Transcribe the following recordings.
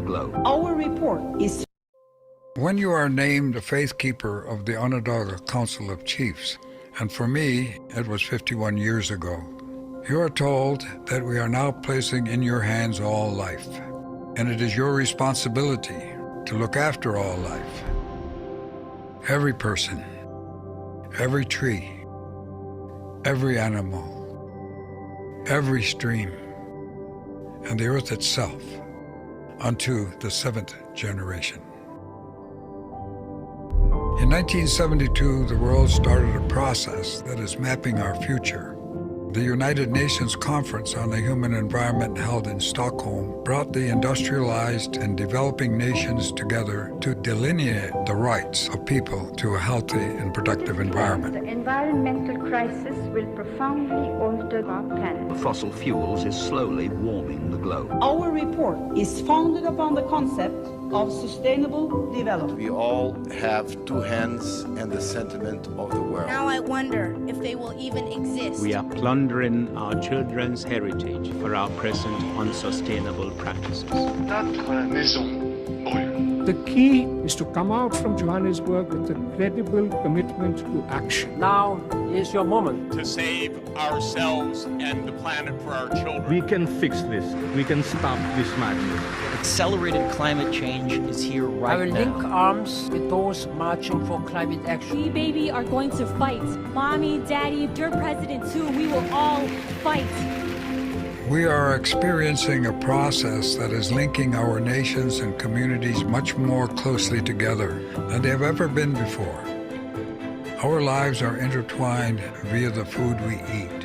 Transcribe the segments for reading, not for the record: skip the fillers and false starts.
globe. Our report is... When you are named a faith keeper of the Onondaga Council of Chiefs, and for me, it was 51 years ago, you are told that we are now placing in your hands all life, and it is your responsibility to look after all life. Every person, every tree, every animal, every stream, and the earth itself, unto the seventh generation. In 1972, the world started a process that is mapping our future. The United Nations Conference on the Human Environment held in Stockholm brought the industrialized and developing nations together to delineate the rights of people to a healthy and productive environment. The environmental crisis will profoundly alter our planet. Fossil fuels is slowly warming the globe. Our report is founded upon the concept of sustainable development. We all have two hands and the sentiment of the world. Now I wonder if they will even exist. We are plundering our children's heritage for our present unsustainable practices. Notre maison brûle. The key is to come out from Johannesburg with a credible commitment to action. Now is your moment to save ourselves and the planet for our children. We can fix this. We can stop this madness. Accelerated climate change is here right now. I will link arms with those marching for climate action. We, baby, are going to fight. Mommy, Daddy, your president too. We will all fight. We are experiencing a process that is linking our nations and communities much more closely together than they have ever been before. Our lives are intertwined via the food we eat,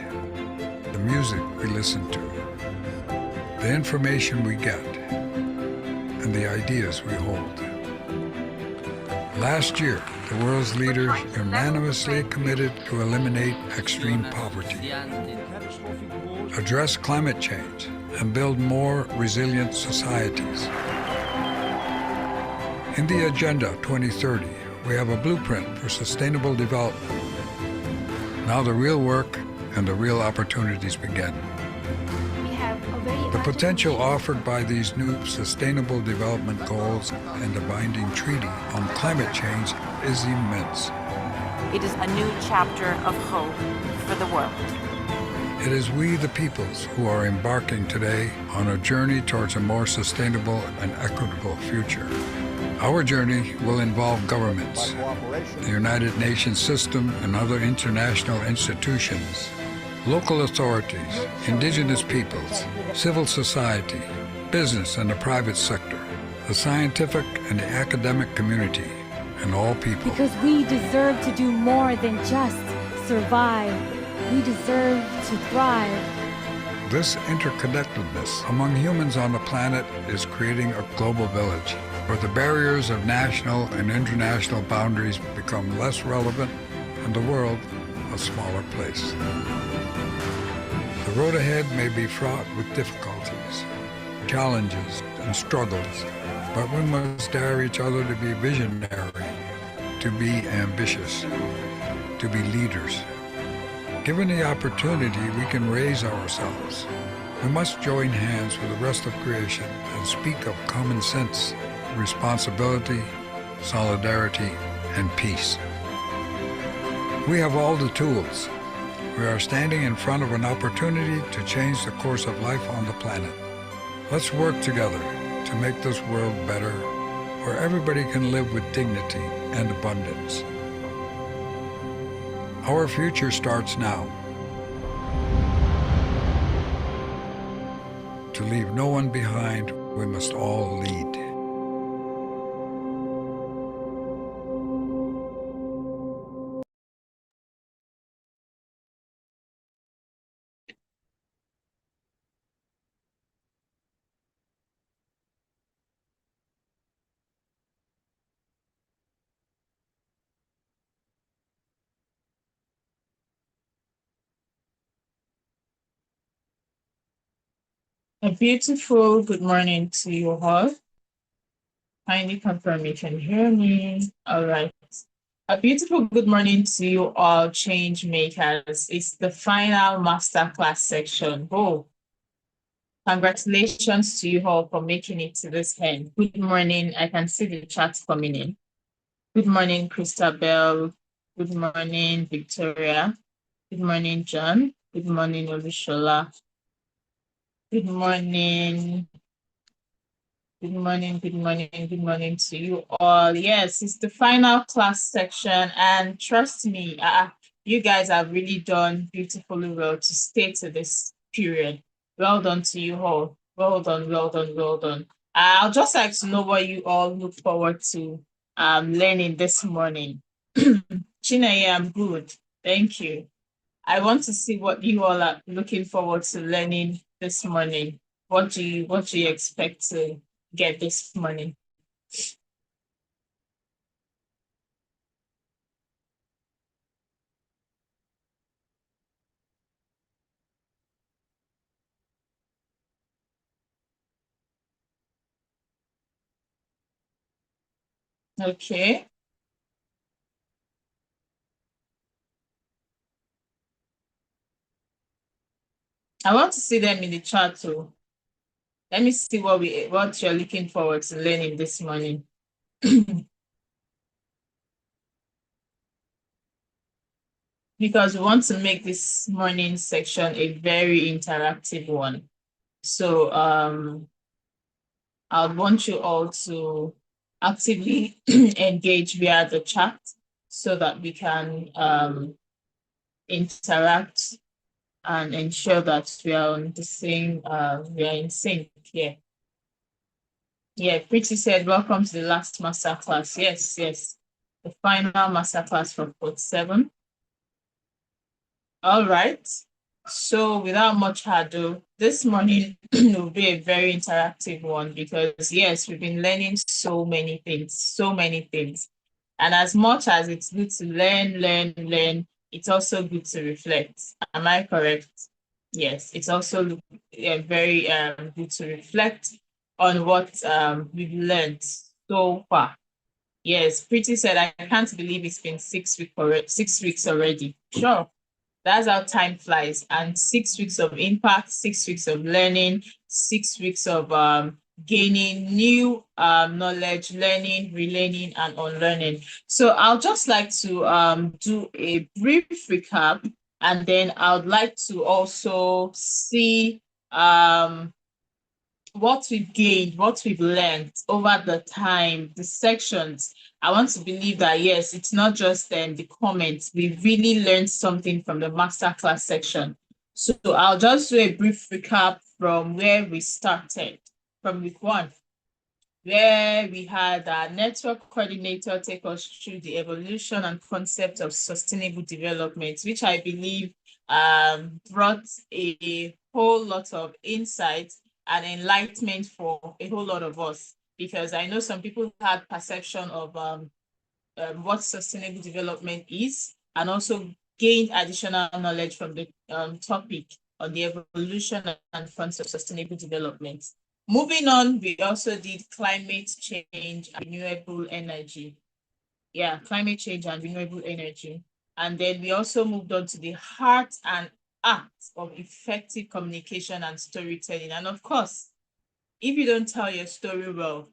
the music we listen to, the information we get, and the ideas we hold. Last year, the world's leaders unanimously committed to eliminate extreme poverty, address climate change, and build more resilient societies. In the Agenda 2030, we have a blueprint for sustainable development. Now the real work and the real opportunities begin. The potential offered by these new Sustainable Development Goals and the binding treaty on climate change is immense. It is a new chapter of hope for the world. It is we, the peoples, who are embarking today on a journey towards a more sustainable and equitable future. Our journey will involve governments, the United Nations system and other international institutions, local authorities, indigenous peoples, civil society, business and the private sector, the scientific and the academic community, and all people. Because we deserve to do more than just survive. We deserve to thrive. This interconnectedness among humans on the planet is creating a global village where the barriers of national and international boundaries become less relevant and the world a smaller place. The road ahead may be fraught with difficulties, challenges, and struggles, but we must dare each other to be visionary, to be ambitious, to be leaders. Given the opportunity, we can raise ourselves. We must join hands with the rest of creation and speak of common sense, responsibility, solidarity, and peace. We have all the tools. We are standing in front of an opportunity to change the course of life on the planet. Let's work together to make this world better, where everybody can live with dignity and abundance. Our future starts now. To leave no one behind, we must all lead. A beautiful good morning to you all. Kindly confirm you can hear me. All right. A beautiful good morning to you all, change makers. It's the final masterclass section. Oh, Congratulations to you all for making it to this end. Good morning. I can see the chat coming in. Good morning, Christabel. Good morning, Victoria. Good morning, John. Good morning, Olushola. Good morning. Good morning, good morning, good morning to you all. Yes, it's the final class section, and trust me, you guys have really done beautifully well to stay to this period. Well done to you all. Well done, well done, well done. I'll just like to know what you all look forward to learning this morning. Chineye, I'm good. Thank you. I want to see what you all are looking forward to learning this morning. What do you expect to get this morning? Okay. I want to see them in the chat too. Let me see what you're looking forward to learning this morning. Because we want to make this morning section a very interactive one. So I want you all to actively engage via the chat so that we can interact and ensure that we are on the same, we are in sync here. Yeah, Pretty said, welcome to the last masterclass. Yes, yes. The final masterclass from Code 7. All right. So without much ado, this morning will be a very interactive one because yes, we've been learning so many things. And as much as it's good to learn, it's also good to reflect. Am I correct? Yes, it's also very good to reflect on what we've learned so far. Yes, Pretty said, I can't believe it's been 6 weeks already. Sure, that's how time flies. And 6 weeks of impact, 6 weeks of learning, 6 weeks of gaining new knowledge, learning, relearning, and unlearning. So I'll just like to do a brief recap, and then I would like to also see what we've gained, what we've learned over the time, the sections. I want to believe that, yes, it's not just the comments. We really learned something from the masterclass section. So I'll just do a brief recap from where we started, from week 1, where we had our network coordinator take us through the evolution and concept of sustainable development, which I believe brought a whole lot of insights and enlightenment for a whole lot of us, because I know some people had perception of what sustainable development is, and also gained additional knowledge from the topic on the evolution and concept of sustainable development. Moving on, we also did climate change and renewable energy. Yeah, climate change and renewable energy. And then we also moved on to the heart and act of effective communication and storytelling. And of course, if you don't tell your story well,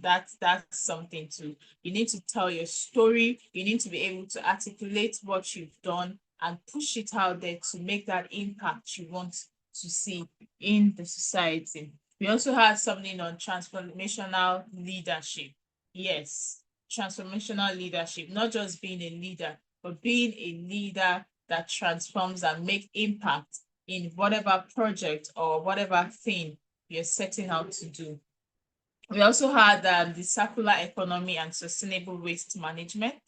that's something too. You need to tell your story. You need to be able to articulate what you've done and push it out there to make that impact you want to see in the society. We also had something on transformational leadership. Yes, transformational leadership, not just being a leader, but being a leader that transforms and make impact in whatever project or whatever thing you're setting out to do. We also had the circular economy and sustainable waste management.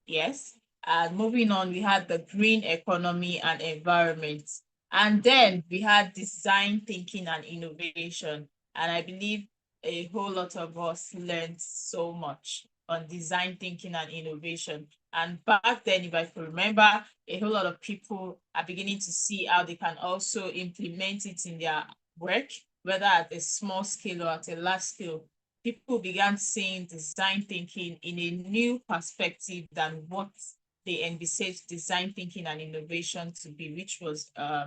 Yes. And moving on, we had the green economy and environment. And then we had design thinking and innovation. And I believe a whole lot of us learned so much on design thinking and innovation. And back then, if I can remember, a whole lot of people are beginning to see how they can also implement it in their work, whether at a small scale or at a large scale. People began seeing design thinking in a new perspective than what they envisaged design thinking and innovation to be, which was a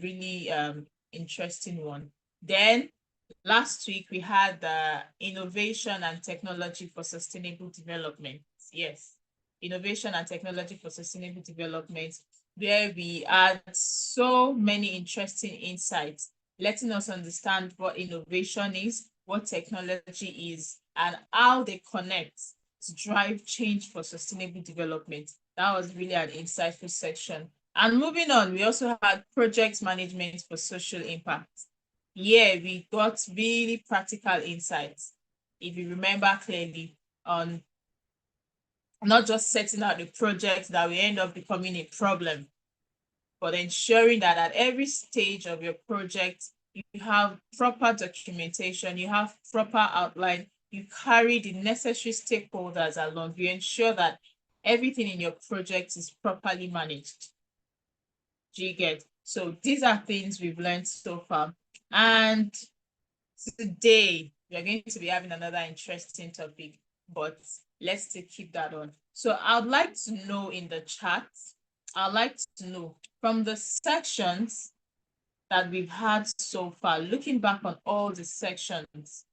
really interesting one. Then last week we had the innovation and technology for sustainable development. Yes, innovation and technology for sustainable development, where we had so many interesting insights, letting us understand what innovation is, what technology is, and how they connect to drive change for sustainable development. That was really an insightful section. And moving on, we also had project management for social impact. Yeah, we got really practical insights, if you remember clearly, on not just setting out the project that will end up becoming a problem, but ensuring that at every stage of your project, you have proper documentation, you have proper outline, you carry the necessary stakeholders along, you ensure that everything in your project is properly managed. Do you get? So these are things we've learned so far. And today, we are going to be having another interesting topic, but let's still keep that on. So I'd like to know in the chat, I'd like to know from the sections that we've had so far, looking back on all the sections,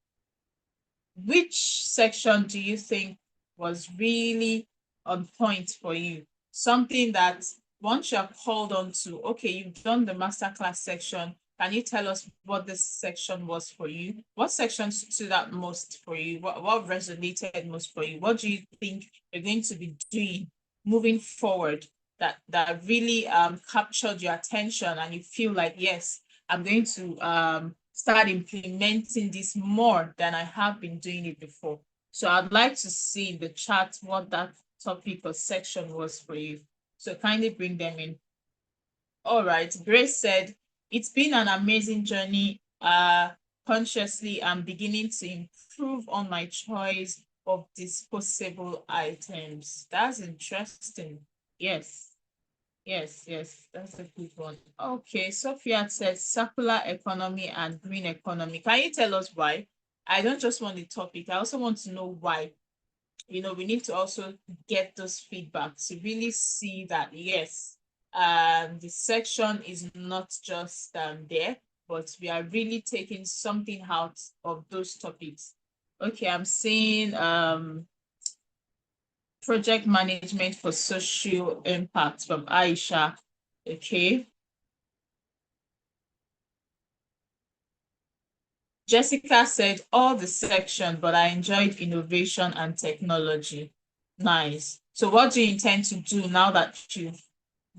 which section do you think was really on point for you? Something that once you're called on to, okay, you've done the masterclass section, can you tell us what this section was for you? What section stood out most for you? What resonated most for you? What do you think you're going to be doing moving forward that really captured your attention and you feel like, yes, I'm going to start implementing this more than I have been doing it before? So I'd like to see in the chat what that topic or section was for you. So kindly bring them in. All right, Grace said, it's been an amazing journey. Consciously, I'm beginning to improve on my choice of disposable items. That's interesting. Yes, that's a good one. Okay, Sophia says circular economy and green economy. Can you tell us why? I don't just want the topic, I also want to know why. We need to also get those feedback to really see that, yes, the section is not just there, but we are really taking something out of those topics. Okay, I'm seeing project management for social impact from Aisha. Okay. Jessica said all the section, but I enjoyed innovation and technology. Nice. So what do you intend to do now that you've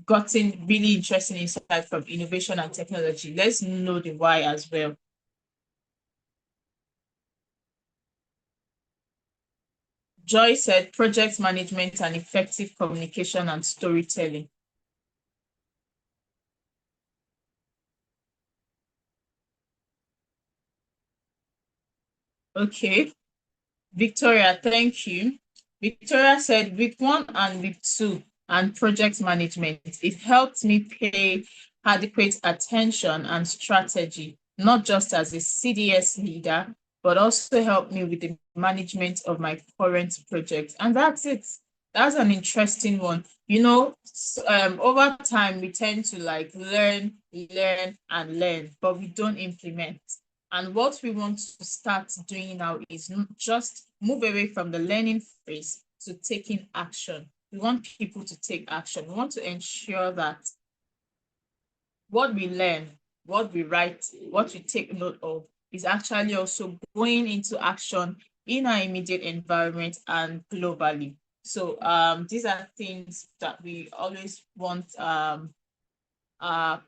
gotten really interesting insight from innovation and technology? Let's know the why as well. Joy said project management and effective communication and storytelling. Okay. Victoria, thank you. Victoria said week 1 and week 2 and project management, it helped me pay adequate attention and strategy, not just as a CDS leader, but also helped me with the management of my current project. And that's it. That's an interesting one. Over time, we tend to learn, but we don't implement. And what we want to start doing now is just move away from the learning phase to taking action. We want people to take action. We want to ensure that what we learn, what we write, what we take note of is actually also going into action in our immediate environment and globally. So these are things that we always want our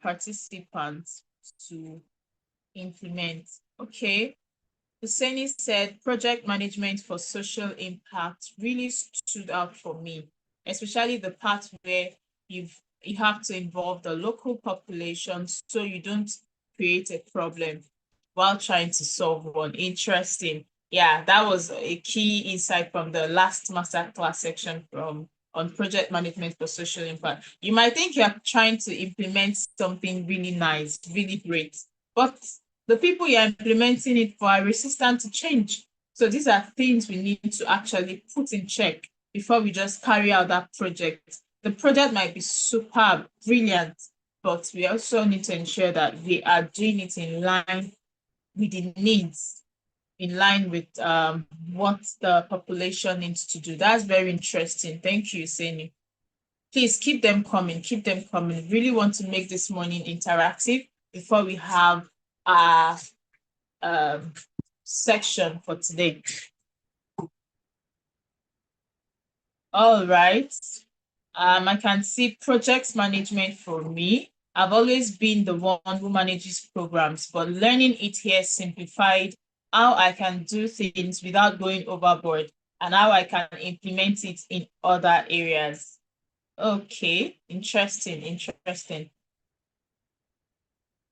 participants to implement. Okay. Hussaini said project management for social impact really stood out for me, especially the part where you have to involve the local population so you don't create a problem while trying to solve one. Interesting. Yeah, that was a key insight from the last masterclass section on project management for social impact. You might think you're trying to implement something really nice, really great, but the people you're implementing it for are resistant to change. So these are things we need to actually put in check before we just carry out that project. The project might be superb, brilliant, but we also need to ensure that we are doing it in line with the needs, in line with what the population needs to do. That's very interesting. Thank you, Seni. Please keep them coming, keep them coming. Really want to make this morning interactive before we have our section for today. All right. I can see project management for me. I've always been the one who manages programs, but learning it here simplified how I can do things without going overboard and how I can implement it in other areas. Okay, interesting, interesting.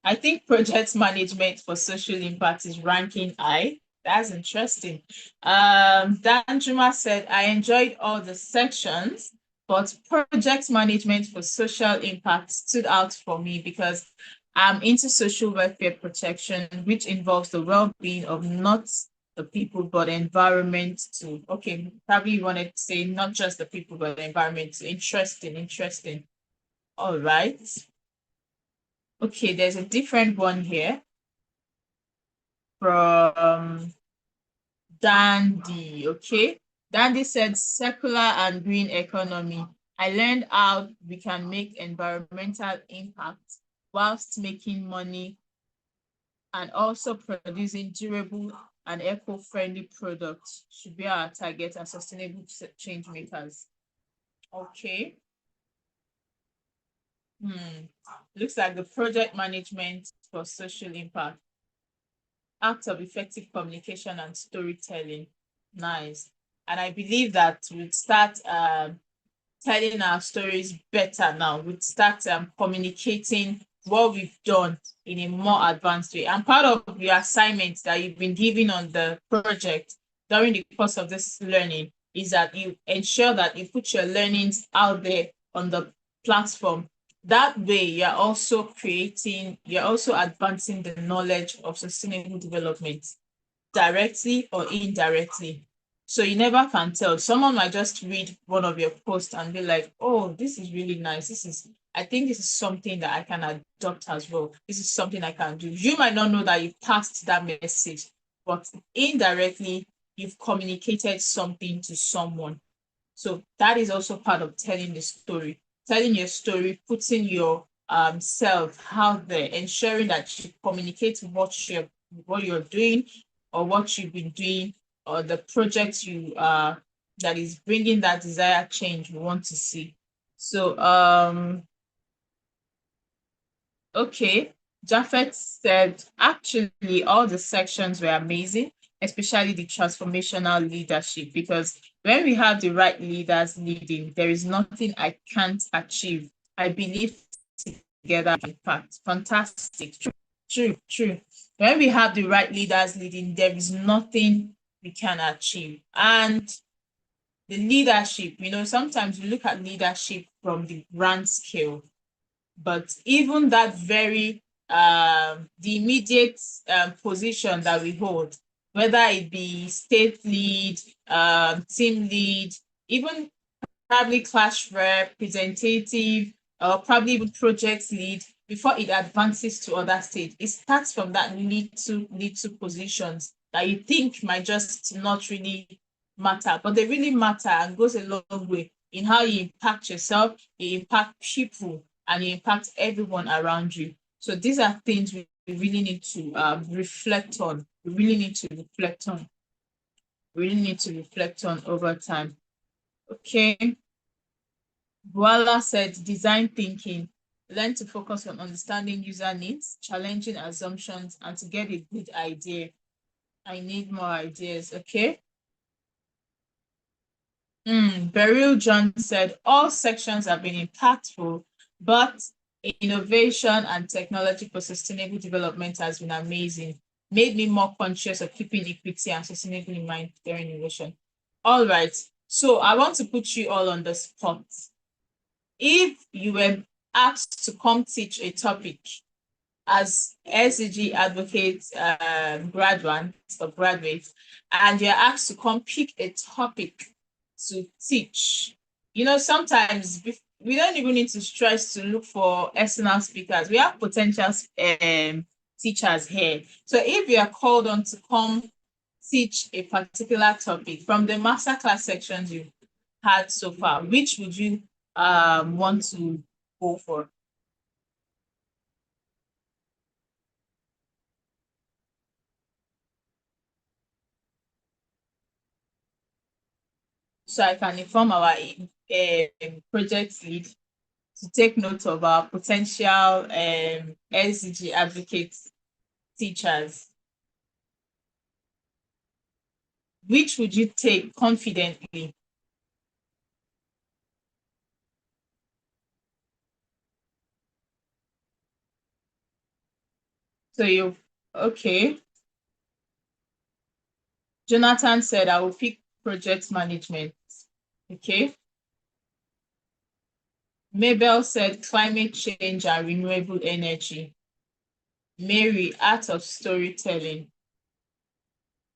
I think project management for social impact is ranking high. That's interesting. Danjuma said, I enjoyed all the sections, but project management for social impact stood out for me because I'm into social welfare protection, which involves the well-being of not the people, but the environment too. Okay, probably you wanted to say not just the people, but the environment too. Interesting, interesting. All right. Okay, there's a different one here from Dandy, okay? Dandy said circular and green economy. I learned how we can make environmental impact whilst making money and also producing durable and eco-friendly products should be our target as sustainable change makers. Okay. Looks like the project management for social impact. Act of effective communication and storytelling. Nice. And I believe that we'll start telling our stories better now. We'll start communicating what we've done in a more advanced way. And part of the assignments that you've been given on the project during the course of this learning is that you ensure that you put your learnings out there on the platform. That way, you're also advancing the knowledge of sustainable development directly or indirectly. So you never can tell. Someone might just read one of your posts and be like, oh, this is really nice. I think this is something that I can adopt as well. This is something I can do. You might not know that you passed that message, but indirectly, you've communicated something to someone. So that is also part of telling the story. Telling your story, putting your self out there, ensuring that you communicate what you're doing or what you've been doing or the project you that is bringing that desired change we want to see. So okay, Japhet said actually all the sections were amazing, especially the transformational leadership, because when we have the right leaders leading, there is nothing I can't achieve. I believe together, in fact, fantastic, true. When we have the right leaders leading, there is nothing we can achieve. And the leadership, sometimes we look at leadership from the grand scale, but even that very, the immediate position that we hold, whether it be state lead, team lead, even probably class representative, or probably even project lead, before it advances to other states, it starts from that lead to positions that you think might just not really matter, but they really matter and goes a long way in how you impact yourself, you impact people, and you impact everyone around you. So these are things we really need to reflect on. We really need to reflect on over time. Okay. Boala said, design thinking. Learn to focus on understanding user needs, challenging assumptions, and to get a good idea. I need more ideas. Okay. Beryl John said, all sections have been impactful, but innovation and technology for sustainable development has been amazing. Made me more conscious of keeping equity and sustainability in mind during innovation. All right. So I want to put you all on the spot. If you were asked to come teach a topic as SDG Advocate graduates, and you're asked to come pick a topic to teach, sometimes we don't even need to stress to look for external speakers. We have potential teachers here. So if you are called on to come teach a particular topic from the masterclass sections you had so far, which would you want to go for? So I can inform our project lead to take note of our potential SDG advocate teachers. Which would you take confidently? So okay. Jonathan said, I will pick project management. Okay. Mabel said, climate change and renewable energy. Mary, art of storytelling.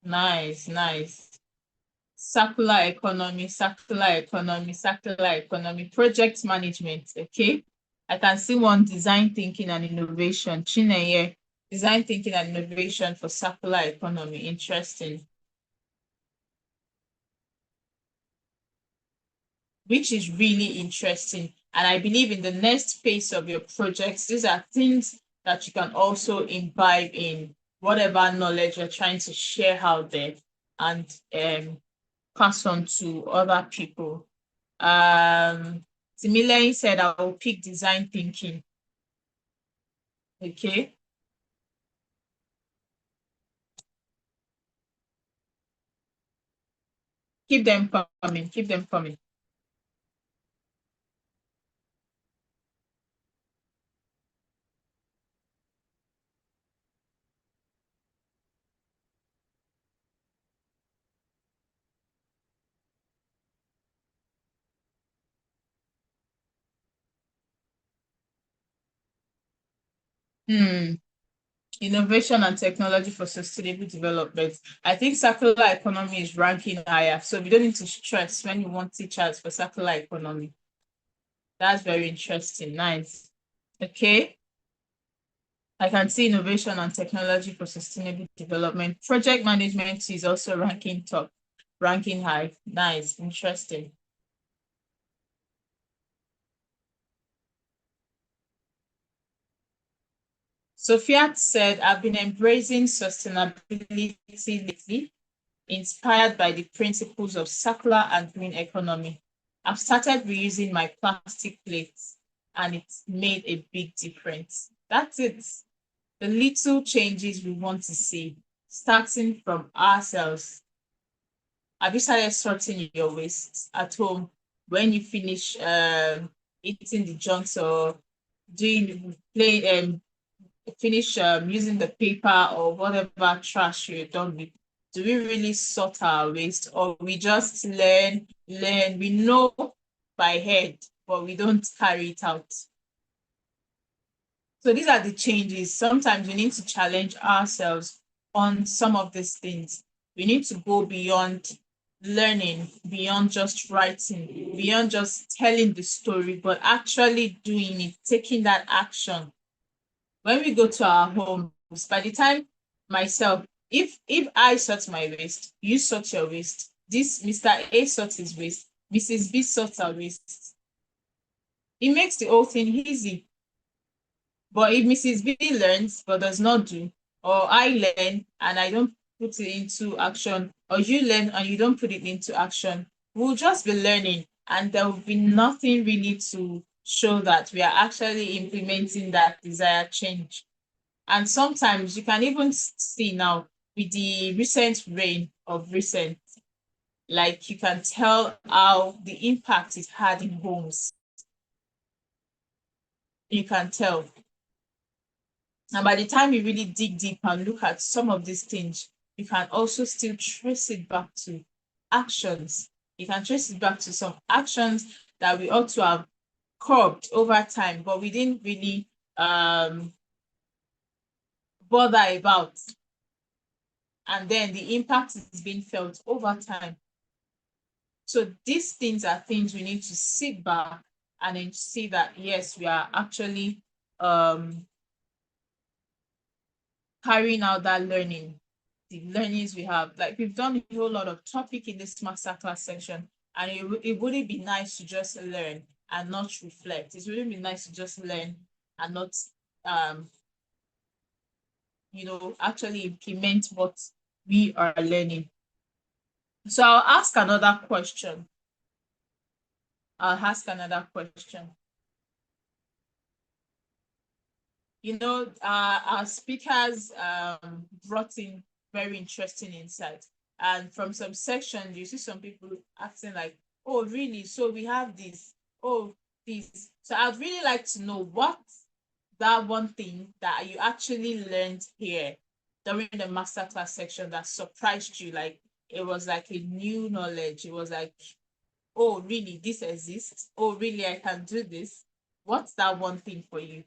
Nice, nice. Circular economy, project management. Okay. I can see one, design thinking and innovation. Chineye, design thinking and innovation for circular economy. Interesting. Which is really interesting. And I believe in the next phase of your projects, these are things that you can also imbibe in whatever knowledge you're trying to share out there and pass on to other people. Simile said, I will pick design thinking. Okay. Keep them coming, keep them coming. Innovation and technology for sustainable development. I think circular economy is ranking higher, so we don't need to stress when you want teachers for circular economy. That's very interesting. Nice. Okay. I can see innovation and technology for sustainable development. Project management is also ranking top, ranking high. Nice. Interesting. Sophia said, I've been embracing sustainability lately, inspired by the principles of circular and green economy. I've started reusing my plastic plates and it's made a big difference. That's it. The little changes we want to see, starting from ourselves. Have you started sorting your waste at home when you finish eating the junks or finish using the paper or whatever trash you're done with? Do we really sort our waste, or we just learn, we know by head, but we don't carry it out? So these are the changes. Sometimes we need to challenge ourselves on some of these things. We need to go beyond learning, beyond just writing, beyond just telling the story, but actually doing it, taking that action. When we go to our homes, by the time myself, if I sort my waste, you sort your waste, this Mr. A sorts his waste, Mrs. B sorts her waste, it makes the whole thing easy. But if Mrs. B learns but does not do, or I learn and I don't put it into action, or you learn and you don't put it into action, we'll just be learning and there will be nothing really to show that we are actually implementing that desired change. And sometimes you can even see now with the recent rain of recent, like you can tell how the impact it had in homes. You can tell. And by the time you really dig deep and look at some of these things, you can also still trace it back to actions. You can trace it back to some actions that we ought to have curbed over time, but we didn't really bother about. And then the impact is being felt over time. So these things are things we need to sit back and then see that, yes, we are actually carrying out that learning, the learnings we have. Like, we've done a whole lot of topic in this masterclass section, and it wouldn't be nice to just learn and not reflect. It wouldn't be nice to just learn and not, actually implement what we are learning. So I'll ask another question. Our speakers brought in very interesting insights. And from some sections, you see some people asking like, oh, really? So we have this, oh, this. So I'd really like to know what that one thing that you actually learned here during the masterclass section that surprised you. Like, it was like a new knowledge. It was like, oh, really, this exists? Oh, really, I can do this? What's that one thing for you?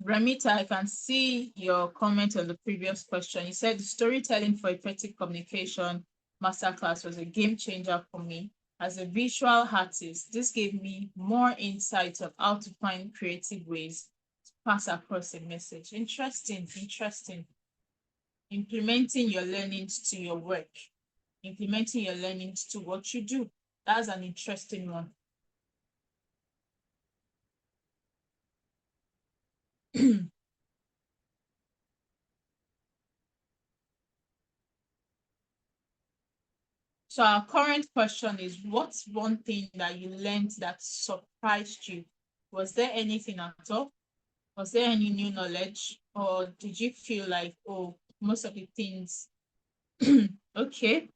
Ramita, I can see your comment on the previous question. You said the storytelling for effective communication masterclass was a game changer for me. As a visual artist, this gave me more insight of how to find creative ways to pass across a message. Interesting. Implementing your learnings to your work, implementing your learnings to what you do. That's an interesting one. So our current question is, what's one thing that you learned that surprised you? Was there anything at all? Was there any new knowledge? Or did you feel like, oh, most of the things, okay.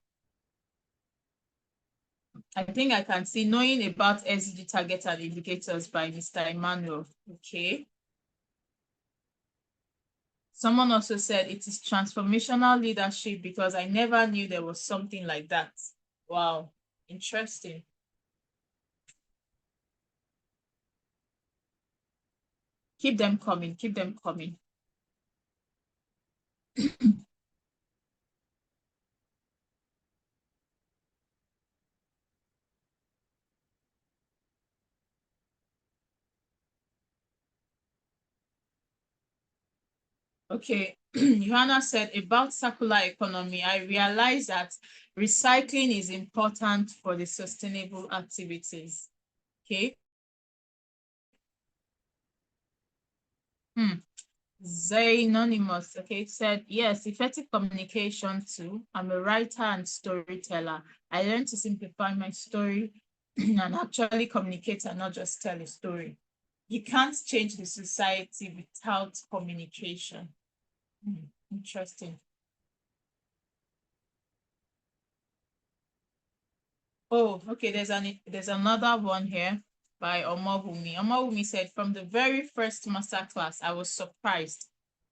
I think I can see knowing about SDG targets and indicators by Mr. Emmanuel. Okay. Someone also said it is transformational leadership because I never knew there was something like that. Wow, interesting. Keep them coming. Okay, Johanna said about circular economy, I realized that recycling is important for the sustainable activities. Okay. Anonymous, okay, said, yes, effective communication too. I'm a writer and storyteller. I learned to simplify my story and actually communicate and not just tell a story. You can't change the society without communication. Interesting. Oh, okay, there's another one here by Omawumi. Omawumi said, from the very first masterclass, I was surprised.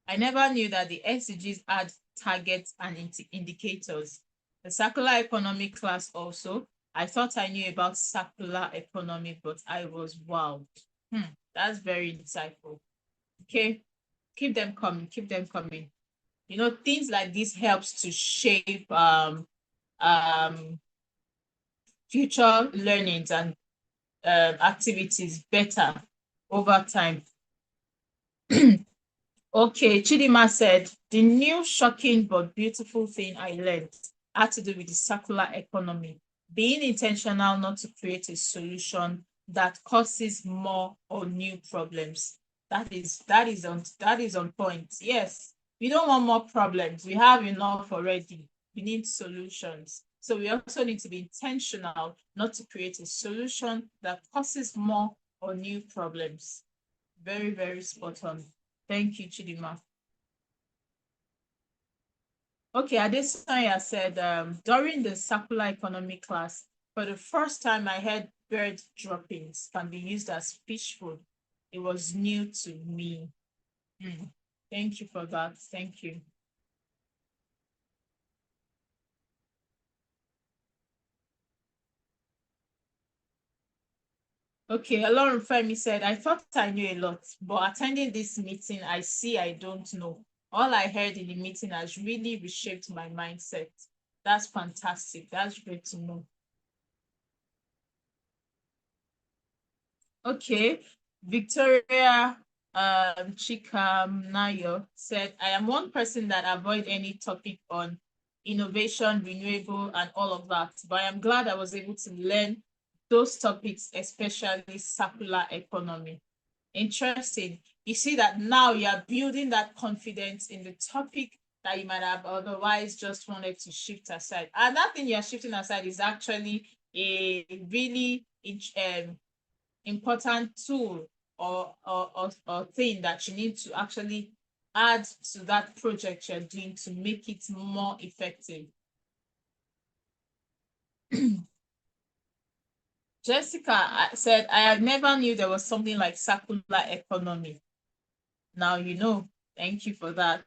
I never knew that the SDGs had targets and indicators. The circular economy class also, I thought I knew about circular economy, but I was wowed. That's very insightful. Okay, keep them coming. Things like this helps to shape future learnings and activities better over time. Okay, Chidima said, the new shocking but beautiful thing I learned had to do with the circular economy, being intentional not to create a solution that causes more or new problems. That is on point. Yes, we don't want more problems. We have enough already. We need solutions. So we also need to be intentional not to create a solution that causes more or new problems. Very, very spot on. Thank you, Chidima. Okay, Adesanya said, during the circular economy class, for the first time I heard bird droppings can be used as fish food. It was new to me. Thank you for that. Thank you. Okay, Lauren Femi said, I thought I knew a lot, but attending this meeting, I see I don't know. All I heard in the meeting has really reshaped my mindset. That's fantastic. That's great to know. Okay, Victoria Chikam Nayo said, I am one person that avoid any topic on innovation, renewable, and all of that, but I am glad I was able to learn those topics, especially circular economy. Interesting. You see that now you are building that confidence in the topic that you might have otherwise just wanted to shift aside. And that thing you're shifting aside is actually a really important tool or thing that you need to actually add to that project you're doing to make it more effective. Jessica said, I never knew there was something like circular economy. Now you know. Thank you for that.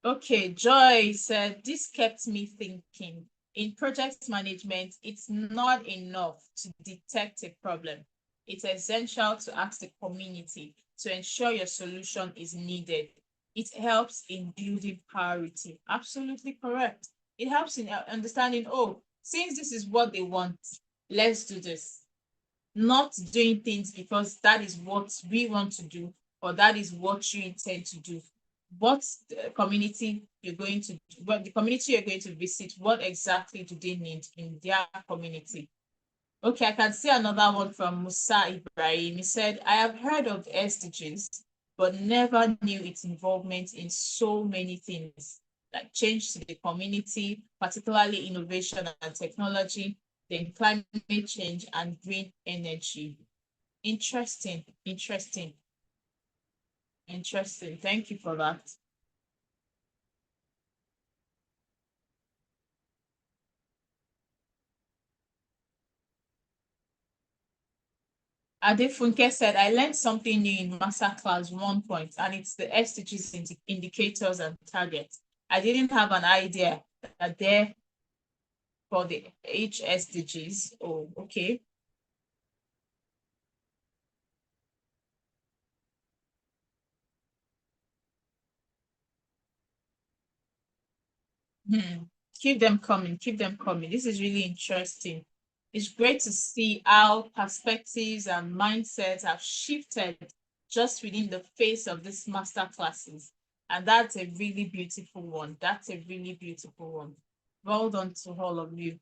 Okay, Joy said, this kept me thinking. In project management, it's not enough to detect a problem. It's essential to ask the community to ensure your solution is needed. It helps in building priority. Absolutely correct. It helps in understanding, oh, since this is what they want, let's do this. Not doing things because that is what we want to do or that is what you intend to do. What community you're going to, what the community you're going to visit, what exactly do they need in their community? Okay, I can see another one from Musa Ibrahim. He said, I have heard of SDGs, but never knew its involvement in so many things, like change to the community, particularly innovation and technology, then climate change and green energy. Interesting, interesting, interesting. Thank you for that. Adefunke said, I learned something new in Masterclass 1 point, and it's the SDGs indicators and targets. I didn't have an idea that they're for the HSDGs. Oh, okay. Keep them coming, keep them coming. This is really interesting. It's great to see how perspectives and mindsets have shifted just within the face of these master classes. And that's a really beautiful one. That's a really beautiful one. Well done to all of you.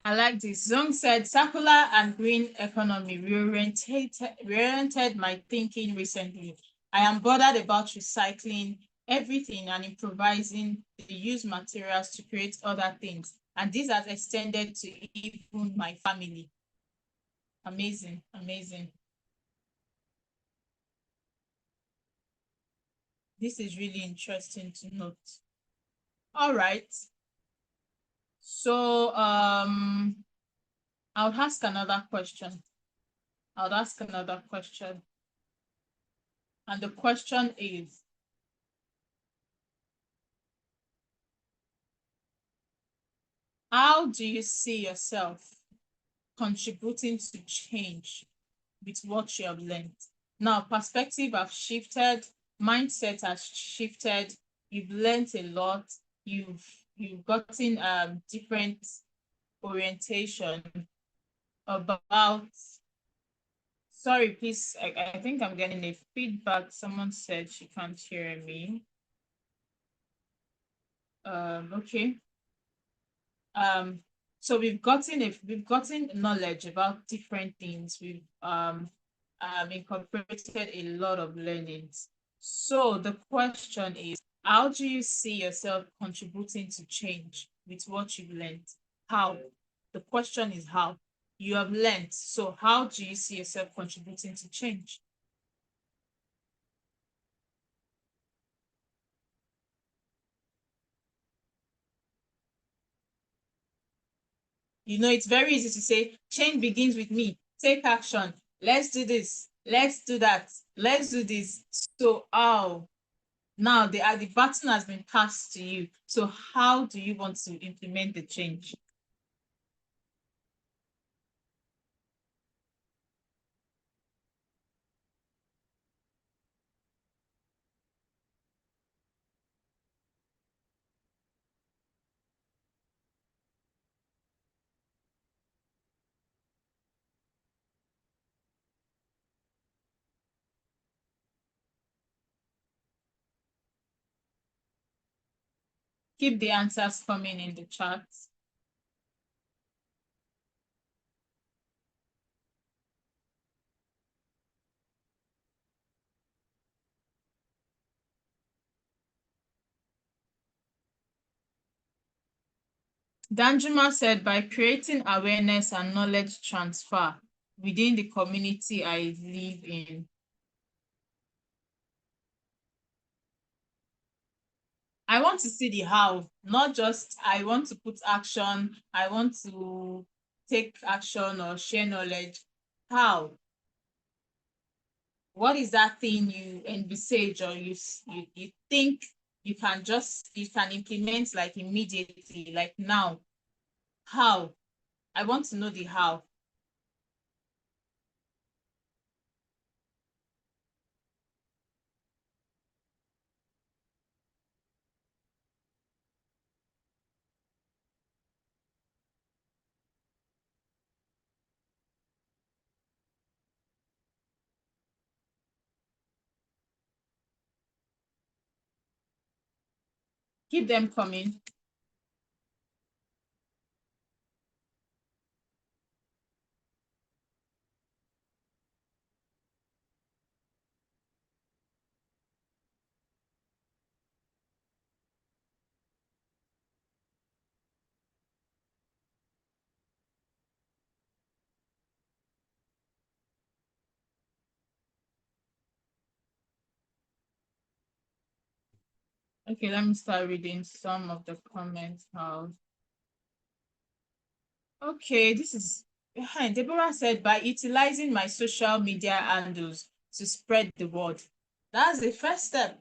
I like this. Zong said, circular and green economy reoriented my thinking recently. I am bothered about recycling everything and improvising the used materials to create other things. And this has extended to even my family. Amazing, amazing. This is really interesting to note. All right. So I'll ask another question. And the question is, how do you see yourself contributing to change with what you have learned? Now, perspective have shifted, mindset has shifted, you've learned a lot, you've gotten different orientation about. Sorry, please, I think I'm getting a feedback. Someone said she can't hear me. Okay. So we've gotten knowledge about different things. We've incorporated a lot of learnings. So the question is, how do you see yourself contributing to change with what you've learned? How? The question is how. You have learned, so how do you see yourself contributing to change? You know, it's very easy to say, change begins with me. Take action. Let's do this. Let's do that. Let's do this. So, now the baton has been passed to you. So how do you want to implement the change? Keep the answers coming in the chat. Danjuma said, by creating awareness and knowledge transfer within the community I live in. I want to see the how, not just I want to put action, I want to take action or share knowledge. How? What is that thing you envisage or you think you can implement like immediately, like now? How? I want to know the how. Keep them coming. Okay, let me start reading some of the comments now. Okay, this is behind. Deborah said, by utilizing my social media handles to spread the word. That's the first step.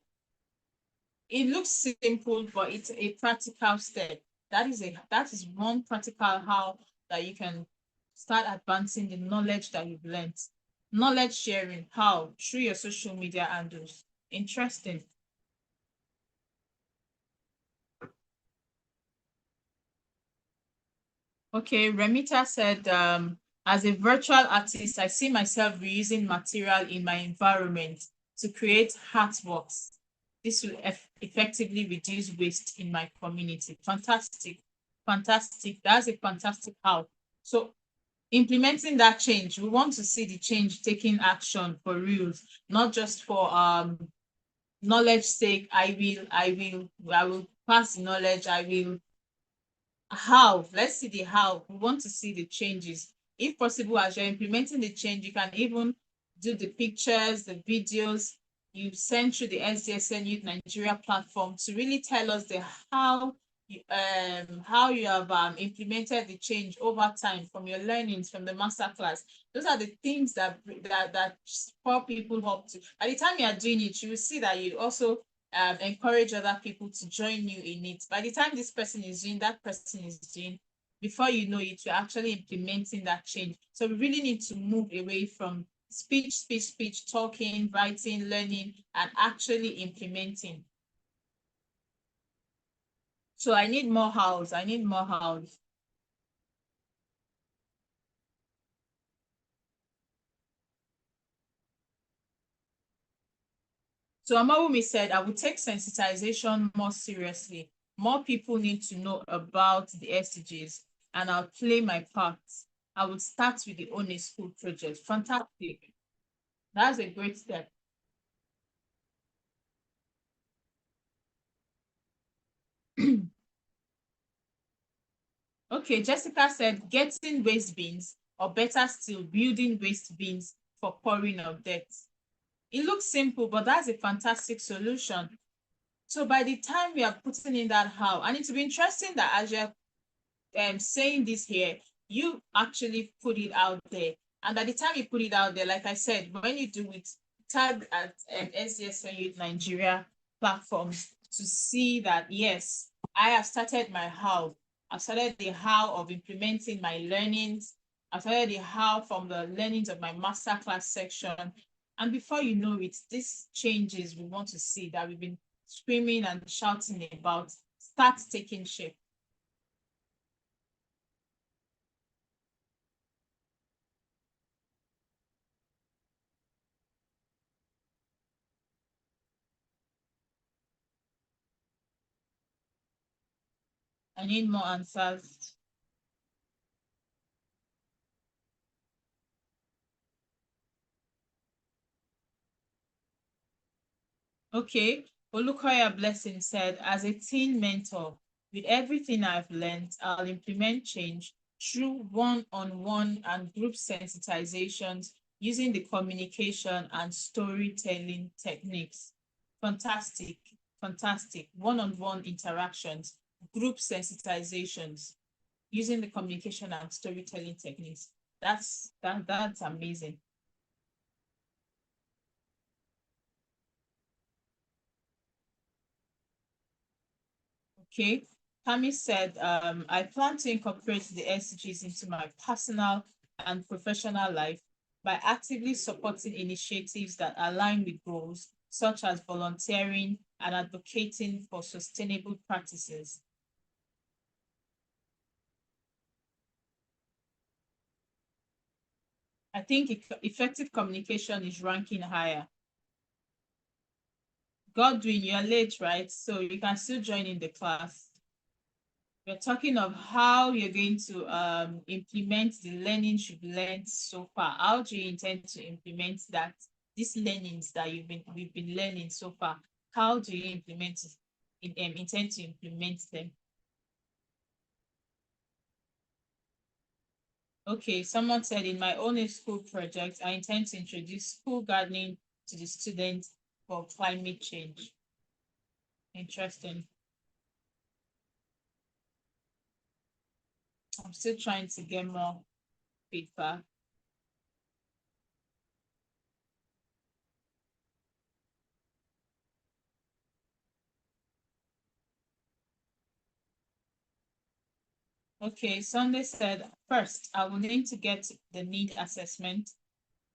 It looks simple, but it's a practical step. That is one practical how that you can start advancing the knowledge that you've learned. Knowledge sharing, how? Through your social media handles. Interesting. Okay, Remita said, as a virtual artist, I see myself reusing material in my environment to create artworks. This will effectively reduce waste in my community. Fantastic, fantastic. That's a fantastic how. So implementing that change, we want to see the change taking action for real, not just for knowledge sake. I will pass the knowledge, I will. How? Let's see the how. We want to see the changes. If possible, as you're implementing the change, you can even do the pictures, the videos you send through the SDSN Youth Nigeria platform to really tell us the how how you have implemented the change over time from your learnings from the masterclass. Those are the things that spur people up to. By the time you are doing it, you will see that you also encourage other people to join you in it. By the time this person is doing, that person is doing, before you know it, you're actually implementing that change. So we really need to move away from speech, talking, writing, learning, and actually implementing. So I need more house. I need more house. So Amawumi said, I would take sensitization more seriously. More people need to know about the SDGs, and I'll play my part. I would start with the Own a School project. Fantastic. That's a great step. Okay, Jessica said, getting waste bins, or better still, building waste bins for pouring of debt. It looks simple, but that's a fantastic solution. So by the time we are putting in that how, and it will be interesting that as you're saying this here, you actually put it out there. And by the time you put it out there, like I said, when you do it, tag at SDGs Youth Nigeria platforms to see that, yes, I have started my how. I've started the how of implementing my learnings. I've started the how from the learnings of my masterclass section. And before you know it, these changes we want to see that we've been screaming and shouting about start taking shape. I need more answers. Okay, Olukoya Blessing said, as a teen mentor, with everything I've learned, I'll implement change through one-on-one and group sensitizations using the communication and storytelling techniques. Fantastic, fantastic. One-on-one interactions, group sensitizations using the communication and storytelling techniques. That's amazing. Okay, Tammy said, I plan to incorporate the SDGs into my personal and professional life by actively supporting initiatives that align with goals, such as volunteering and advocating for sustainable practices. I think effective communication is ranking higher. Godwin, you're late, right? So you can still join in the class. We're talking of how you're going to implement the learnings you've learned so far. How do you intend to implement that? These learnings that we've been learning so far. How do you intend to implement them? Okay, someone said, in my own school project, I intend to introduce school gardening to the students for climate change. Interesting. I'm still trying to get more feedback. Okay, Sunday said, first, I will need to get the need assessment,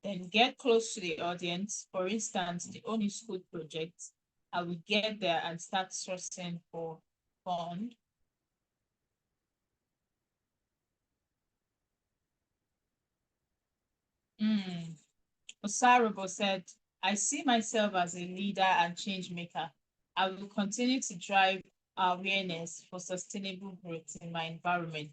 then get close to the audience. For instance, the Own School project, I will get there and start sourcing for fund. Osarabo said, I see myself as a leader and change maker. I will continue to drive awareness for sustainable growth in my environment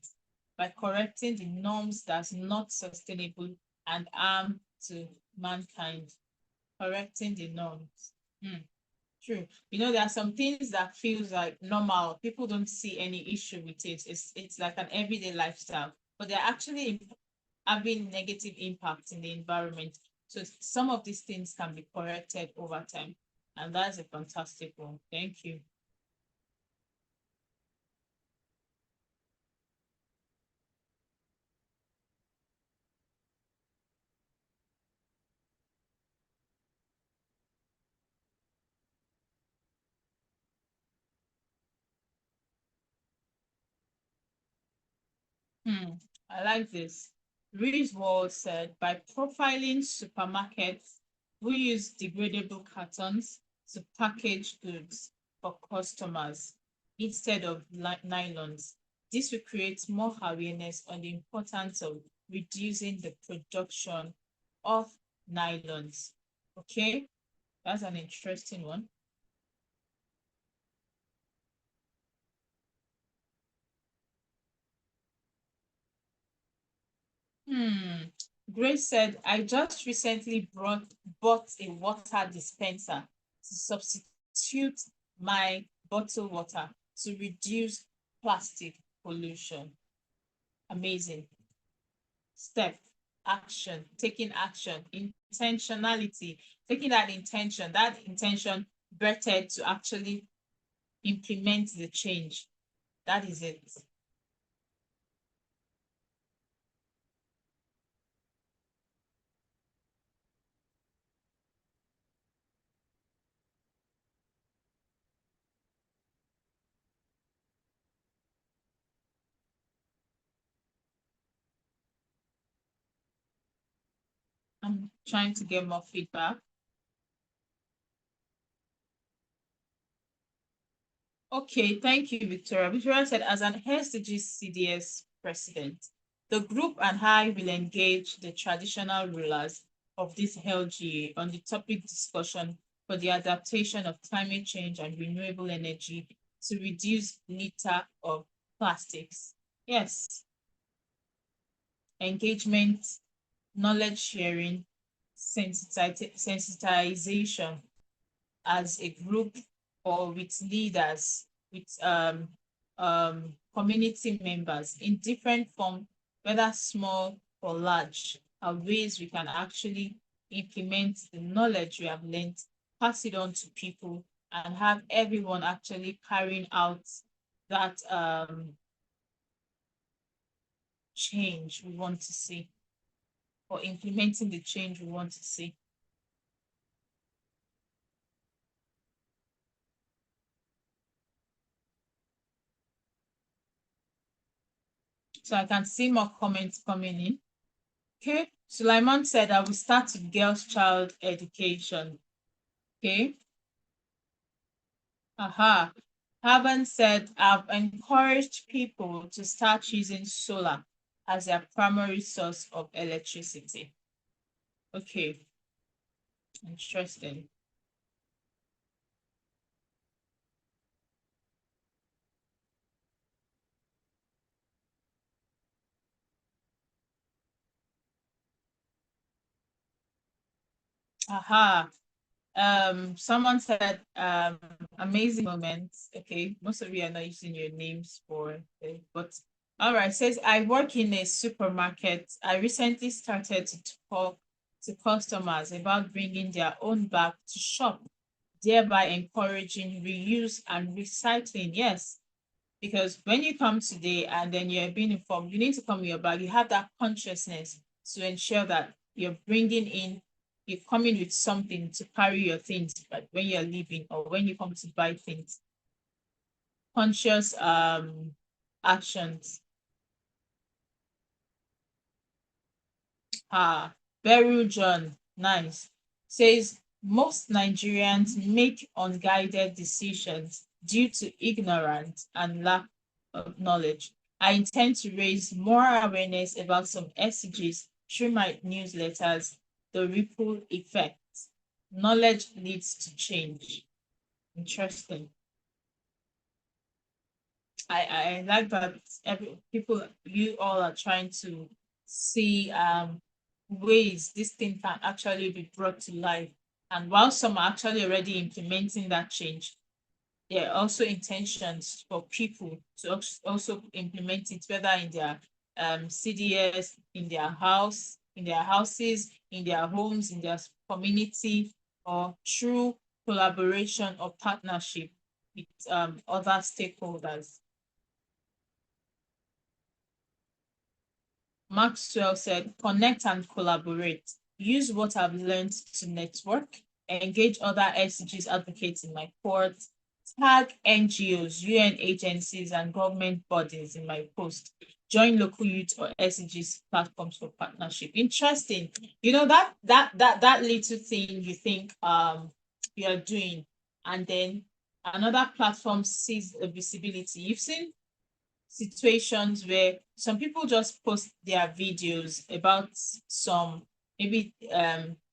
by correcting the norms that's not sustainable and harm to mankind. Correcting the norms. True. You know, there are some things that feels like normal. People don't see any issue with it. It's like an everyday lifestyle, but they're actually having negative impact in the environment. So some of these things can be corrected over time. And that's a fantastic one. Thank you. I like this. Reese Wall said, by profiling supermarkets who use degradable cartons to package goods for customers instead of nylons, this will create more awareness on the importance of reducing the production of nylons. Okay, that's an interesting one. Grace said, I just recently bought a water dispenser to substitute my bottled water to reduce plastic pollution. Amazing. Step, action, taking action, intentionality, taking that intention birthed to actually implement the change. That is it. I'm trying to get more feedback. Okay, thank you, Victoria. Victoria said, as an SDGs CDS president, the group and I will engage the traditional rulers of this LGA on the topic discussion for the adaptation of climate change and renewable energy to reduce litter of plastics. Yes. Engagement, knowledge sharing, sensitization as a group or with leaders, with community members in different forms, whether small or large, are ways we can actually implement the knowledge we have learned, pass it on to people, and have everyone actually carrying out that change we want to see, or implementing the change we want to see. So I can see more comments coming in. Okay, Sulaiman said, I will start with girls' child education. Okay. Haven said, I've encouraged people to start using solar as their primary source of electricity. Okay. Interesting. Someone said, amazing moments. Okay, most of you are not using your names for it, but all right. Says, I work in a supermarket. I recently started to talk to customers about bringing their own bag to shop, thereby encouraging reuse and recycling. Yes, because when you come today and then you're being informed, you need to come with your bag. You have that consciousness to ensure that you're coming with something to carry your things, but when you're leaving or when you come to buy things. Conscious actions. Beryl John, nice. Says, most Nigerians make unguided decisions due to ignorance and lack of knowledge. I intend to raise more awareness about some SDGs through my newsletters, the ripple effect. Knowledge leads to change. Interesting. I like that you all are trying to see ways this thing can actually be brought to life. And while some are actually already implementing that change, there are also intentions for people to also implement it, whether in their CDS, in their houses, in their homes, in their community, or through collaboration or partnership with other stakeholders. Maxwell said, connect and collaborate. Use what I've learned to network, engage other SDGs advocates in my cohort, tag NGOs, UN agencies, and government bodies in my post. join local youth or SDGs platforms for partnership. Interesting. You know, that little thing you think you are doing, and then another platform sees a visibility. You've seen situations where some people just post their videos about some maybe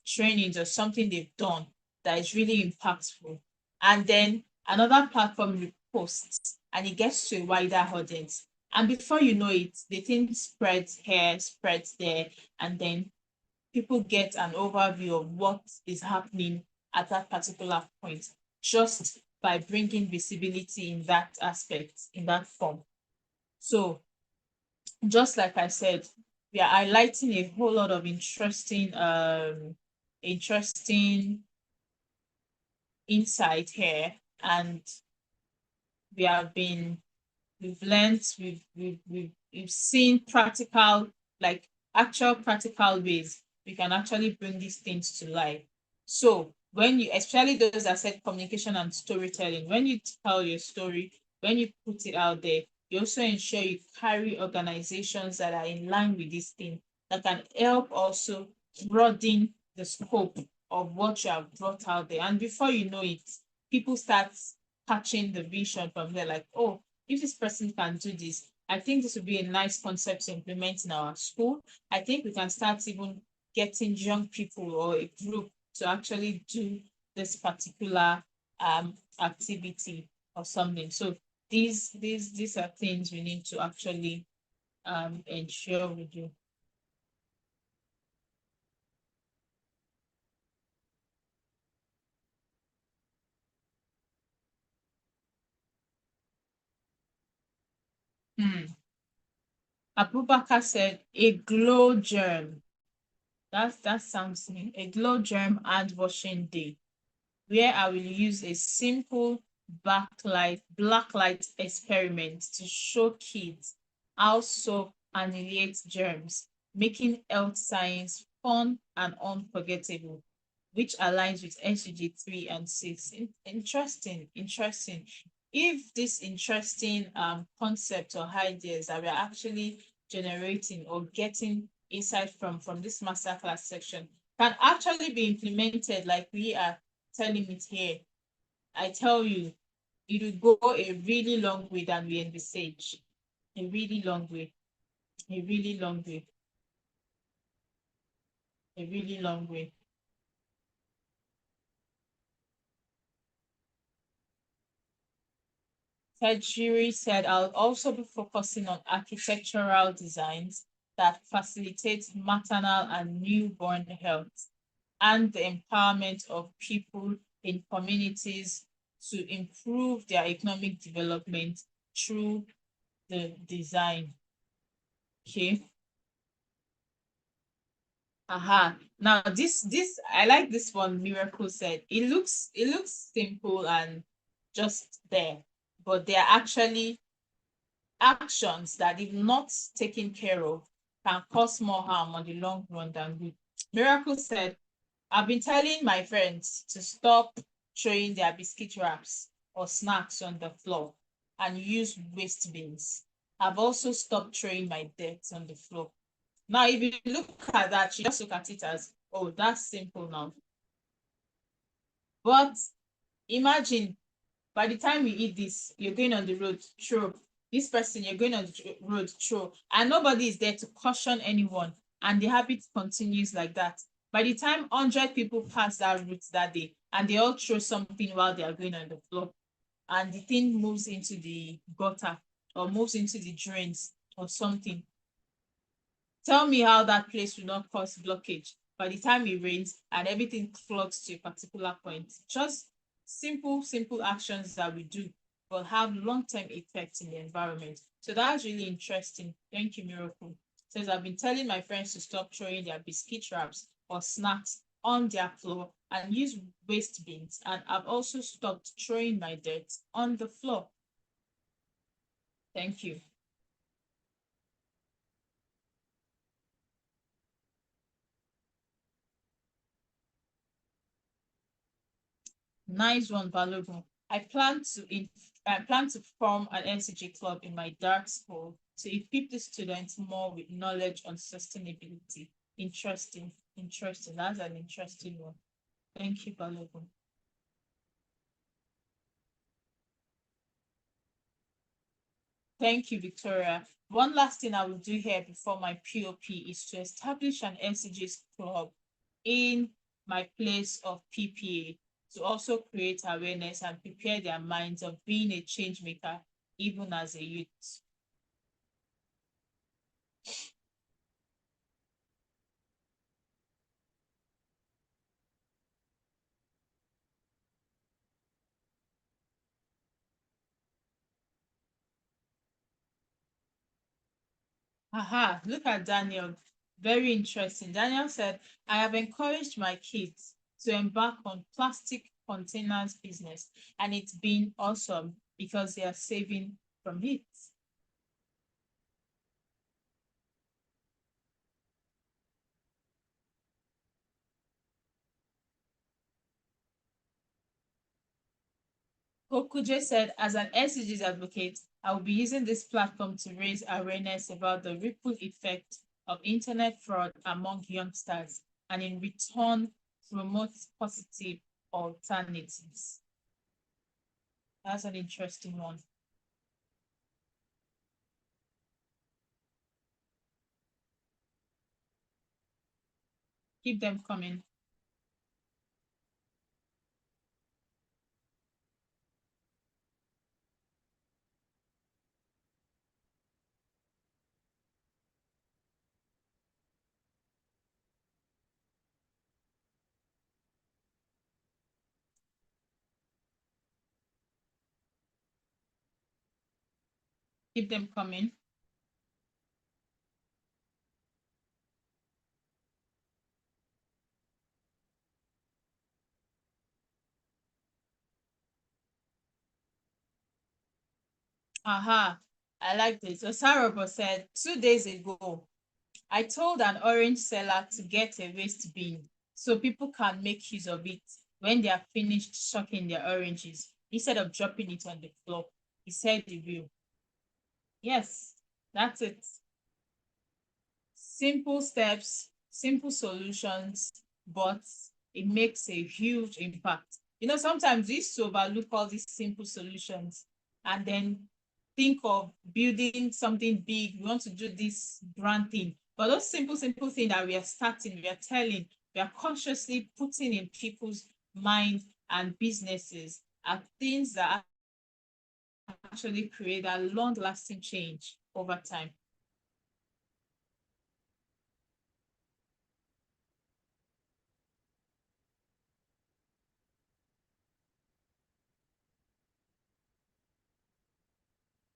trainings or something they've done that is really impactful, and then another platform reposts and it gets to a wider audience, and before you know it, the thing spreads here, spreads there, and then people get an overview of what is happening at that particular point just by bringing visibility in that aspect, in that form. So just like I said, we are highlighting a whole lot of interesting insight here, and we've learned, we've seen practical, like actual practical ways we can actually bring these things to life. So when you, especially those that said communication and storytelling, when you tell your story, when you put it out there, you also ensure you carry organizations that are in line with this thing, that can help also broaden the scope of what you have brought out there. And before you know it, people start catching the vision from there, like, oh, if this person can do this, I think this would be a nice concept to implement in our school. I think we can start even getting young people or a group to actually do this particular activity or something. So these are things we need to actually ensure we do. Abubakar said a glow germ. That sounds neat. A glow germ hand washing day, where I will use a simple black light experiment to show kids how soap annihilates germs, making health science fun and unforgettable, which aligns with SDG 3 and 6. Interesting. If this interesting concept or ideas that we're actually generating or getting insight from this masterclass section can actually be implemented like we are telling it here, I tell you, it will go a really long way than we envisage. A really long way. A really long way. A really long way. Tajiri said, I'll also be focusing on architectural designs that facilitate maternal and newborn health and the empowerment of people in communities to improve their economic development through the design. Okay. Now this I like this one. Miracle said it looks simple and just there, but they are actually actions that, if not taken care of, can cause more harm on the long run than good. Miracle said, I've been telling my friends to stop throwing their biscuit wraps or snacks on the floor and use waste bins. I've also stopped throwing my dirt on the floor. Now, if you look at that, you just look at it as, oh, that's simple now. But imagine, by the time you eat this, you're going on the road, throw. This person, you're going on the road, throw. And nobody is there to caution anyone. And the habit continues like that. By the time 100 people pass that route that day, and they all throw something while they are going on the floor, and the thing moves into the gutter or moves into the drains or something, tell me how that place will not cause blockage by the time it rains and everything floods to a particular point. Just simple actions that we do will have long-term effects in the environment. So that's really interesting. Thank you, Miracle. Says, I've been telling my friends to stop throwing their biscuit wraps or snacks on their floor and use waste bins. And I've also stopped throwing my dirt on the floor. Thank you. Nice one, Balogun. I plan to form an SDG club in my dark school to equip the students more with knowledge on sustainability. Interesting. That's an interesting one. Thank you, Balogun. Thank you, Victoria. One last thing I will do here before my POP is to establish an SDGs club in my place of PPA to also create awareness and prepare their minds of being a change maker, even as a youth. Aha, look at Daniel. Very interesting. Daniel said, I have encouraged my kids to embark on plastic containers business, and it's been awesome because they are saving from it. Kokuje said, as an SDGs advocate, I will be using this platform to raise awareness about the ripple effect of internet fraud among youngsters and in return promote positive alternatives. That's an interesting one. Keep them coming. Keep them coming. Aha, I like this. Osarobo said, 2 days ago, I told an orange seller to get a waste bin so people can make use of it when they are finished sucking their oranges instead of dropping it on the floor. He said he will. Yes, that's it. Simple steps, simple solutions, but it makes a huge impact. You know, sometimes we used to overlook all these simple solutions and then think of building something big. We want to do this grand thing. But those simple things that we are starting, we are telling, we are consciously putting in people's minds and businesses are things that actually create a long-lasting change over time.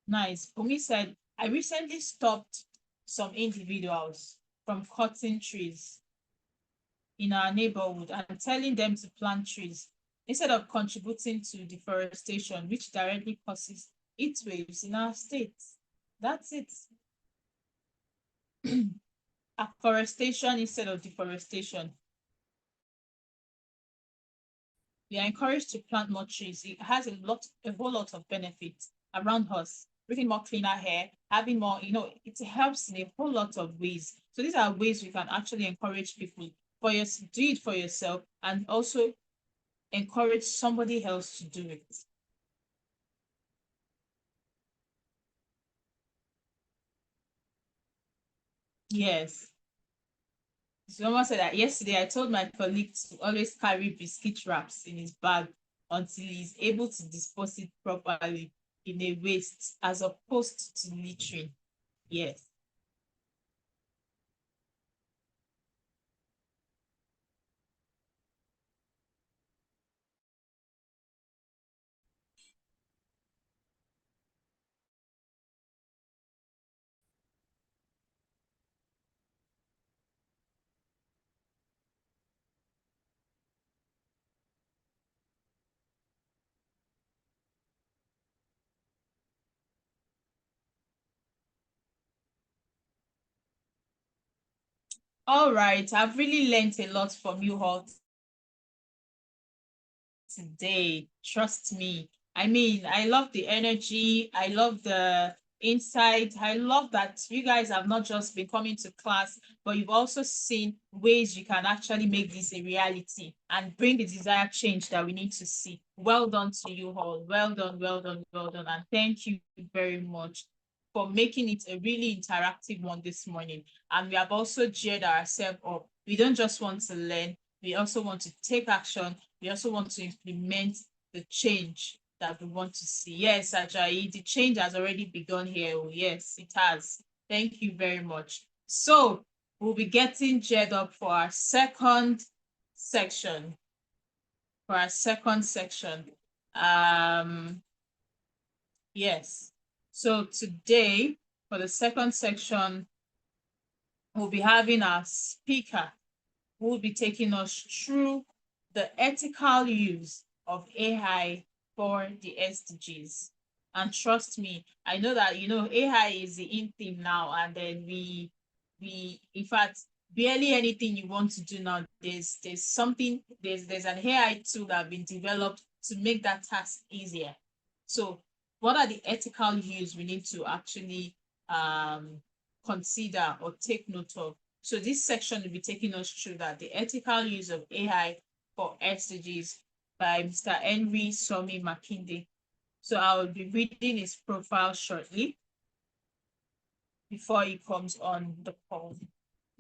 Nice. Umi said, I recently stopped some individuals from cutting trees in our neighborhood and telling them to plant trees instead of contributing to deforestation, which directly causes heat waves in our state. That's it. Afforestation instead of deforestation. We are encouraged to plant more trees. It has a whole lot of benefits around us. Breathing more cleaner air, having more, it helps in a whole lot of ways. So these are ways we can actually encourage people do it for yourself and also encourage somebody else to do it. Yes. Someone said that yesterday I told my colleague to always carry biscuit wraps in his bag until he's able to dispose it properly in a waste as opposed to littering. Yes. All right, I've really learned a lot from you all today. Trust me. I mean, I love the energy. I love the insight. I love that you guys have not just been coming to class, but you've also seen ways you can actually make this a reality and bring the desired change that we need to see. Well done to you all. Well done, well done, well done. And thank you very much for making it a really interactive one this morning. And we have also geared ourselves up. We don't just want to learn, we also want to take action. We also want to implement the change that we want to see. Yes, Ajayi, the change has already begun here. Oh, yes, it has. Thank you very much. So we'll be getting geared up for our second section. Yes. So today, for the second section, we'll be having our speaker who will be taking us through the ethical use of AI for the SDGs. And trust me, I know that, AI is the in theme now, and then we in fact, barely anything you want to do now, there's an AI tool that has been developed to make that task easier. So what are the ethical use we need to actually consider or take note of? So this section will be taking us through that, the ethical use of AI for SDGs by Mr. Henry Somi Makinde. So I will be reading his profile shortly before he comes on the call.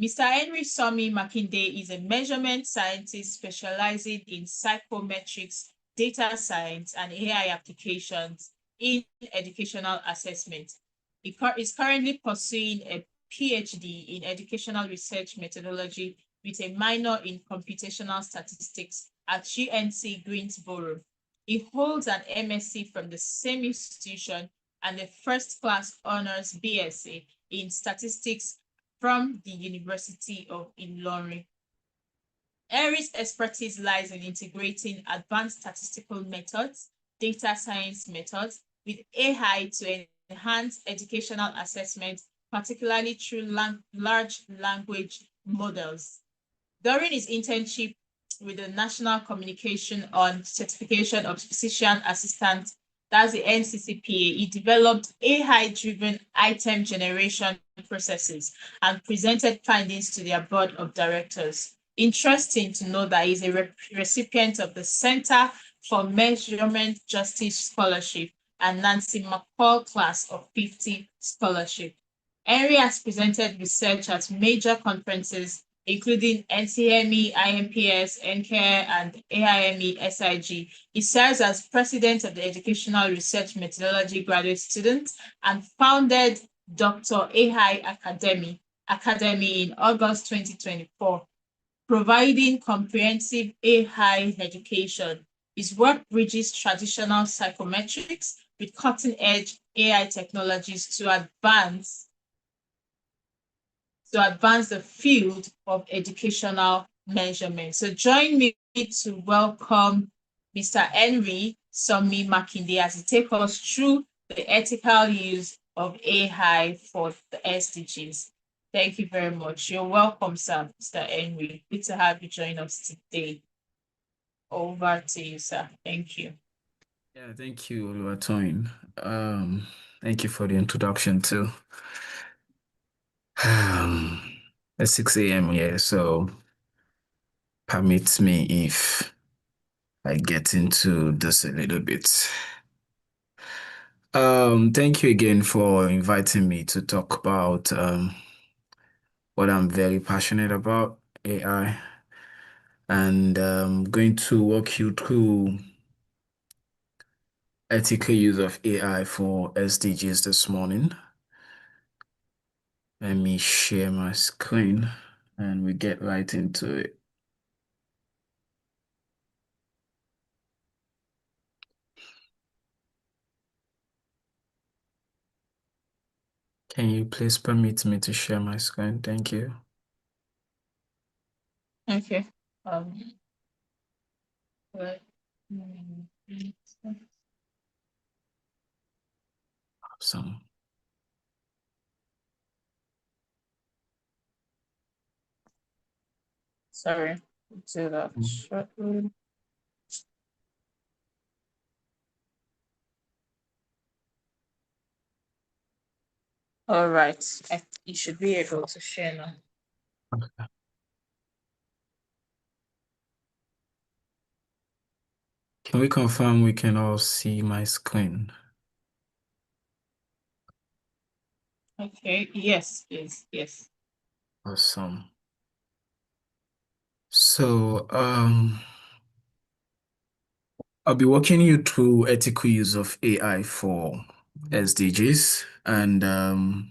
Mr. Henry Somi Makinde is a measurement scientist specializing in psychometrics, data science, and AI applications in educational assessment. He is currently pursuing a PhD in educational research methodology with a minor in computational statistics at UNC Greensboro. He holds an MSc from the same institution and a first-class honors BSc in statistics from the University of Ilorin. Henry's expertise lies in integrating advanced statistical methods, data science methods, with AI to enhance educational assessment, particularly through large language models. During his internship with the National Communication on Certification of Physician Assistants, that's the NCCPA, he developed AI-driven item generation processes and presented findings to their board of directors. Interesting to know that he's a recipient of the Center for Measurement Justice Scholarship and Nancy McCall Class of 50 Scholarship. Henry has presented research at major conferences, including NCME, IMPS, NCARE, and AIME SIG. He serves as president of the Educational Research Methodology Graduate Students and founded Dr. AI Academy in August 2024, providing comprehensive AI education. His work bridges traditional psychometrics with cutting-edge AI technologies to advance the field of educational measurement. So join me to welcome Mr. Henry Somi Makinde as he takes us through the ethical use of AI for the SDGs. Thank you very much. You're welcome, sir, Mr. Henry. Good to have you join us today. Over to you, sir. Thank you. Yeah, thank you, Oluwatoyin. Thank you for the introduction too. It's 6 a.m. here, so permit me if I get into this a little bit. Thank you again for inviting me to talk about what I'm very passionate about, AI, and I'm going to walk you through ethical use of AI for SDGs this morning. Let me share my screen and we get right into it. Can you please permit me to share my screen? Thank you. Okay. Awesome. Sorry, do that shortly. All right. You should be able to share now. Can we confirm we can all see my screen? Okay. Yes, please. Yes. Awesome. So, I'll be walking you through ethical use of AI for SDGs and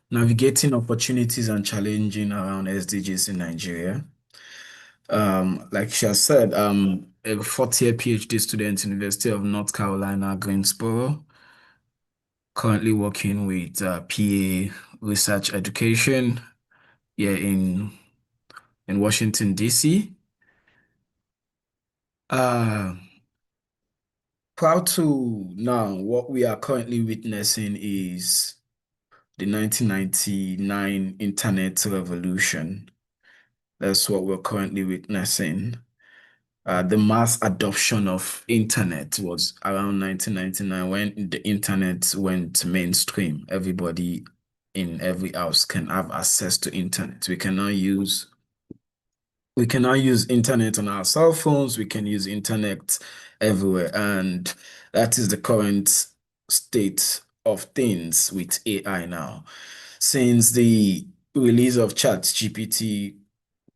navigating opportunities and challenging around SDGs in Nigeria. Like she has said, a fourth-year PhD student, University of North Carolina, Greensboro, currently working with PA Research Education here in Washington, D.C. Proud to now, what we are currently witnessing is the 1999 internet revolution. That's what we're currently witnessing. The mass adoption of internet was around 1999 when the internet went mainstream. Everybody in every house can have access to internet. We can now use internet on our cell phones. We can use internet everywhere. And that is the current state of things with AI now. Since the release of ChatGPT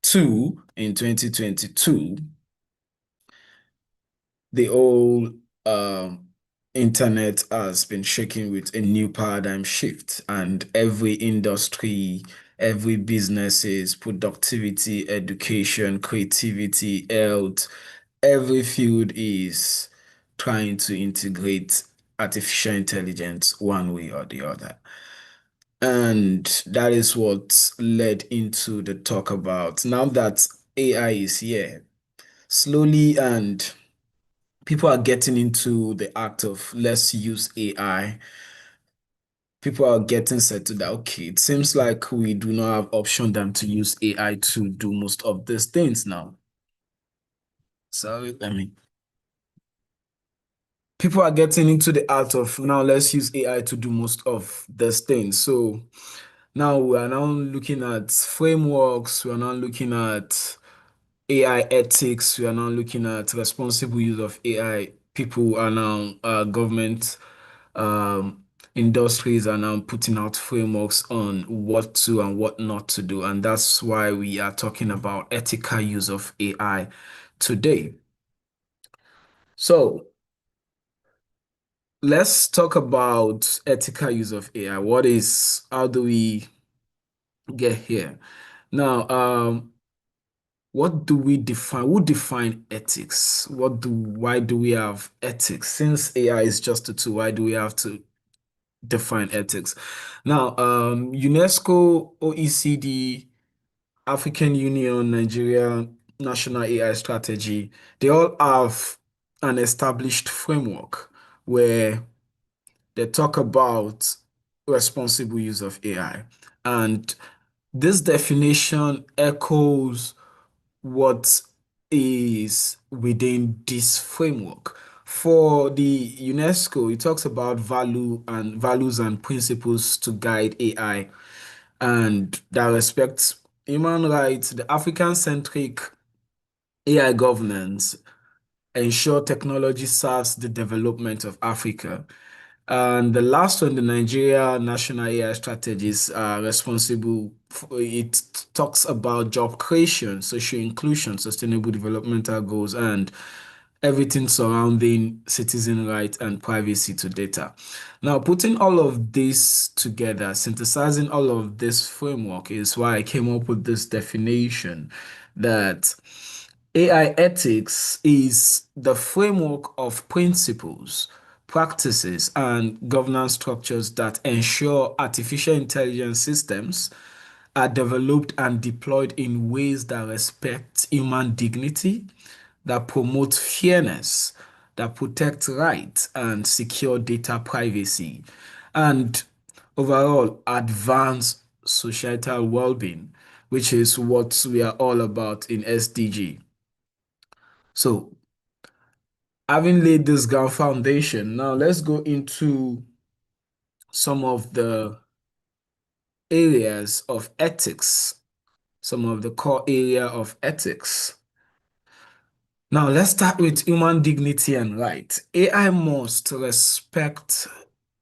2 in 2022, the whole internet has been shaken with a new paradigm shift, and every industry, every businesses, productivity, education, creativity, health, every field is trying to integrate artificial intelligence one way or the other. And that is what led into the talk about now that AI is here, slowly, and people are getting into the act of let's use AI. People are getting set to that, okay, it seems like we do not have option than to use AI to do most of these things now. So, people are getting into the art of now let's use AI to do most of these things. So now we are now looking at frameworks, we are now looking at AI ethics, we are now looking at responsible use of AI. People are now, government industries are now putting out frameworks on what to and what not to do. And that's why we are talking about ethical use of AI today. So let's talk about ethical use of AI. How do we get here? Now, what do we define? Who define ethics? Why do we have ethics? Since AI is just a tool, why do we have to define ethics? Now, UNESCO, OECD, African Union, Nigeria, National AI Strategy, they all have an established framework where they talk about responsible use of AI. And this definition echoes what is within this framework. For the UNESCO, it talks about values and principles to guide AI and that respects human rights, the African-centric AI governance, ensure technology serves the development of Africa. And the last one, the Nigeria National AI Strategies are responsible. It talks about job creation, social inclusion, sustainable developmental goals, and everything surrounding citizen rights and privacy to data. Now, putting all of this together, synthesizing all of this framework is why I came up with this definition that AI ethics is the framework of principles, practices, and governance structures that ensure artificial intelligence systems are developed and deployed in ways that respect human dignity, that promote fairness, that protect rights and secure data privacy, and overall advance societal well-being, which is what we are all about in SDG. So, having laid this ground foundation, now let's go into some of the areas of ethics, some of the core area of ethics. Now, let's start with human dignity and right. AI must respect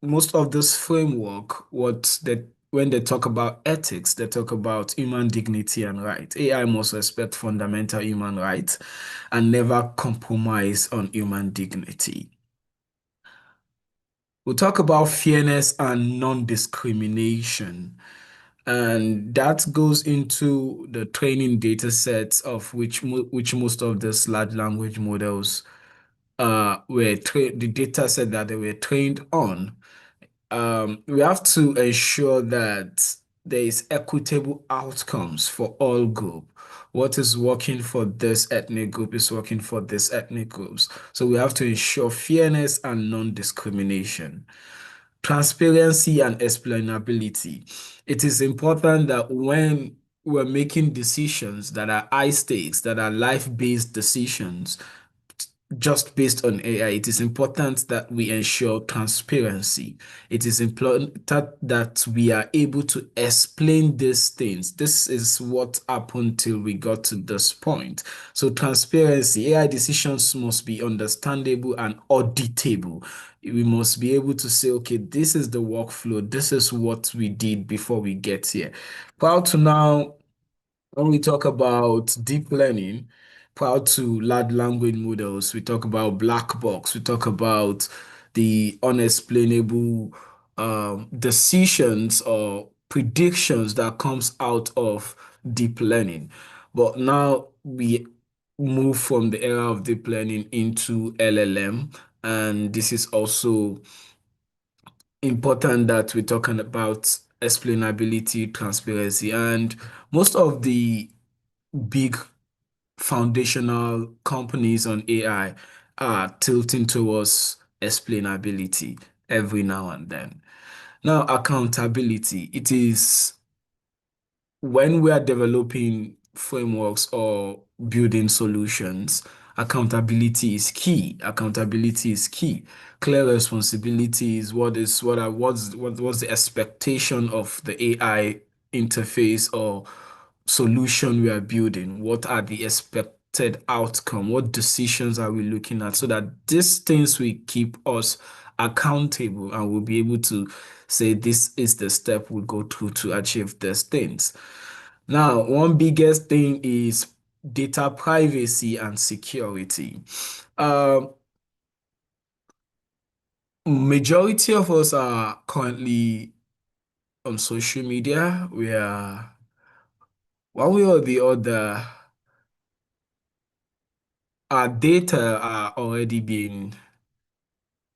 most of this framework, when they talk about ethics, they talk about human dignity and right. AI must respect fundamental human rights and never compromise on human dignity. We'll talk about fairness and non-discrimination. And that goes into the training data sets of which most of these large language models the data set that they were trained on. We have to ensure that there is equitable outcomes for all group. What is working for this ethnic group is working for this ethnic groups. So we have to ensure fairness and non-discrimination. Transparency and explainability. It is important that when we're making decisions that are high stakes, that are life-based decisions, just based on AI, it is important that we ensure transparency. It is important that we are able to explain these things. This is what happened till we got to this point. So transparency, AI decisions must be understandable and auditable. We must be able to say, okay, this is the workflow. This is what we did before we get here. Proud to now, when we talk about deep learning, proud to large language models, we talk about black box, we talk about the unexplainable decisions or predictions that comes out of deep learning. But now we move from the era of deep learning into LLM, and this is also important that we're talking about explainability, transparency, and most of the big foundational companies on AI are tilting towards explainability every now and then. Now, accountability. It is when we are developing frameworks or building solutions, accountability is key. Accountability is key. Clear responsibility is what's the expectation of the AI interface or solution we are building? What are the expected outcome? What decisions are we looking at? So that these things will keep us accountable and we'll be able to say this is the step we go through to achieve these things. Now, one biggest thing is data privacy and security. Majority of us are currently on social media. We are, one way or the other, our data are already being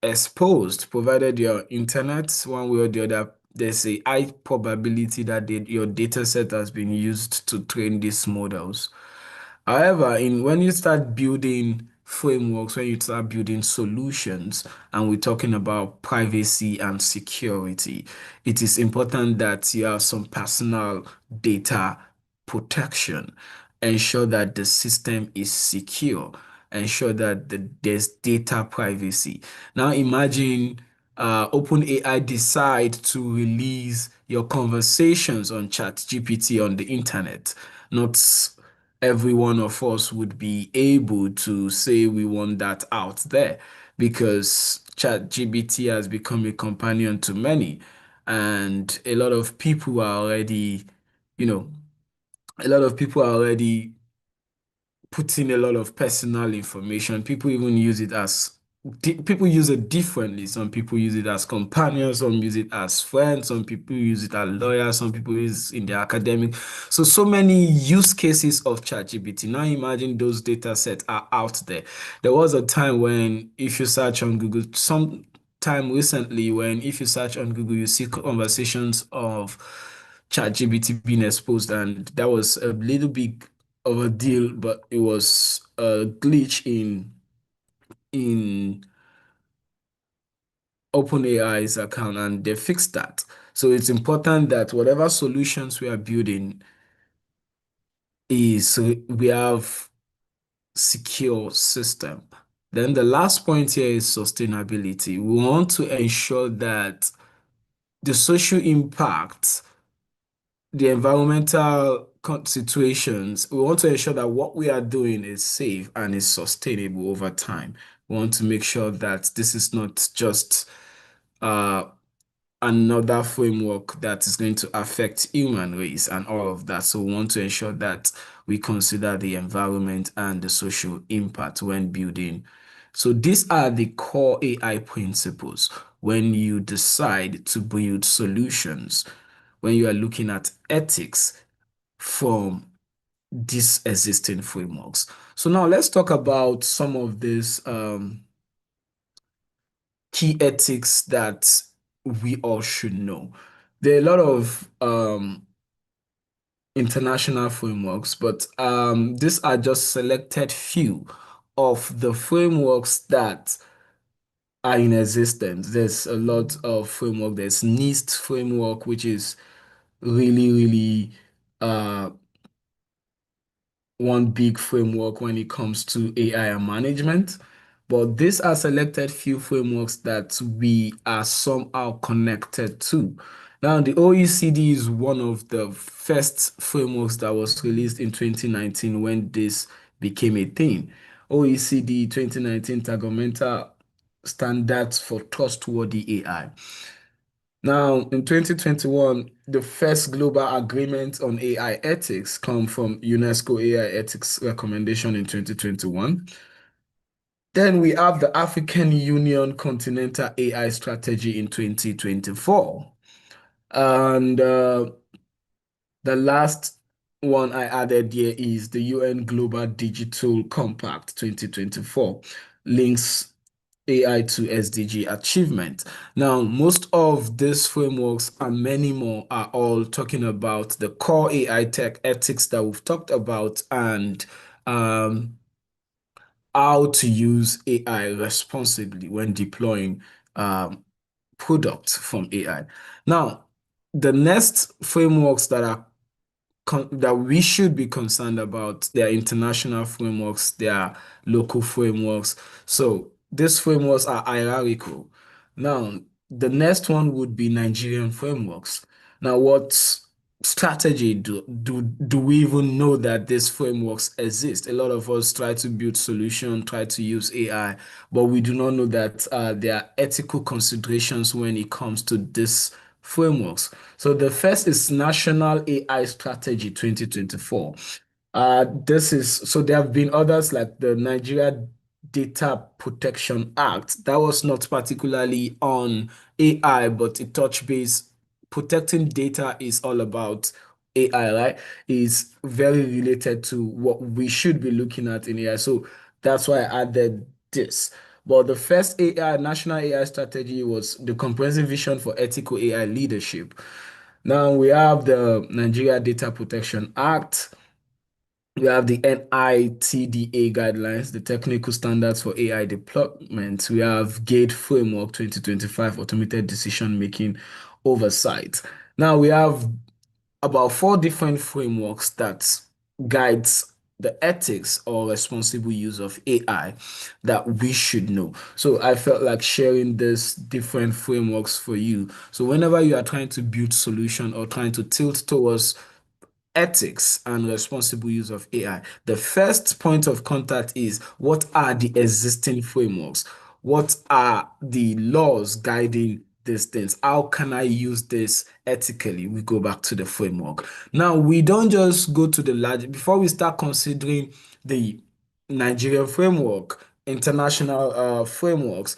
exposed, provided your internet, one way or the other. There's a high probability that your data set has been used to train these models. However, when you start building frameworks, when you start building solutions, and we're talking about privacy and security, it is important that you have some personal data protection. Ensure that the system is secure. Ensure that there's data privacy. Now imagine OpenAI decide to release your conversations on ChatGPT on the internet. Not every one of us would be able to say we want that out there because ChatGPT has become a companion to many. And a lot of people are already, you know, a lot of people are already putting a lot of personal information. People even use it as people use it differently. Some people use it as companions, some use it as friends, some people use it as lawyers, some people use it in the academic. So many use cases of ChatGPT. Now imagine those data sets are out there. There was a time when if you search on Google, some time recently when if you search on Google, you see conversations of ChatGPT being exposed, and that was a little bit of a deal, but it was a glitch in OpenAI's account, and they fixed that. So it's important that whatever solutions we are building is we have secure system. Then the last point here is sustainability. We want to ensure that the social impact, the environmental situations, we want to ensure that what we are doing is safe and is sustainable over time. We want to make sure that this is not just another framework that is going to affect human race and all of that. So we want to ensure that we consider the environment and the social impact when building. So these are the core AI principles when you decide to build solutions, when you are looking at ethics from these existing frameworks. So now let's talk about some of these key ethics that we all should know. There are a lot of international frameworks, but these are just selected few of the frameworks that are in existence. There's a lot of framework. There's NIST framework, which is really one big framework when it comes to AI and management. But these are selected few frameworks that we are somehow connected to. Now, the OECD is one of the first frameworks that was released in 2019 when this became a thing. OECD 2019 Governmental Standards for Trustworthy AI. Now, in 2021, the first global agreement on AI ethics come from UNESCO AI Ethics Recommendation in 2021. Then we have the African Union Continental AI Strategy in 2024. And the last one I added here is the UN Global Digital Compact 2024, links AI to SDG achievement. Now, most of these frameworks and many more are all talking about the core AI tech ethics that we've talked about and how to use AI responsibly when deploying products from AI. Now, the next frameworks that we should be concerned about, they are international frameworks, they are local frameworks. So these frameworks are hierarchical. Now, the next one would be Nigerian frameworks. Now, what strategy do we even know that these frameworks exist? A lot of us try to build solutions, try to use AI, but we do not know that there are ethical considerations when it comes to this frameworks. So the first is National AI Strategy 2024. There have been others like the Nigeria Data Protection Act. That was not particularly on AI, but it touched base. Protecting data is all about AI, right? It's very related to what we should be looking at in AI. So that's why I added this. But the first national AI strategy was the comprehensive vision for ethical AI leadership. Now we have the Nigeria Data Protection Act. We have the NITDA guidelines, the technical standards for AI deployment. We have GATE Framework 2025, automated decision-making oversight. Now we have about 4 different frameworks that guides the ethics or responsible use of AI that we should know. So I felt like sharing these different frameworks for you. So whenever you are trying to build solution or trying to tilt towards ethics and responsible use of AI, the first point of contact is what are the existing frameworks? What are the laws guiding these things? How can I use this ethically? We go back to the framework. Now, we don't just go to the large, before we start considering the Nigerian framework, international frameworks,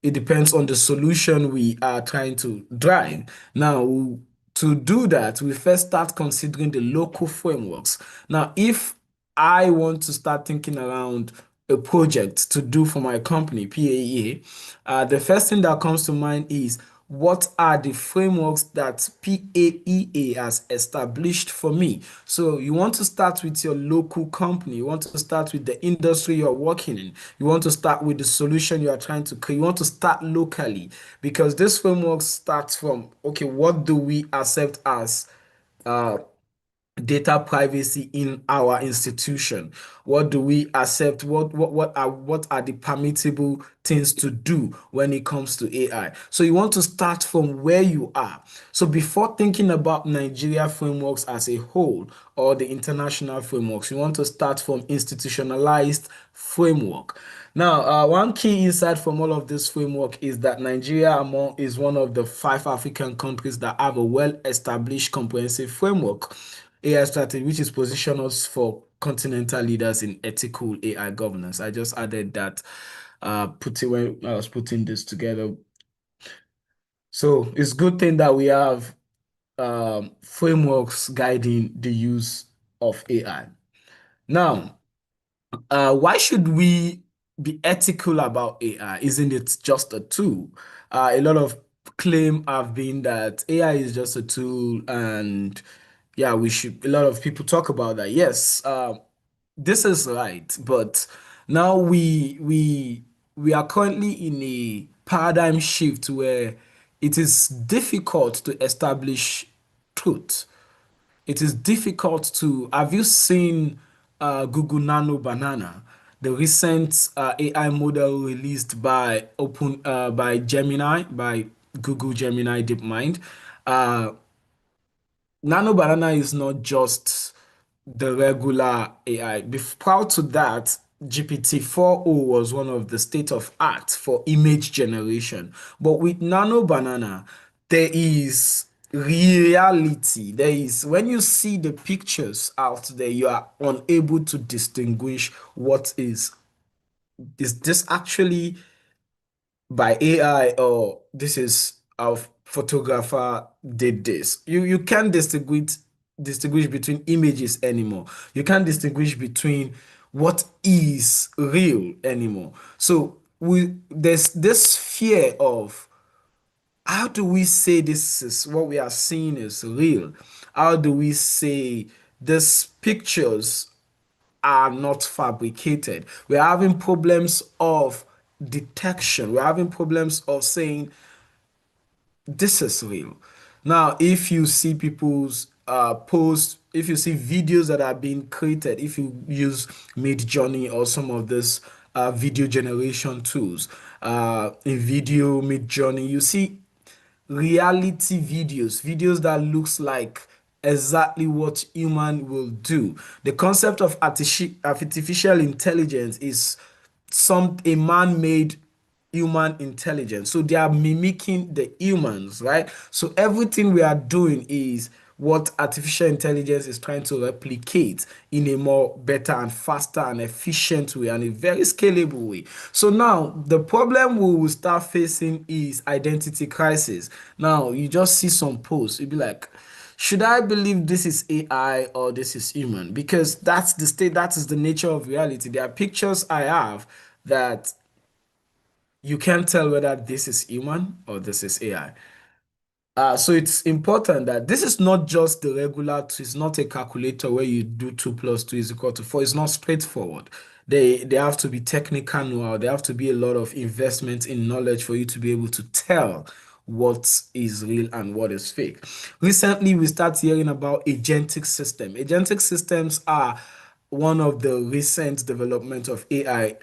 it depends on the solution we are trying to drive. Now, to do that, we first start considering the local frameworks. Now, if I want to start thinking around a project to do for my company, PAEA, the first thing that comes to mind is what are the frameworks that PAEA has established for me? So you want to start with your local company. You want to start with the industry you're working in. You want to start with the solution you are trying to create. You want to start locally because this framework starts from, okay, what do we accept as data privacy in our institution? What do we accept? What are the permissible things to do when it comes to AI? So you want to start from where you are. So before thinking about Nigeria frameworks as a whole or the international frameworks, you want to start from institutionalized framework. Now, one key insight from all of this framework is that Nigeria is one of the 5 African countries that have a well-established comprehensive framework AI strategy, which is position us for continental leaders in ethical AI governance. I just added that when I was putting this together. So it's a good thing that we have frameworks guiding the use of AI. Now, why should we be ethical about AI? Isn't it just a tool? A lot of claim have been that AI is just a tool, and yeah, a lot of people talk about that. Yes, this is right, but now we are currently in a paradigm shift where it is difficult to establish truth. It is difficult to. Have you seen Google Nano Banana, the recent AI model released by Gemini, by Google Gemini DeepMind? Nano Banana is not just the regular AI. Prior to that, GPT-4o was one of the state of art for image generation. But with Nano Banana, there is reality. There is, when you see the pictures out there, you are unable to distinguish what is this actually by AI, or this is a photographer did this. You can't distinguish between images anymore. You can't distinguish between what is real anymore. So there's this fear of, how do we say this is what we are seeing is real? How do we say these pictures are not fabricated? We're having problems of detection. We're having problems of saying this is real. Now, if you see people's posts, if you see videos that are being created, if you use Midjourney or some of this video generation tools, in video Midjourney, you see reality videos that looks like exactly what human will do. The concept of artificial intelligence is a man-made human intelligence. So they are mimicking the humans, right? So everything we are doing is what artificial intelligence is trying to replicate in a more better and faster and efficient way, and a very scalable way. So now the problem we will start facing is identity crisis. Now you just see some posts, you'll be like, should I believe this is AI or this is human? Because that's the state, that is the nature of reality. There are pictures I have that you can't tell whether this is human or this is AI. So it's important that this is not just the regular, it's not a calculator where you do 2 + 2 = 4. It's not straightforward. They have to be technical know-how. There have to be a lot of investment in knowledge for you to be able to tell what is real and what is fake. Recently, we start hearing about agentic system. Agentic systems are one of the recent development of AI,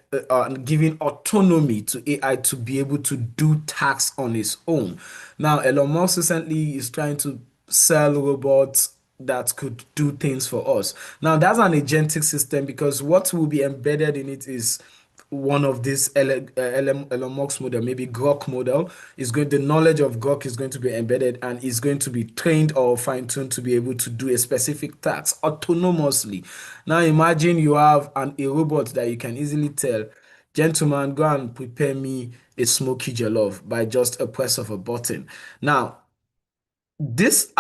giving autonomy to AI to be able to do tasks on its own. Now, Elon Musk recently is trying to sell robots that could do things for us. Now, that's an agentic system because what will be embedded in it is one of this Elon Musk model, maybe Grok model, the knowledge of Grok is going to be embedded and is going to be trained or fine-tuned to be able to do a specific task autonomously. Now imagine you have a robot that you can easily tell, gentleman, go and prepare me a smoky jollof by just a press of a button. Now, this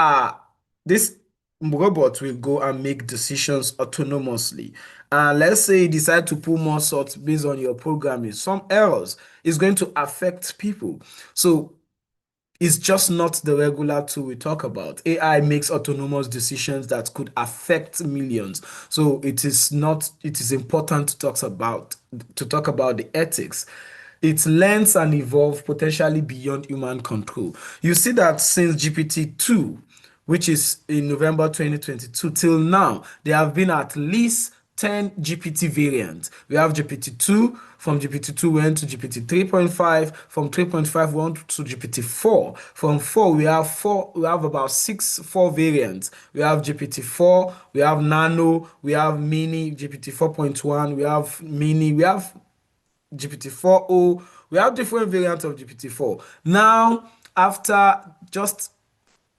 robot will go and make decisions autonomously. And let's say you decide to put more salt based on your programming, some errors is going to affect people. So it's just not the regular tool we talk about. AI makes autonomous decisions that could affect millions. So it is important to talk about the ethics. It learns and evolves potentially beyond human control. You see that since GPT-2, which is in November 2022, till now, there have been at least 10 GPT variants. We have GPT-2. From GPT-2 we went to GPT 3.5. From 3.5 we went to GPT-4. From 4 we have about 4 variants. We have GPT-4, we have Nano, we have Mini, GPT 4.1, we have Mini, we have GPT-4o. We have different variants of GPT-4. Now, after just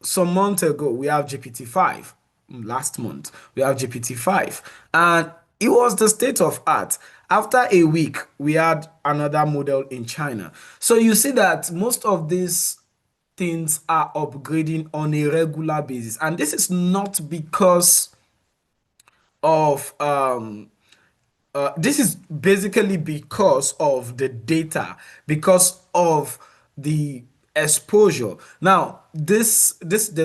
some months ago, we have GPT-5. Last month, we have GPT-5. And it was the state of art. After a week, we had another model in China. So you see that most of these things are upgrading on a regular basis. And this is not because of this is basically because of the data, because of the exposure. Now, there's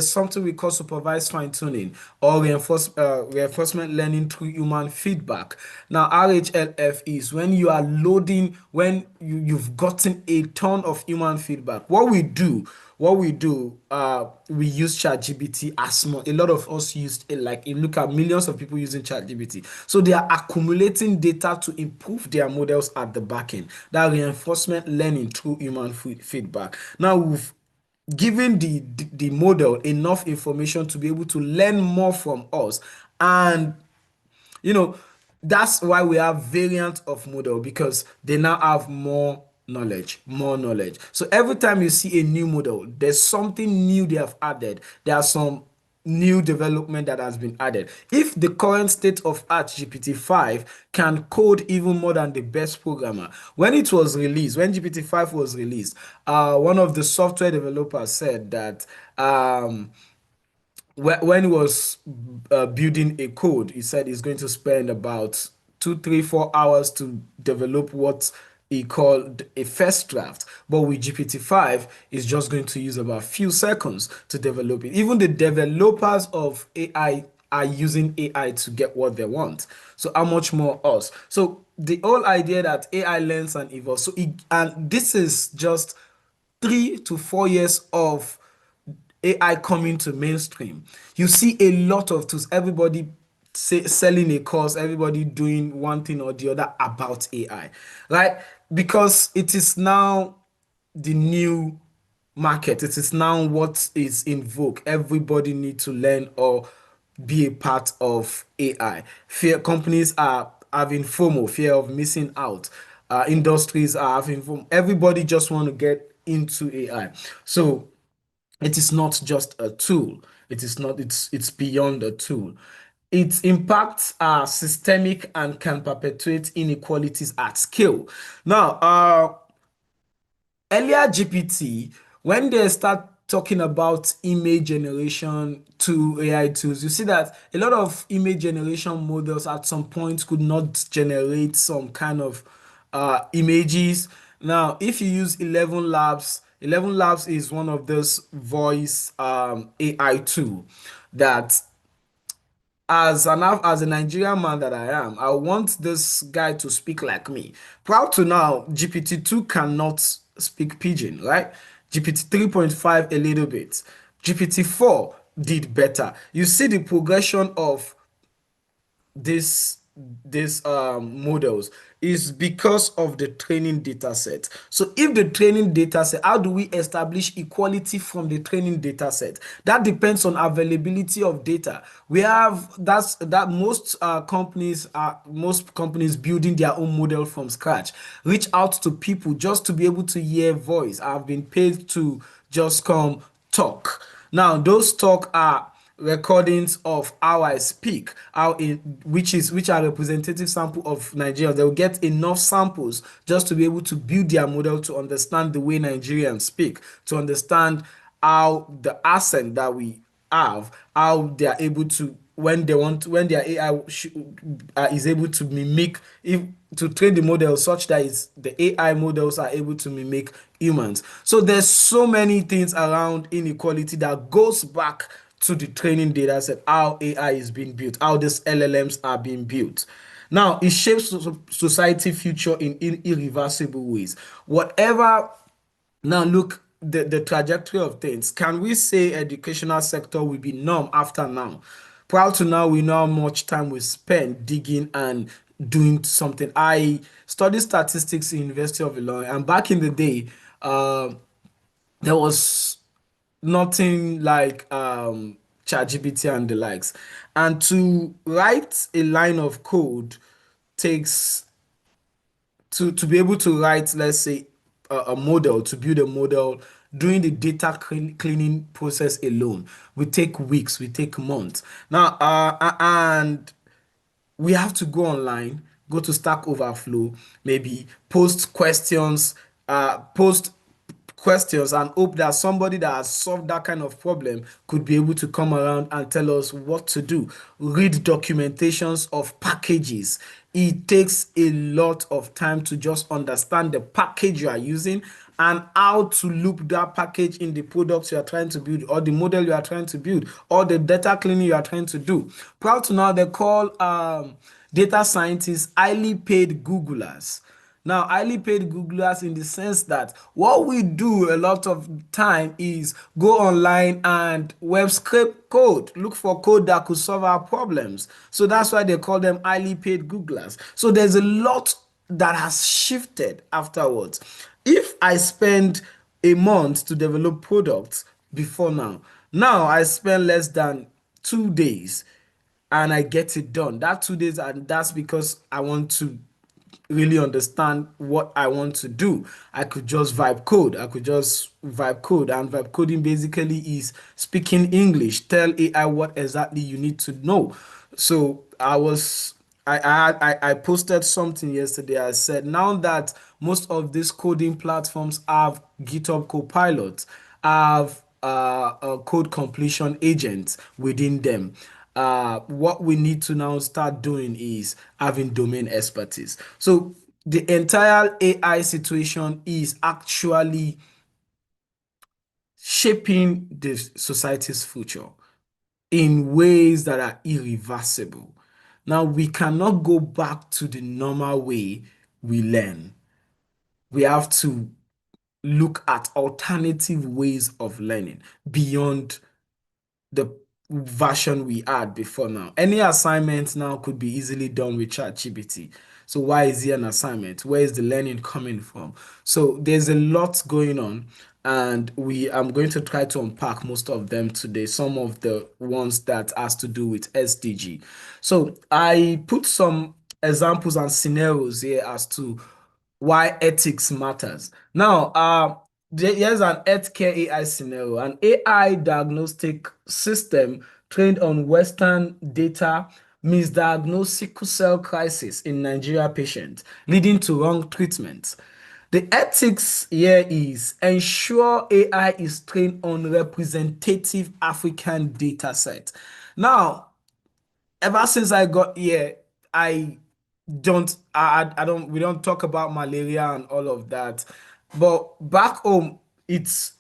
something we call supervised fine-tuning or reinforcement learning through human feedback. Now, RHLF is when you are loading, when you've gotten a ton of human feedback. What we do, we use ChatGPT as much. A lot of us used it. Like, you look at millions of people using ChatGPT. So they are accumulating data to improve their models at the back end. That reinforcement learning through human feedback. Now we've given the model enough information to be able to learn more from us, and that's why we have variants of model, because they now have more knowledge. So every time you see a new model, there's something new they have added. There are some new development that has been added. If the current state of art GPT-5 can code even more than the best programmer, when GPT-5 was released, one of the software developers said that when he was building a code, he said he's going to spend about 2, 3, 4 hours to develop what he called a first draft. But with GPT-5, it's just going to use about a few seconds to develop it. Even the developers of AI are using AI to get what they want. So how much more us? So the whole idea that AI learns and evolves. And this is just 3 to 4 years of AI coming to mainstream. You see a lot of tools, everybody selling a course, everybody doing one thing or the other about AI, right? Because it is now the new market. It is now what is in vogue. Everybody needs to learn or be a part of AI. Companies are having FOMO, fear of missing out. Industries are having FOMO. Everybody just want to get into AI. So it is not just a tool. It's beyond a tool. Its impacts are systemic and can perpetuate inequalities at scale. Now, earlier GPT, when they start talking about image generation to AI tools, you see that a lot of image generation models at some point could not generate some kind of images. Now, if you use 11 Labs is one of those voice AI tool that as a Nigerian man that I am, I want this guy to speak like me. Proud to now, GPT-2 cannot speak pidgin, right? GPT 3.5 a little bit. GPT-4 did better. You see the progression of this models is because of the training data set. So if the training data set, how do we establish equality from the training data set? That depends on availability of data. We have most companies building their own model from scratch, reach out to people just to be able to hear voice. I've been paid to just come talk. Now those talk are recordings of how I speak, which are representative sample of Nigeria. They will get enough samples just to be able to build their model to understand the way Nigerians speak, to understand how the accent that we have, how they are able to, when their AI is able to mimic, to train the model such that the AI models are able to mimic humans. So there's so many things around inequality that goes back to the training data set, how AI is being built, how these LLMs are being built. Now, it shapes society future in irreversible ways. Now look, the trajectory of things, can we say educational sector will be norm after now? Prior to now, we know how much time we spend digging and doing something. I studied statistics in University of Illinois, and back in the day, there was nothing like ChatGPT and the likes. And to write a line of code takes to be able to write, let's say, a model, to build a model, doing the data cleaning process alone, we take weeks, we take months. Now, and we have to go online, go to Stack Overflow, maybe post questions and hope that somebody that has solved that kind of problem could be able to come around and tell us what to do. Read documentations of packages. It takes a lot of time to just understand the package you are using and how to loop that package in the products you are trying to build, or the model you are trying to build, or the data cleaning you are trying to do. Proud to now, they call data scientists highly paid Googlers. Now, highly paid Googlers in the sense that what we do a lot of time is go online and web scrape code, look for code that could solve our problems. So that's why they call them highly paid Googlers. So there's a lot that has shifted afterwards. If I spend a month to develop products before now I spend less than 2 days and I get it done. That 2 days, and that's because I want to really understand what I want to do. I could just vibe code. And vibe coding basically is speaking English. Tell AI what exactly you need to know. So I posted something yesterday. I said now that most of these coding platforms have GitHub Copilot, have a code completion agent within them. What we need to now start doing is having domain expertise. So the entire AI situation is actually shaping the society's future in ways that are irreversible. Now, we cannot go back to the normal way we learn. We have to look at alternative ways of learning beyond the version we had before now. Any assignment now could be easily done with ChatGPT. So why is it an assignment? Where is the learning coming from? So there's a lot going on, and I'm going to try to unpack most of them today. Some of the ones that has to do with SDG. So I put some examples and scenarios here as to why ethics matters. Now, here's an healthcare AI scenario. An AI diagnostic system trained on Western data misdiagnosed sickle cell crisis in Nigeria patients, leading to wrong treatment. The ethics here is ensure AI is trained on representative African data set. Now, ever since I got here, I don't we don't talk about malaria and all of that, but back home it's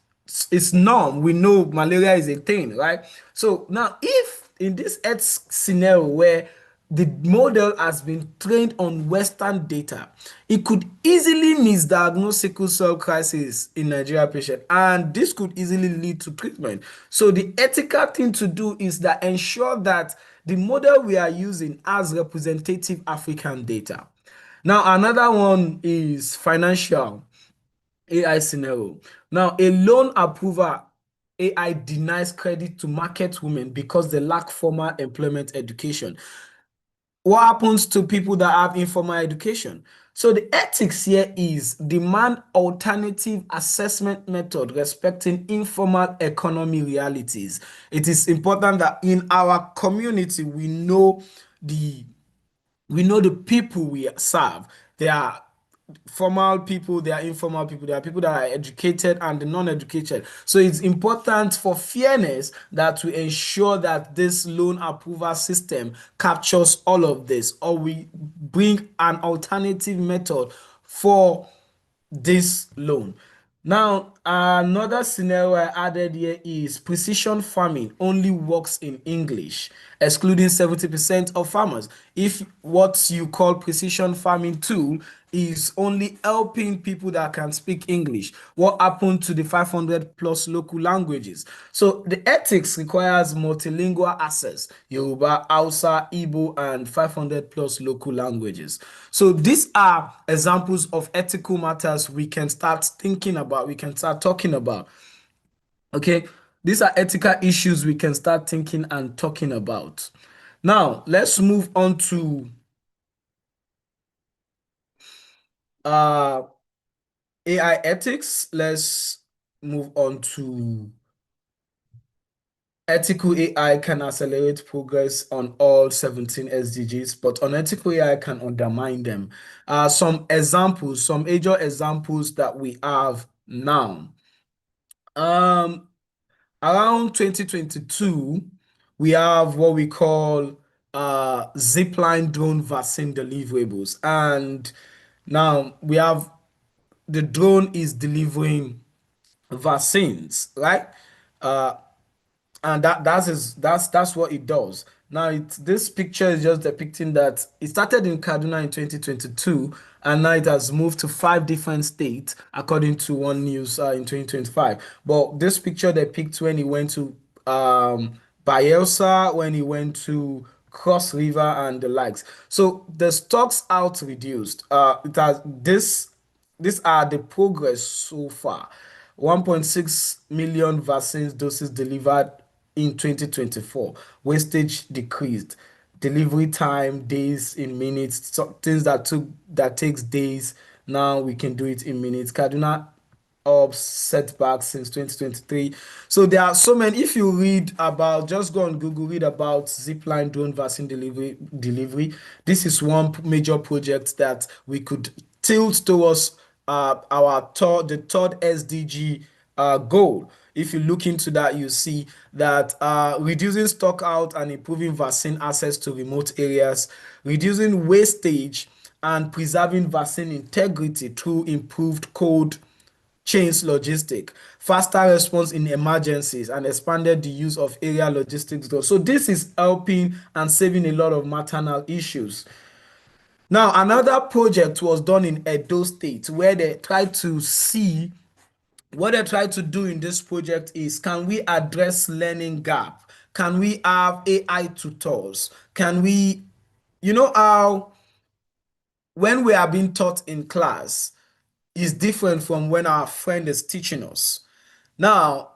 norm. We know malaria is a thing, right? So now if in this earth scenario where the model has been trained on Western data, it could easily misdiagnose sickle cell crisis in Nigeria patient, and this could easily lead to treatment. So the ethical thing to do is that ensure that the model we are using has representative African data. Now, another one is financial AI scenario. Now, a loan approver AI denies credit to market women because they lack formal employment education. What happens to people that have informal education? So the ethics here is demand alternative assessment method respecting informal economy realities. It is important that in our community we know the people we serve. There are formal people, there are informal people, there are people that are educated and the non-educated. So it's important for fairness that we ensure that this loan approval system captures all of this, or we bring an alternative method for this loan. Now, another scenario I added here is precision farming only works in English. excluding 70% of farmers. If what you call precision farming tool is only helping people that can speak English, what happened to the 500 plus local languages? So the ethics requires multilingual access, Yoruba, Hausa, Igbo, and 500 plus local languages. So these are examples of ethical matters we can start thinking about, we can start talking about. Okay, these are ethical issues we can start thinking and talking about. Now, let's move on to AI ethics. Let's move on to ethical AI can accelerate progress on all 17 SDGs, but unethical AI can undermine them. Some examples, some major examples that we have now. Around 2022, we have what we call zipline drone vaccine deliverables. And now we have the drone is delivering vaccines, right? And that's what it does. Now this picture is just depicting that it started in Kaduna in 2022, and now it has moved to 5 different states according to one news in 2025. But this picture depicts when he went to Bayelsa, when he went to Cross River and the likes. So the stocks out reduced. It has this. These are the progress so far. 1.6 million vaccines doses delivered in 2024. Wastage decreased. Delivery time, days in minutes. So things that takes days, now we can do it in minutes. Kaduna up setbacks since 2023. So there are so many. If you read about, just go on Google, read about zipline drone vaccine delivery. This is one major project that we could tilt towards the third SDG goal. If you look into that, you see that reducing stock out and improving vaccine access to remote areas, reducing wastage and preserving vaccine integrity through improved cold chains logistic, faster response in emergencies, and expanded the use of area logistics. So this is helping and saving a lot of maternal issues. Now, another project was done in Edo State where they tried to see, what they tried to do in this project is, can we address learning gap? Can we have AI tutors? Can we, you know how when we are being taught in class is different from when our friend is teaching us. Now,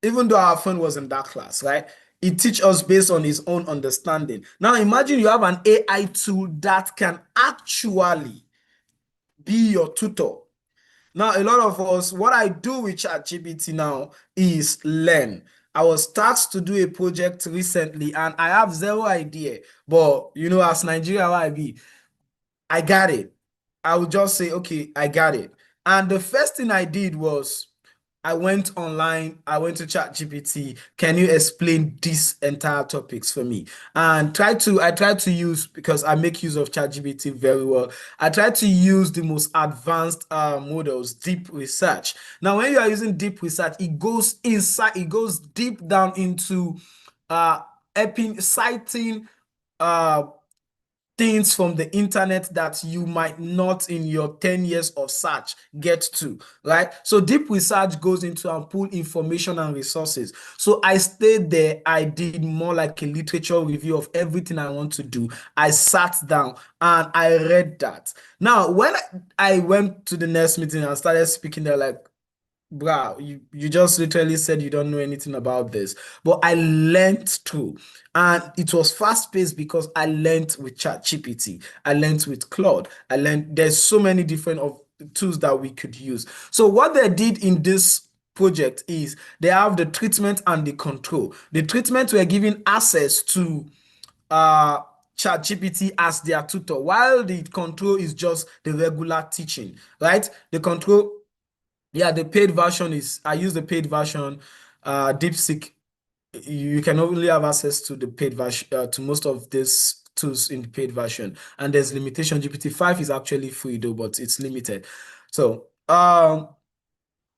even though our friend was in that class, right? He teach us based on his own understanding. Now, imagine you have an AI tool that can actually be your tutor. Now, a lot of us, what I do with ChatGPT now is learn. I was tasked to do a project recently and I have zero idea. But, you know, as Nigeria, I got it. I would just say, okay, I got it. And the first thing I did was I went online, I went to ChatGPT. Can you explain these entire topics for me? And I tried to use, because I make use of ChatGPT very well, I try to use the most advanced models, deep research. Now, when you are using deep research, it goes inside, it goes deep down into citing things from the internet that you might not in your 10 years of search get to, right? So deep research goes into and pull information and resources. So I stayed there. I did more like a literature review of everything I want to do. I sat down and I read that. Now, when I went to the next meeting and started speaking, they're like, wow, you just literally said you don't know anything about this. But I learned through, and it was fast-paced because I learned with ChatGPT, I learned with Claude, I learned there's so many different tools that we could use. So what they did in this project is they have the treatment and the control. The treatment were giving access to ChatGPT as their tutor, while the control is just the regular teaching, right? The control, yeah, the paid version is, I use the paid version. DeepSeek, you can only have access to the paid version, to most of these tools in the paid version. And there's limitation. GPT-5 is actually free though, but it's limited. So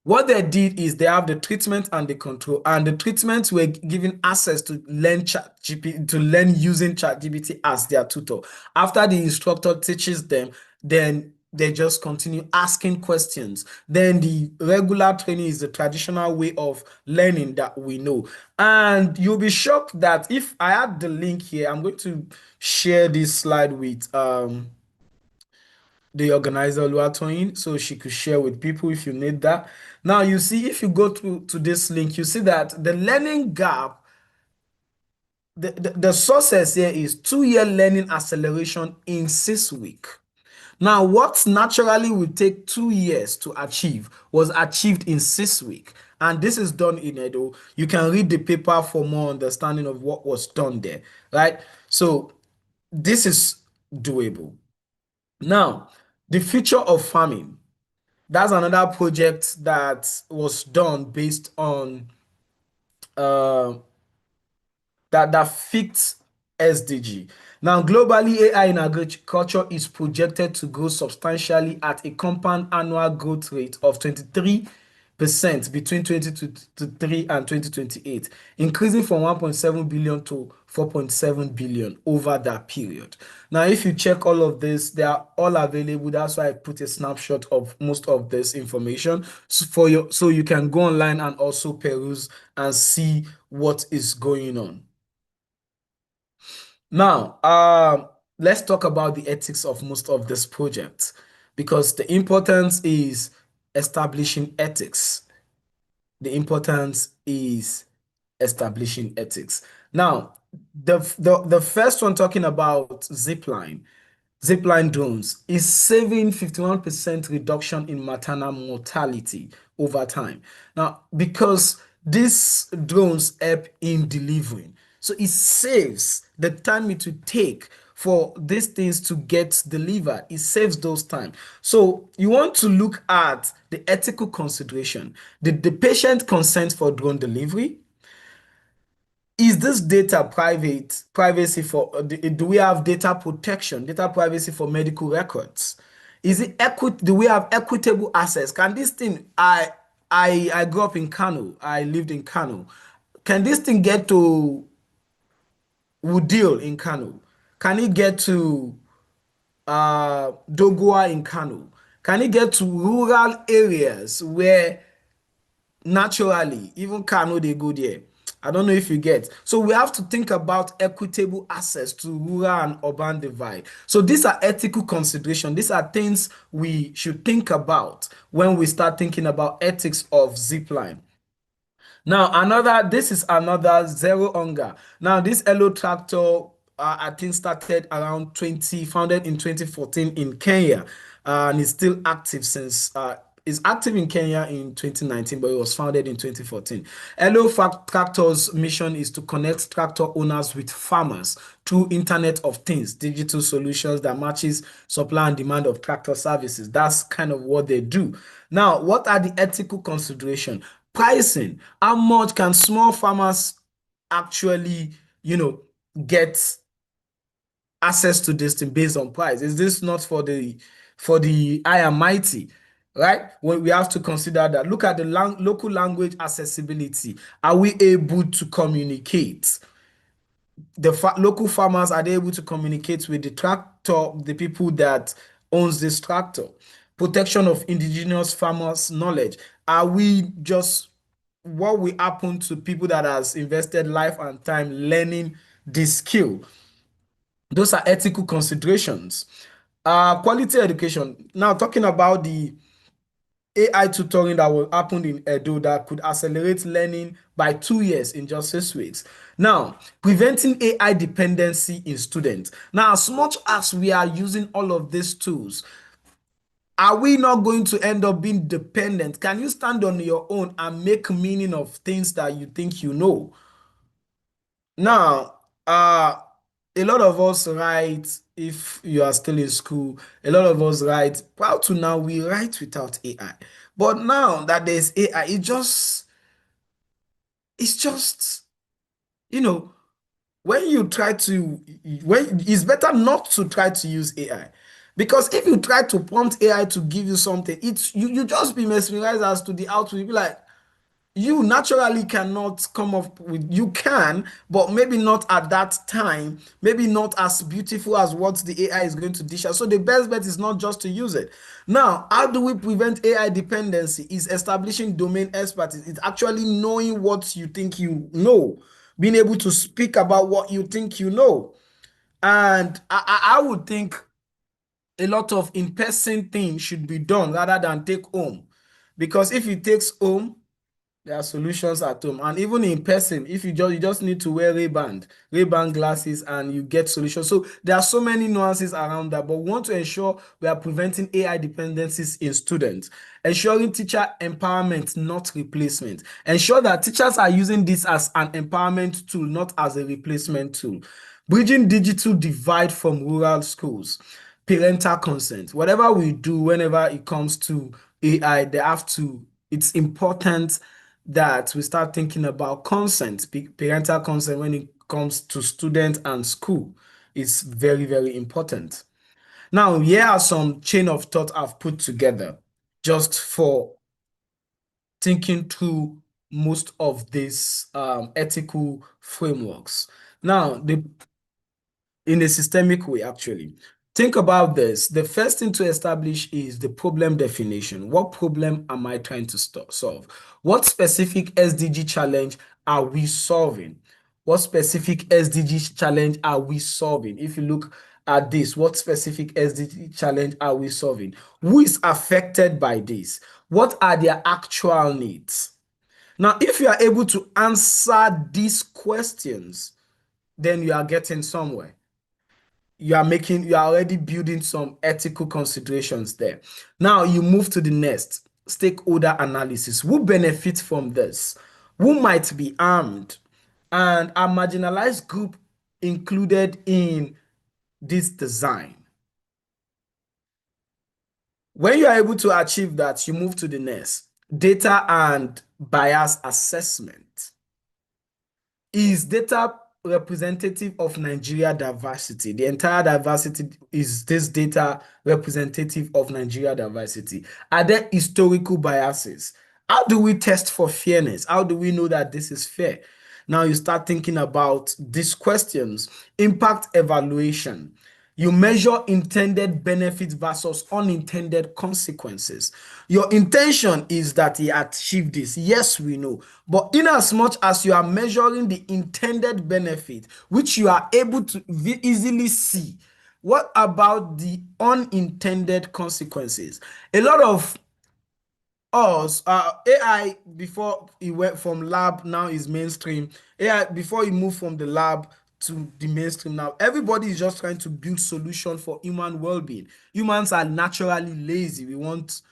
What they did is they have the treatment and the control, and the treatments were given access to learn ChatGPT, to learn using ChatGPT as their tutor. After the instructor teaches them, then they just continue asking questions. Then the regular training is the traditional way of learning that we know. And you'll be shocked that if I add the link here, I'm going to share this slide with the organizer Oluwatoyin, so she could share with people if you need that. Now you see, if you go to this link, you see that the learning gap, the sources here is 2-year learning acceleration in 6 weeks. Now, what naturally would take 2 years to achieve was achieved in 6 weeks. And this is done in Edo. You can read the paper for more understanding of what was done there, right? So this is doable. Now, the future of farming. That's another project that was done based on that fits SDG. Now, globally, AI in agriculture is projected to grow substantially at a compound annual growth rate of 23% between 2023 and 2028, increasing from 1.7 billion to 4.7 billion over that period. Now, if you check all of this, they are all available. That's why I put a snapshot of most of this information so you can go online and also peruse and see what is going on. Now, let's talk about the ethics of most of this project, because the importance is establishing ethics. The importance is establishing ethics. Now, the first one, talking about zipline drones, is saving 51% reduction in maternal mortality over time. Now, because these drones help in delivering, so it saves the time it will take for these things to get delivered. It saves those time. So you want to look at the ethical consideration. Did the patient consent for drone delivery? Is this data privacy for, do we have data protection, data privacy for medical records? Is it do we have equitable access? Can this thing, I grew up in Kano, I lived in Kano. Can this thing get to Wudil in Kano? Can it get to Dogoa in Kano? Can it get to rural areas where naturally, even Kano, they go there? I don't know if you get. So we have to think about equitable access to rural and urban divide. So these are ethical considerations. These are things we should think about when we start thinking about ethics of zipline. Now, this is another zero hunger. Now, this Elo tractor, I think started around founded in 2014 in Kenya, and is still active since, is active in Kenya in 2019, but it was founded in 2014. Elo Tractor's mission is to connect tractor owners with farmers through Internet of Things, digital solutions that matches supply and demand of tractor services. That's kind of what they do. Now, what are the ethical considerations? Pricing. How much can small farmers actually, get access to this thing based on price? Is this not for the high and mighty, right? Well, we have to consider that. Look at the local language accessibility. Are we able to communicate? The local farmers, are they able to communicate with the tractor, the people that owns this tractor? Protection of indigenous farmers' knowledge. Are we just, what will happen to people that has invested life and time learning this skill? Those are ethical considerations. Quality education. Now, talking about the AI tutoring that will happen in Edo that could accelerate learning by 2 years in just 6 weeks. Now, preventing AI dependency in students. Now, as much as we are using all of these tools, are we not going to end up being dependent? Can you stand on your own and make meaning of things that you think you know? Now, a lot of us write, if you are still in school, a lot of us write, proud to now, we write without AI. But now that there's AI, it's just, when it's better not to try to use AI. Because if you try to prompt AI to give you something, it's you just be mesmerized as to the output. You be like, you naturally cannot come up with, you can, but maybe not at that time, maybe not as beautiful as what the AI is going to dish out. So the best bet is not just to use it. Now, how do we prevent AI dependency? Is establishing domain expertise. It's actually knowing what you think you know, being able to speak about what you think you know. And I would think a lot of in-person things should be done rather than take home. Because if it takes home, there are solutions at home, and even in person, if you just need to wear Ray-Ban glasses, and you get solutions. So there are so many nuances around that, but we want to ensure we are preventing AI dependencies in students, ensuring teacher empowerment, not replacement. Ensure that teachers are using this as an empowerment tool, not as a replacement tool. Bridging digital divide from rural schools. Parental consent. Whatever we do, whenever it comes to AI, it's important that we start thinking about consent, parental consent when it comes to student and school. Is very, very important. Now, here are some chain of thought I've put together just for thinking through most of these ethical frameworks. Now, in a systemic way, actually. Think about this. The first thing to establish is the problem definition. What problem am I trying to solve? What specific SDG challenge are we solving? What specific SDG challenge are we solving? If you look at this, what specific SDG challenge are we solving? Who is affected by this? What are their actual needs? Now, if you are able to answer these questions, then you are getting somewhere. You are already building some ethical considerations there. Now you move to the next, stakeholder analysis. Who benefits from this? Who might be harmed? And a marginalized group included in this design. When you are able to achieve that, you move to the next, data and bias assessment. Is data representative of Nigeria diversity? The entire diversity, is this data representative of Nigeria diversity? Are there historical biases? How do we test for fairness? How do we know that this is fair? Now you start thinking about these questions. Impact evaluation. You measure intended benefits versus unintended consequences. Your intention is that he achieved this. Yes, we know. But in as much as you are measuring the intended benefit, which you are able to easily see, what about the unintended consequences? A lot of us, AI, before it went from lab, now is mainstream. AI, before it moved from the lab to the mainstream, now everybody is just trying to build solution for human well-being. Humans are naturally lazy. We want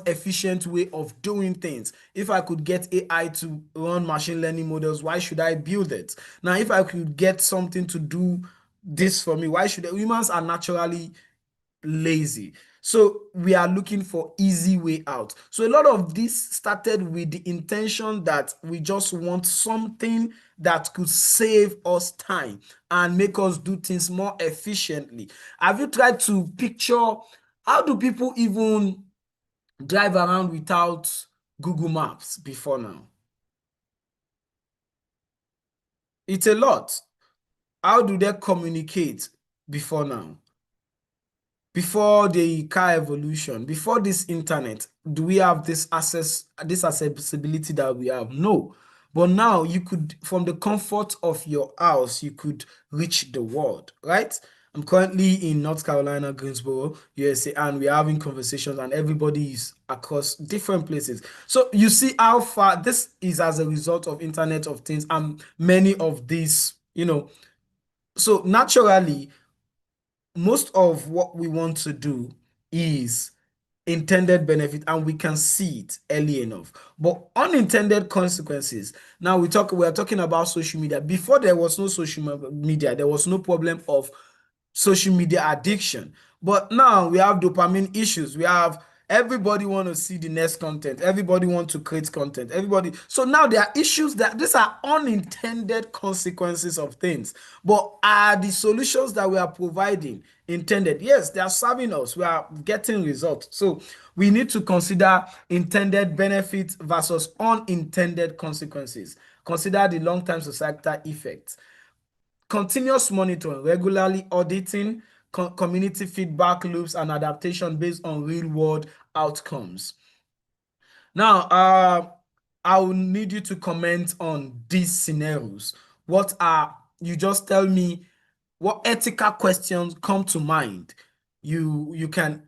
efficient way of doing things. If I could get AI to run machine learning models, why should I build it? Now, if I could get something to do this for me, why should I? Humans are naturally lazy. So we are looking for easy way out. So a lot of this started with the intention that we just want something that could save us time and make us do things more efficiently. Have you tried to picture how do people even drive around without Google Maps before now? It's a lot. How do they communicate before now? Before the car evolution, before this internet, do we have this accessibility that we have? No. But now you could, from the comfort of your house, you could reach the world, right? I'm currently in North Carolina, Greensboro, USA, and we're having conversations, and everybody is across different places. So you see how far this is as a result of Internet of Things and many of these, so naturally, most of what we want to do is intended benefit, and we can see it early enough. But unintended consequences, now we are talking about social media. Before there was no social media, there was no problem of social media addiction. But now we have dopamine issues. We have Everybody want to see the next content. Everybody want to create content. Everybody. So now there are issues that these are unintended consequences of things. But are the solutions that we are providing intended? Yes, they are serving us. We are getting results. So we need to consider intended benefits versus unintended consequences. Consider the long-term societal effects. Continuous monitoring, regularly auditing, community feedback loops, and adaptation based on real-world outcomes. Now, I will need you to comment on these scenarios. You just tell me what ethical questions come to mind. You can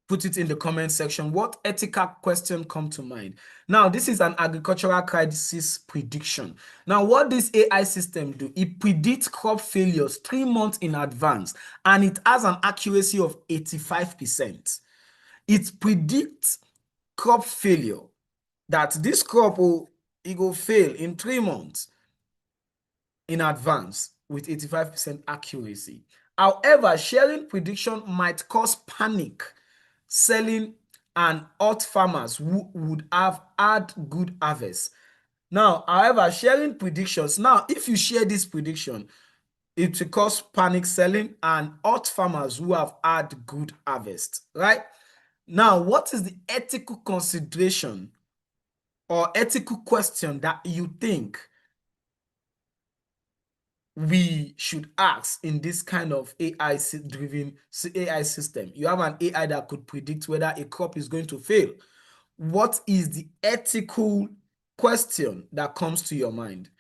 put it in the comment section. What ethical question come to mind? Now, this is an agricultural crisis prediction. Now, what this AI system do, it predicts crop failures 3 months in advance, and it has an accuracy of 85%. It predicts crop failure, that this crop will fail in 3 months in advance with 85% accuracy. However, sharing prediction might cause panic selling and hurt farmers who would have had good harvest. Now, however, sharing predictions, now if you share this prediction, it will cause panic selling and hurt farmers who have had good harvest, right? Now, what is the ethical consideration or ethical question that you think we should ask in this kind of AI-driven AI system? You have an AI that could predict whether a crop is going to fail. What is the ethical question that comes to your mind?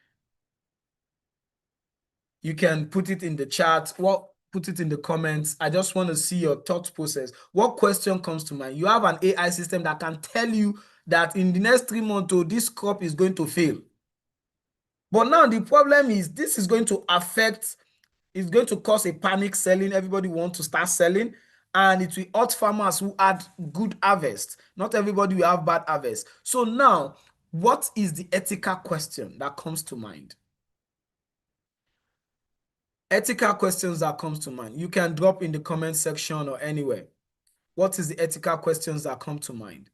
You can put it in the chat or put it in the comments. I just want to see your thought process. What question comes to mind? You have an AI system that can tell you that in the next 3 months, this crop is going to fail. But now the problem is this is going to affect, it's going to cause a panic selling. Everybody wants to start selling, and it will hurt farmers who had good harvest. Not everybody will have bad harvest. So now, what is the ethical question that comes to mind? Ethical questions that comes to mind. You can drop in the comment section or anywhere. What is the ethical questions that come to mind?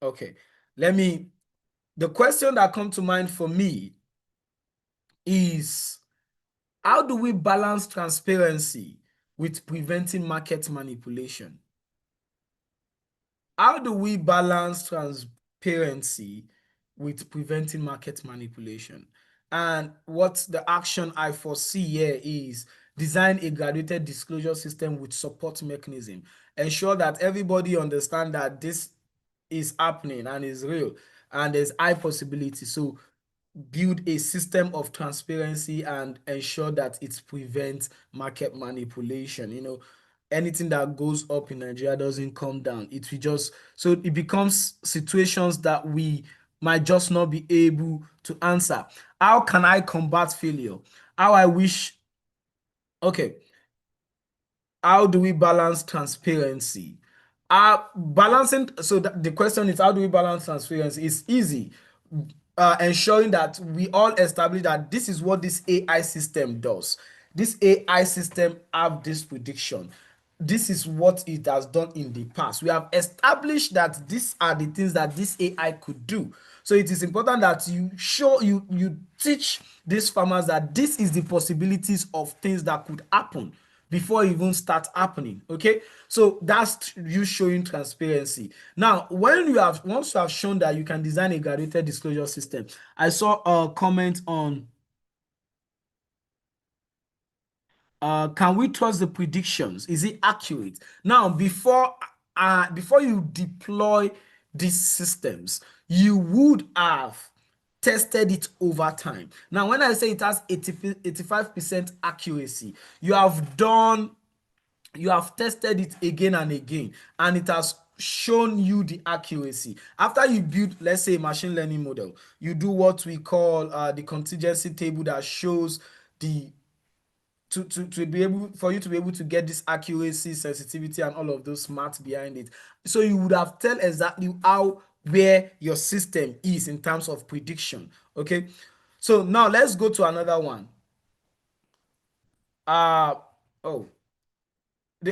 Okay, the question that comes to mind for me is, how do we balance transparency with preventing market manipulation? How do we balance transparency with preventing market manipulation? And what the action I foresee here is design a graduated disclosure system with support mechanism. Ensure that everybody understands that this is happening and is real and there's high possibility. So build a system of transparency and ensure that it prevents market manipulation. You know, anything that goes up in Nigeria doesn't come down. It will just, so it becomes situations that we might just not be able to answer. How can I combat failure? How do we balance transparency? Balancing, so the question is, how do we balance transparency? It's easy. Ensuring that we all establish that this is what this AI system does. This AI system have this prediction. This is what it has done in the past. We have established that these are the things that this AI could do. So it is important that you teach these farmers that this is the possibilities of things that could happen before it even start happening. Okay, so that's you showing transparency. Now, once you have shown that you can design a graduated disclosure system, I saw a comment on can we trust the predictions? Is it accurate? Now, before you deploy these systems, you would have tested it over time. Now, when I say it has 85% accuracy, you have tested it again and again, and it has shown you the accuracy. After you build, let's say, a machine learning model, you do what we call the contingency table that shows the for you to be able to get this accuracy, sensitivity, and all of those smarts behind it. So you would have tell exactly where your system is in terms of prediction. Okay, So now let's go to another one. The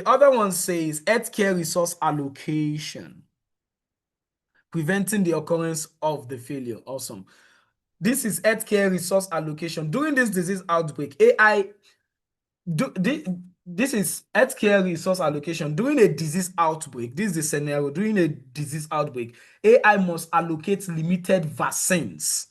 other one says healthcare resource allocation, preventing the occurrence of the failure. Awesome. This is healthcare resource allocation. During this disease outbreak, this is healthcare resource allocation. During a disease outbreak, this is the scenario. During a disease outbreak, AI must allocate limited vaccines.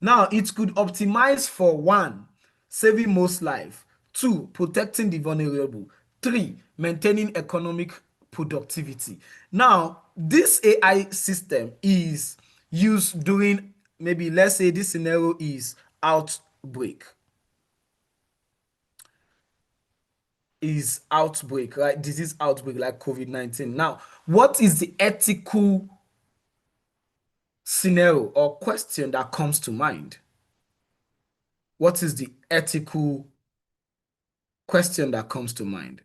Now, it could optimize for 1, saving most life, 2, protecting the vulnerable, 3, maintaining economic productivity. Now, this AI system is used during, maybe let's say this scenario is outbreak. Right? Disease outbreak like COVID-19. Now, what is the ethical scenario or question that comes to mind? What is the ethical question that comes to mind?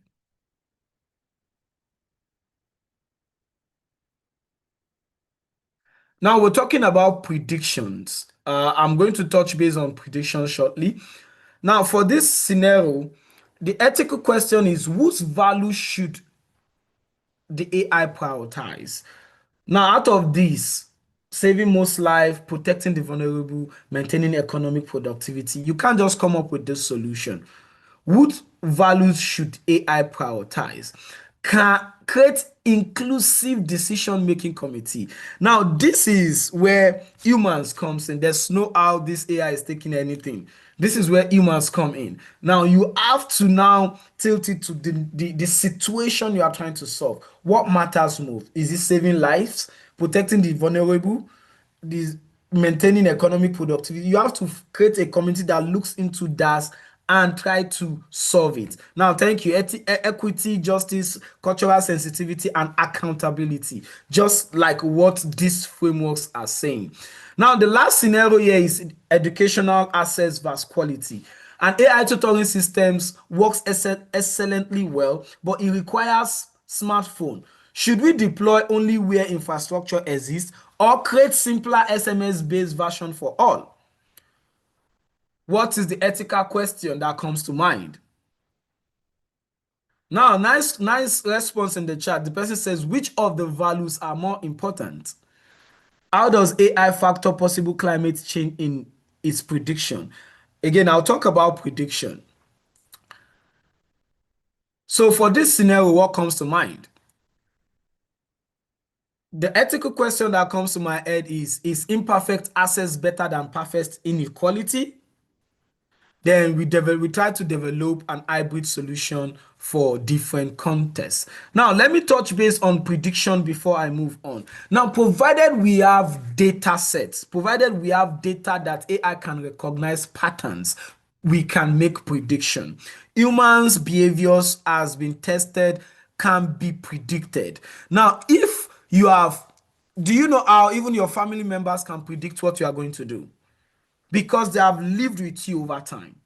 Now we're talking about predictions. I'm going to touch base on predictions shortly. Now, for this scenario, the ethical question is, whose value should the AI prioritize? Now, out of these, saving most life, protecting the vulnerable, maintaining economic productivity, you can't just come up with this solution. What values should AI prioritize? Create inclusive decision-making committee. Now, this is where humans comes in. There's no how this AI is taking anything. This is where humans come in. Now, you have to now tilt it to the situation you are trying to solve. What matters most? Is it saving lives, protecting the vulnerable, maintaining economic productivity? You have to create a community that looks into that and try to solve it. Now, thank you. Equity, justice, cultural sensitivity, and accountability, just like what these frameworks are saying. Now, the last scenario here is educational access versus quality. And AI tutoring systems works excellently well, but it requires smartphone. Should we deploy only where infrastructure exists or create simpler SMS-based version for all? What is the ethical question that comes to mind? Now, nice response in the chat. The person says, which of the values are more important? How does AI factor possible climate change in its prediction? Again, I'll talk about prediction. So for this scenario, what comes to mind? The ethical question that comes to my head is imperfect access better than perfect inequality? Then we try to develop an hybrid solution for different contexts. Now, let me touch base on prediction before I move on. Now, provided we have data sets, provided we have data that AI can recognize patterns, we can make prediction. Humans' behaviors has been tested, can be predicted. Now, if you have, do you know how even your family members can predict what you are going to do? Because they have lived with you over time.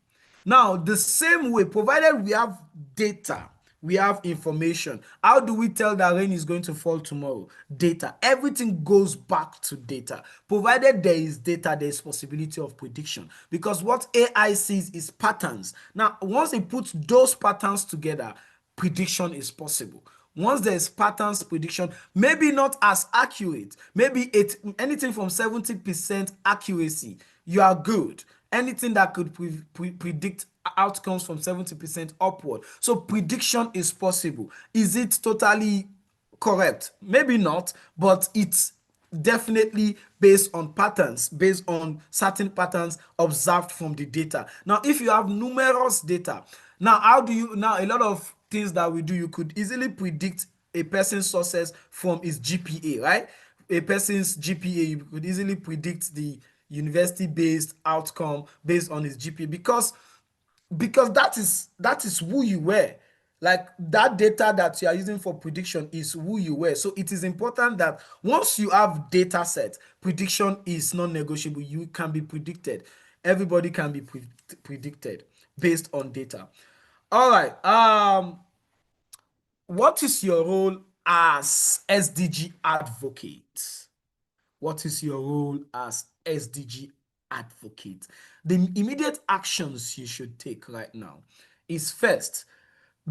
Now, the same way, provided we have data, we have information. How do we tell that rain is going to fall tomorrow? Data. Everything goes back to data. Provided there is data, there is possibility of prediction. Because what AI sees is patterns. Now, once it puts those patterns together, prediction is possible. Once there's patterns prediction, maybe not as accurate, maybe anything from 70% accuracy, you are good. Anything that could predict outcomes from 70% upward. So prediction is possible. Is it totally correct? Maybe not, but it's definitely based on patterns, based on certain patterns observed from the data. Now, if you have numerous data, now a lot of things that we do, you could easily predict a person's success from his GPA, right? A person's GPA, you could easily predict the university-based outcome based on his GPA because that is who you were. Like that data that you are using for prediction is who you were. So it is important that once you have data set, prediction is non-negotiable. You can be predicted. Everybody can be predicted based on data. All right. What is your role as SDG advocate? What is your role as SDG advocate. The immediate actions you should take right now is first,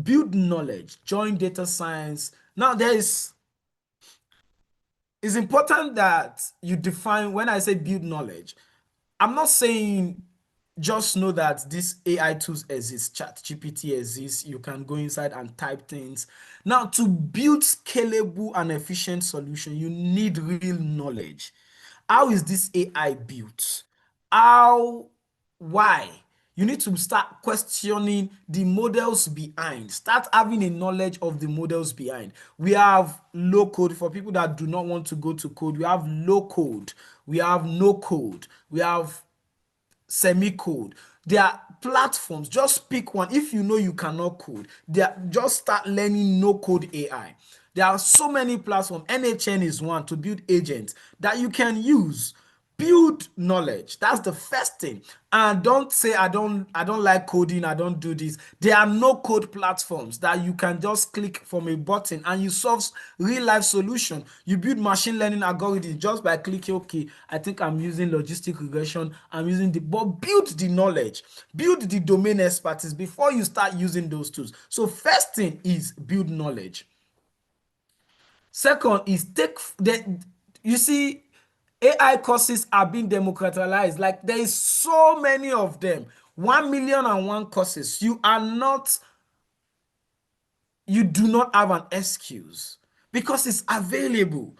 build knowledge, join data science. Now it's important that you define, when I say build knowledge, I'm not saying just know that these AI tools exist, ChatGPT exists, you can go inside and type things. Now, to build scalable and efficient solution, you need real knowledge. How is this AI built? Why? You need to start questioning the models behind. Start having a knowledge of the models behind. We have low code for people that do not want to go to code. We have low code. We have no code. We have semi-code. There are platforms. Just pick one. If you know you cannot code, just start learning no code AI. There are so many platforms. NHN is one, to build agents that you can use. Build knowledge. That's the first thing. And don't say I don't like coding, I don't do this. There are no code platforms that you can just click from a button and you solve real life solution. You build machine learning algorithms just by clicking, okay, I think I'm using logistic regression, but build the knowledge, build the domain expertise before you start using those tools. So first thing is build knowledge. Second is you see, AI courses are being democratized. Like, there is so many of them. 1,000,001 courses. You do not have an excuse because it's available.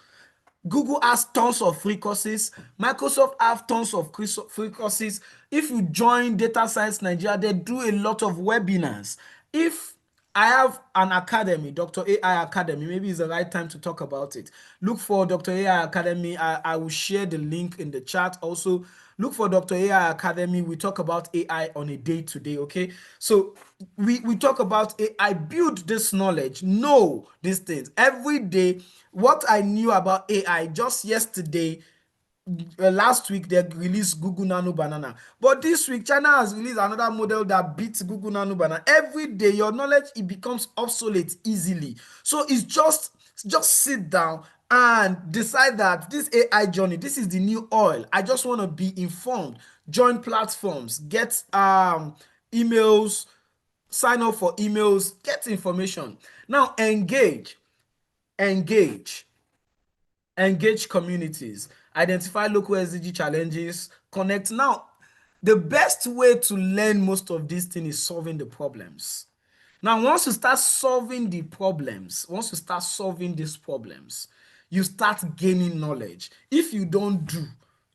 Google has tons of free courses. Microsoft have tons of free courses. If you join Data Science Nigeria, they do a lot of webinars. If I have an academy, Dr. AI Academy, maybe it's the right time to talk about it. Look for Dr. AI Academy. I will share the link in the chat. Also, look for Dr. AI Academy. We talk about AI on a day-to-day, okay? So we talk about AI. Build this knowledge. Know these things. Every day, what I knew about AI just yesterday, last week they released Google Nano Banana, but this week China has released another model that beats Google Nano Banana. Every day your knowledge, it becomes obsolete easily. So it's just sit down and decide that this AI journey, this is the new oil. I just want to be informed. Join platforms, get emails, sign up for emails, get information. Now engage communities, identify local SDG challenges, connect. Now, the best way to learn most of these things is solving the problems. Now, once you start solving these problems, you start gaining knowledge. If you don't do,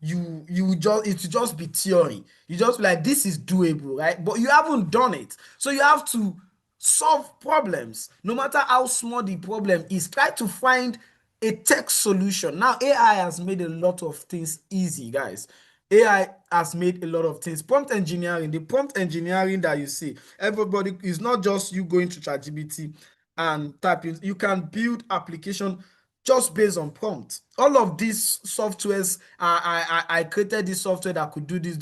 it will just be theory. You just be like, this is doable, right? But you haven't done it. So you have to solve problems. No matter how small the problem is, try to find a tech solution. Now, AI has made a lot of things easy, guys. AI has made a lot of things. Prompt engineering, the prompt engineering that you see, everybody is not just you going to ChatGPT and typing. You can build application just based on prompt. All of these softwares, I created this software that could do this.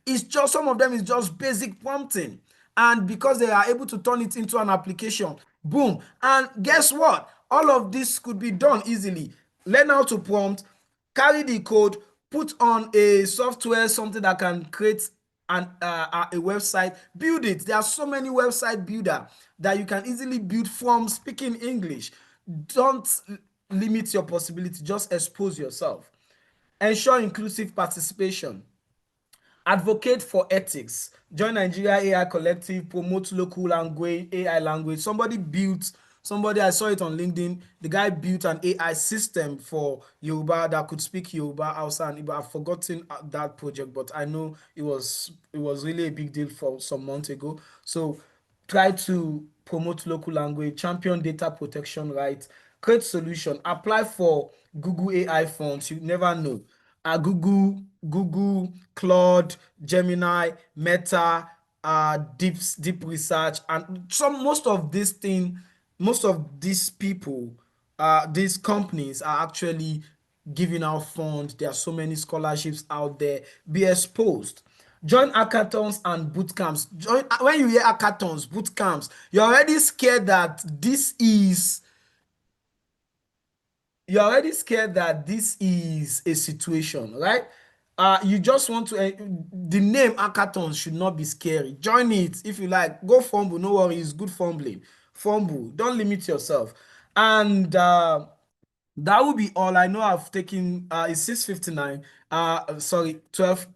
It's just, some of them is just basic prompting. And because they are able to turn it into an application, boom. And guess what? All of this could be done easily. Learn how to prompt, carry the code, put on a software, something that can create a website, build it. There are so many website builder that you can easily build from speaking English. Don't limit your possibility, just expose yourself. Ensure inclusive participation. Advocate for ethics. Join Nigeria AI Collective, promote local language, AI language. Somebody, I saw it on LinkedIn, the guy built an AI system for Yoruba that could speak Yoruba, Hausa, and Igbo. I've forgotten that project, but I know it was really a big deal for some months ago. So try to promote local language, champion data protection rights, create solution, apply for Google AI funds. You never know. Google, Claude, Gemini, Meta, deep research, and most of these people, these companies are actually giving out funds. There are so many scholarships out there. Be exposed. Join hackathons and boot camps. When you hear hackathons, boot camps, you're already scared that this is a situation, right? You just want to, the name hackathon should not be scary. Join it if you like. Go fumble, no worry, it's good fumbling. Fumble, don't limit yourself. And that will be all. I know I've taken, it's 6:59, sorry, 12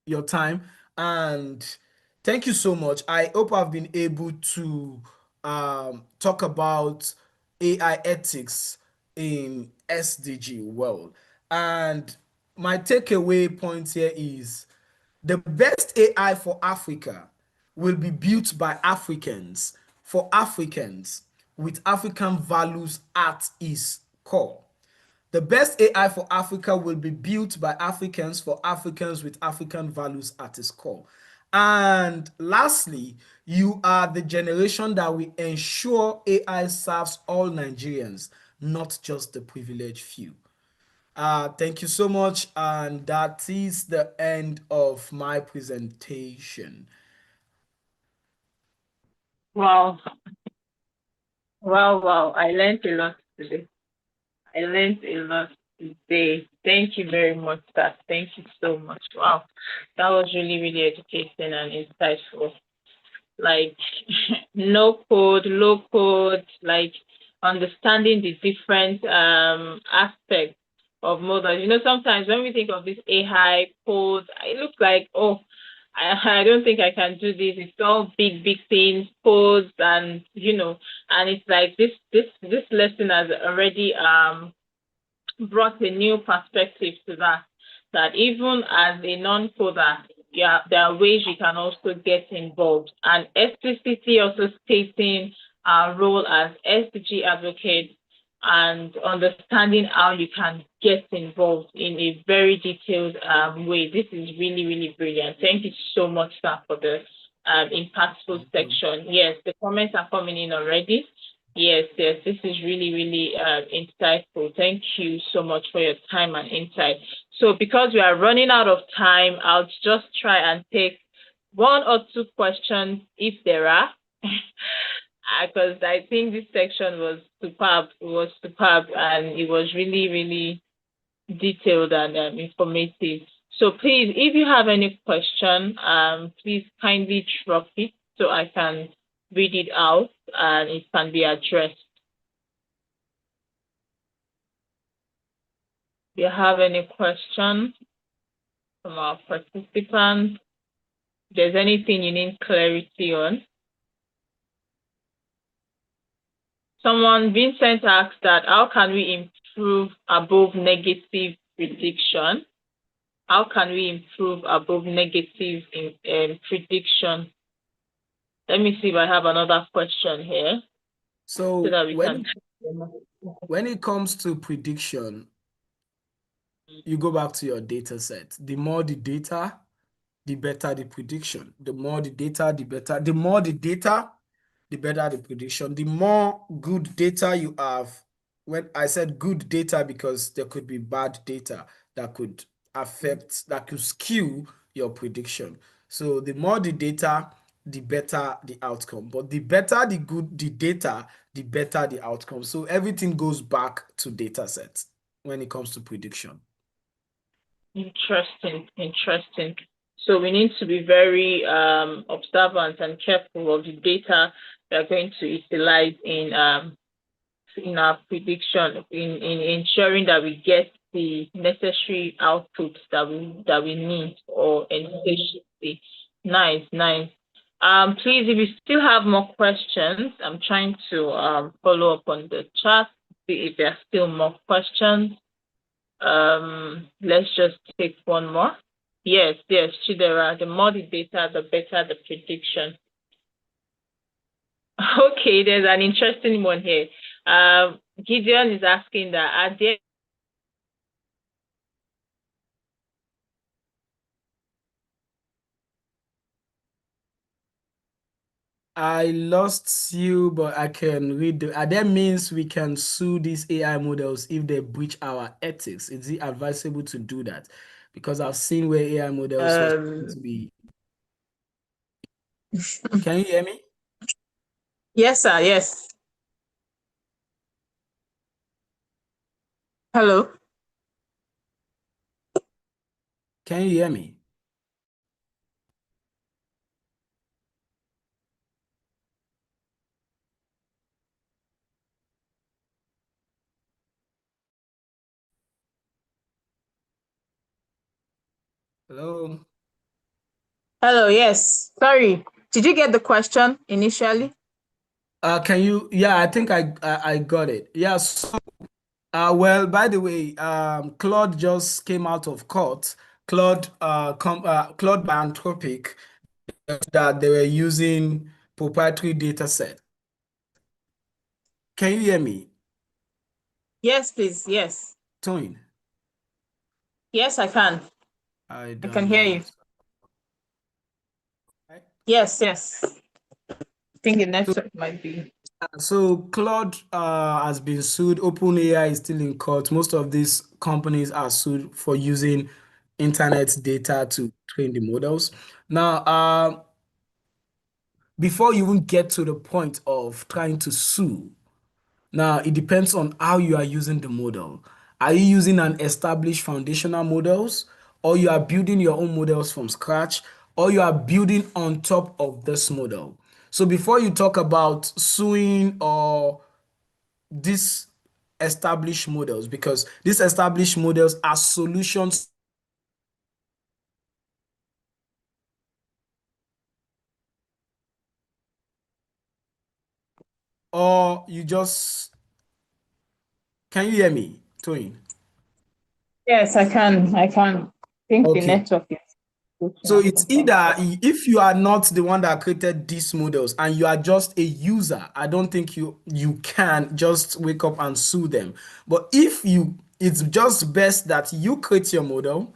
your time. And thank you so much. I hope I've been able to talk about AI ethics in SDG world. And my takeaway point here is the best AI for Africa will be built by Africans for Africans with African values at its core. The best AI for Africa will be built by Africans for Africans with African values at its core. And lastly, you are the generation that will ensure AI serves all Nigerians, not just the privileged few. Thank you so much. And that is the end of my presentation. Wow. Wow. I learned a lot today. Thank you very much, sir. Thank you so much. Wow. That was really, really educating and insightful. Like no code, low code, like understanding the different aspects of models. You know, sometimes when we think of this AI code, it looks like, oh, I don't think I can do this. It's all big things, codes, and and it's like this lesson has already brought a new perspective to that even as a non-coder, yeah, there are ways you can also get involved. And explicitly also stating our role as SDG advocates and understanding how you can get involved in a very detailed way. This is really, really brilliant. Thank you so much, sir, for the impactful section. Yes, the comments are coming in already. Yes, this is really, really insightful. Thank you so much for your time and insight. So because we are running out of time, I'll just try and take one or two questions if there are, because I think this section was superb. It was superb and it was really, really detailed and informative. So please, if you have any question, please kindly drop it so I can read it out and it can be addressed. If you have any questions from our participants, if there's anything you need clarity on. Someone, Vincent asked that, how can we improve above negative prediction? How can we improve above negative prediction? Let me see if I have another question here. So that when it comes to prediction, you go back to your data set. The more the data, the better the prediction. The more the data, the better. The more the data, the better the prediction. The more good data you have. When I said good data, because there could be bad data that could affect, that could skew your prediction. So the more the data, the better the outcome. But the better the good the data, the better the outcome. So everything goes back to data sets when it comes to prediction. Interesting. So we need to be very observant and careful of the data we are going to utilize in our prediction, in ensuring that we get the necessary outputs that we need or efficiency. Nice. Please, if you still have more questions, I'm trying to follow up on the chat, see if there are still more questions. Let's just take one more. Yes, Chidera, the more the data, the better the prediction. Okay, there's an interesting one here. Gideon is asking that, are there I lost you, but I can read. That means we can sue these AI models if they breach our ethics. Is it advisable to do that? Because I've seen where AI models to be. Can you hear me? Yes, sir. Yes. Hello. Can you hear me? Hello? Hello, yes. Sorry. Did you get the question initially? Can you? Yeah, I think I got it. Yeah. So, well, by the way, Claude just came out of court. Claude by Anthropic, that they were using proprietary data set. Can you hear me? Yes, please. Yes. Toyin? Yes, I can. I can don't hear know. you. Yes, yes. I think the network might be. So Claude has been sued. OpenAI is still in court. Most of these companies are sued for using internet data to train the models. Now, before you even get to the point of trying to sue, now it depends on how you are using the model. Are you using an established foundational models, or you are building your own models from scratch, or you are building on top of this model? So before you talk about suing or these established models, because these established models are solutions, or you just, can you hear me, Toyin? Yes, I can. I can. I think the Okay. network is. So it's either if you are not the one that created these models and you are just a user, I don't think you can just wake up and sue them. But if you, it's just best that you create your model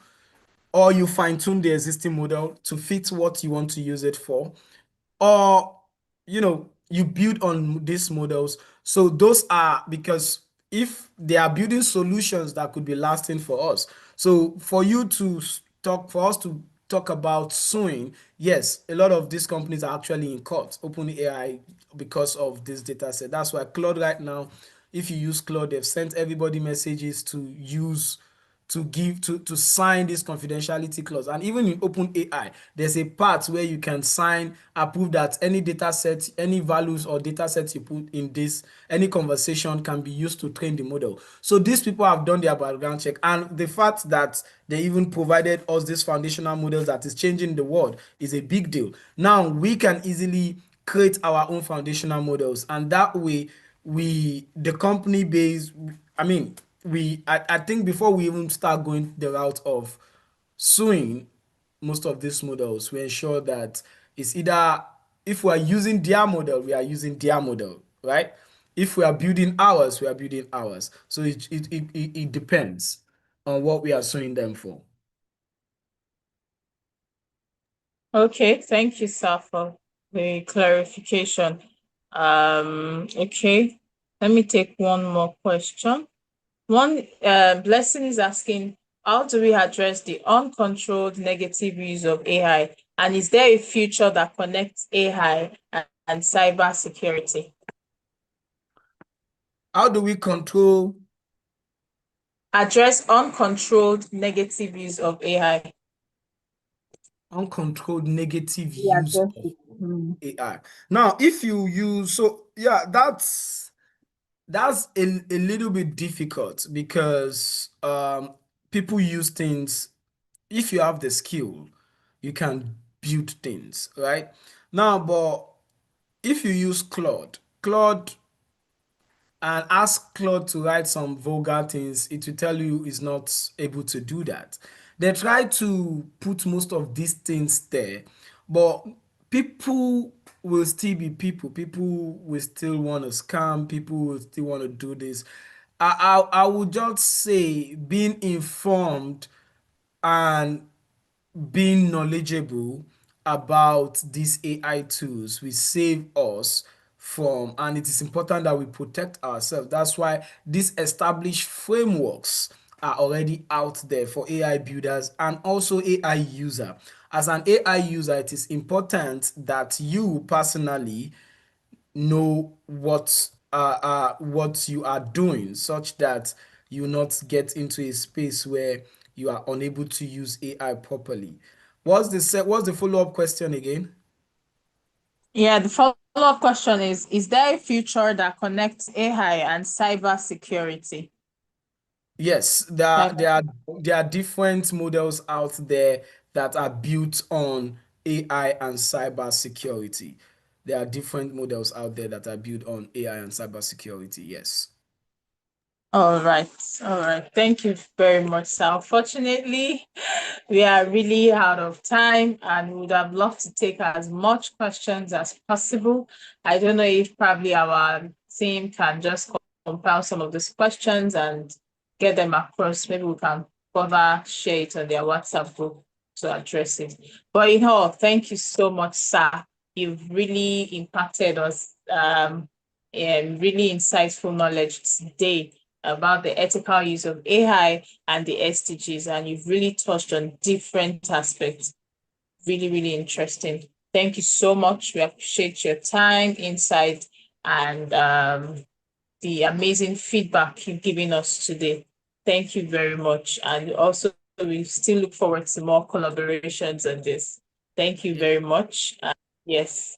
or you fine tune the existing model to fit what you want to use it for, or you build on these models. So those are, because if they are building solutions that could be lasting for us, so for you to talk, for us to talk about suing, yes, a lot of these companies are actually in court, OpenAI, because of this data set. That's why Claude right now, if you use Claude, they've sent everybody messages to use, to sign this confidentiality clause. And even in OpenAI, there's a part where you can sign, approve that any data set, any values or data sets you put in this, any conversation can be used to train the model. So these people have done their background check, and the fact that they even provided us this foundational models that is changing the world is a big deal. Now we can easily create our own foundational models, and that way the company base, I mean, I think before we even start going the route of suing most of these models, we ensure that it's either, if we are using their model, we are using their model, right? If we are building ours, we are building ours. So it depends on what we are suing them for. Okay, thank you, sir, for the clarification. Okay, let me take one more question. One Blessing is asking, how do we address the uncontrolled negative use of AI? And is there a future that connects AI and cyber security? How do we address uncontrolled negative use of AI? Uncontrolled negative use of AI. Now, if you use, so yeah, that's a little bit difficult, because people use things. If you have the skill, you can build things, right? Now, but if you use Claude and ask Claude to write some vulgar things, it will tell you it's not able to do that. They try to put most of these things there, but people will still be people. People will still want to scam. People will still want to do this. I would just say being informed and being knowledgeable about these AI tools will save us from, and it is important that we protect ourselves. That's why these established frameworks are already out there for AI builders and also AI user. As an AI user, it is important that you personally know what you are doing, such that you not get into a space where you are unable to use AI properly. What's the follow-up question again? Yeah, the follow-up question is there a future that connects AI and cyber security? Yes, there are different models out there that are built on AI and cyber security. There are different models out there that are built on AI and cyber security. Yes. All right. Thank you very much, sir. Unfortunately, we are really out of time and would have loved to take as much questions as possible. I don't know if probably our team can just compile some of these questions and get them across. Maybe we can further share it on their WhatsApp group to address it. But in all, thank you so much, sir. You've really impacted us and really insightful knowledge today about the ethical use of AI and the SDGs, and you've really touched on different aspects. Really, really interesting. Thank you so much. We appreciate your time, insight, and the amazing feedback you've given us today. Thank you very much. And also, we still look forward to more collaborations on this. Thank you very much. Yes,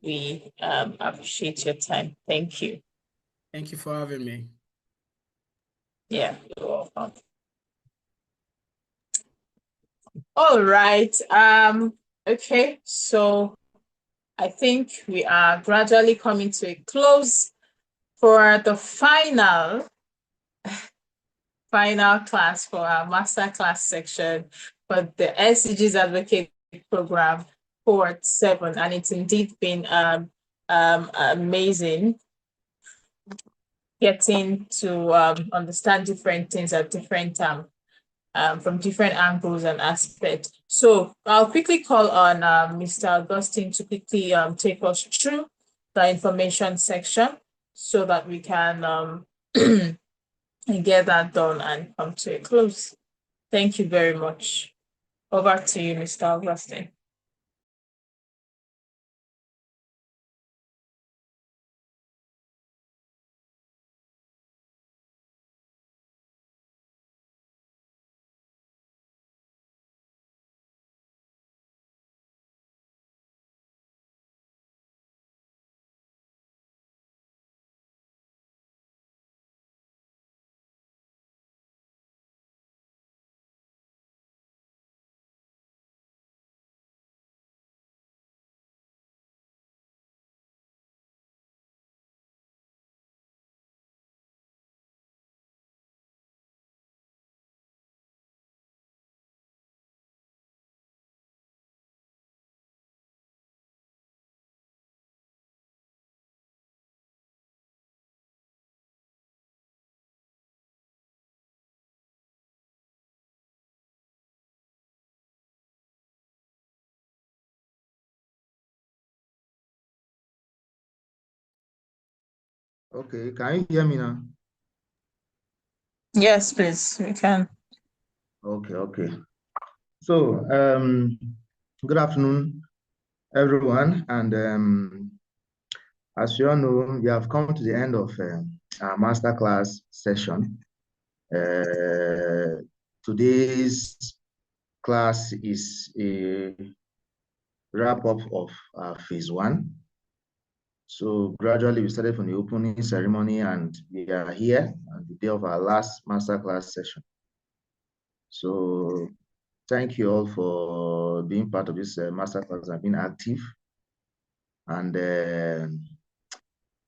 we appreciate your time. Thank you. Thank you for having me. Yeah, you're welcome. All right. Okay, so I think we are gradually coming to a close for the final class for our Masterclass section for the SDGs Advocate Programme Cohort 7, and it's indeed been amazing getting to understand different things at different from different angles and aspects. So I'll quickly call on Mr. Augustine to quickly take us through the information section so that we can get that done and come to a close. Thank you very much. Over to you, Mr. Augustine. Okay, can you hear me now? Yes, please, we can. Okay. So, good afternoon, everyone. And as you all know, we have come to the end of our masterclass session. Today's class is a wrap-up of phase 1. So gradually we started from the opening ceremony and we are here on the day of our last masterclass session. So thank you all for being part of this masterclass and being active. And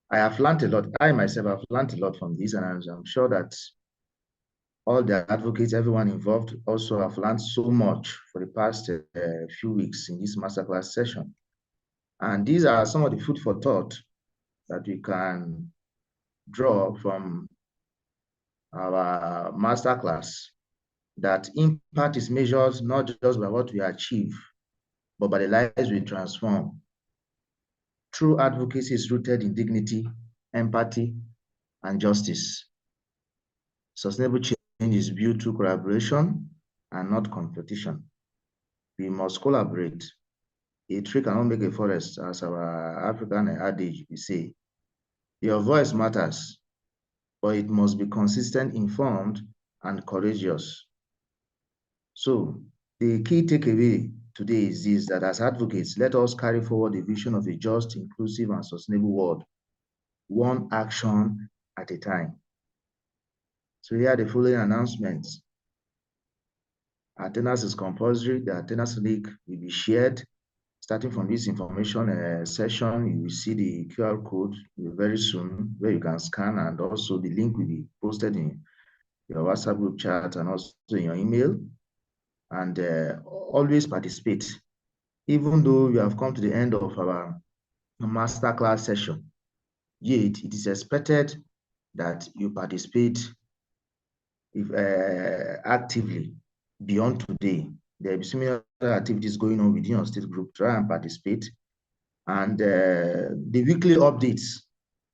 I have learned a lot. I myself have learned a lot from this, and I'm sure that all the advocates, everyone involved also have learned so much for the past few weeks in this masterclass session. And these are some of the food for thought that we can draw from our masterclass, that impact is measured not just by what we achieve, but by the lives we transform. True advocacy is rooted in dignity, empathy, and justice. Sustainable change is built through collaboration and not competition. We must collaborate. A tree cannot make a forest, as our African adage we say. Your voice matters, but it must be consistent, informed, and courageous. So the key takeaway today is this, that as advocates, let us carry forward the vision of a just, inclusive, and sustainable world, one action at a time. So here are the following announcements. Attendance is compulsory. The attendance link will be shared. Starting from this information session, you will see the QR code very soon where you can scan, and also the link will be posted in your WhatsApp group chat and also in your email. And always participate. Even though you have come to the end of our masterclass session, yet it is expected that you participate actively beyond today. There will be similar activities going on within your state group. Try and participate. And the weekly updates,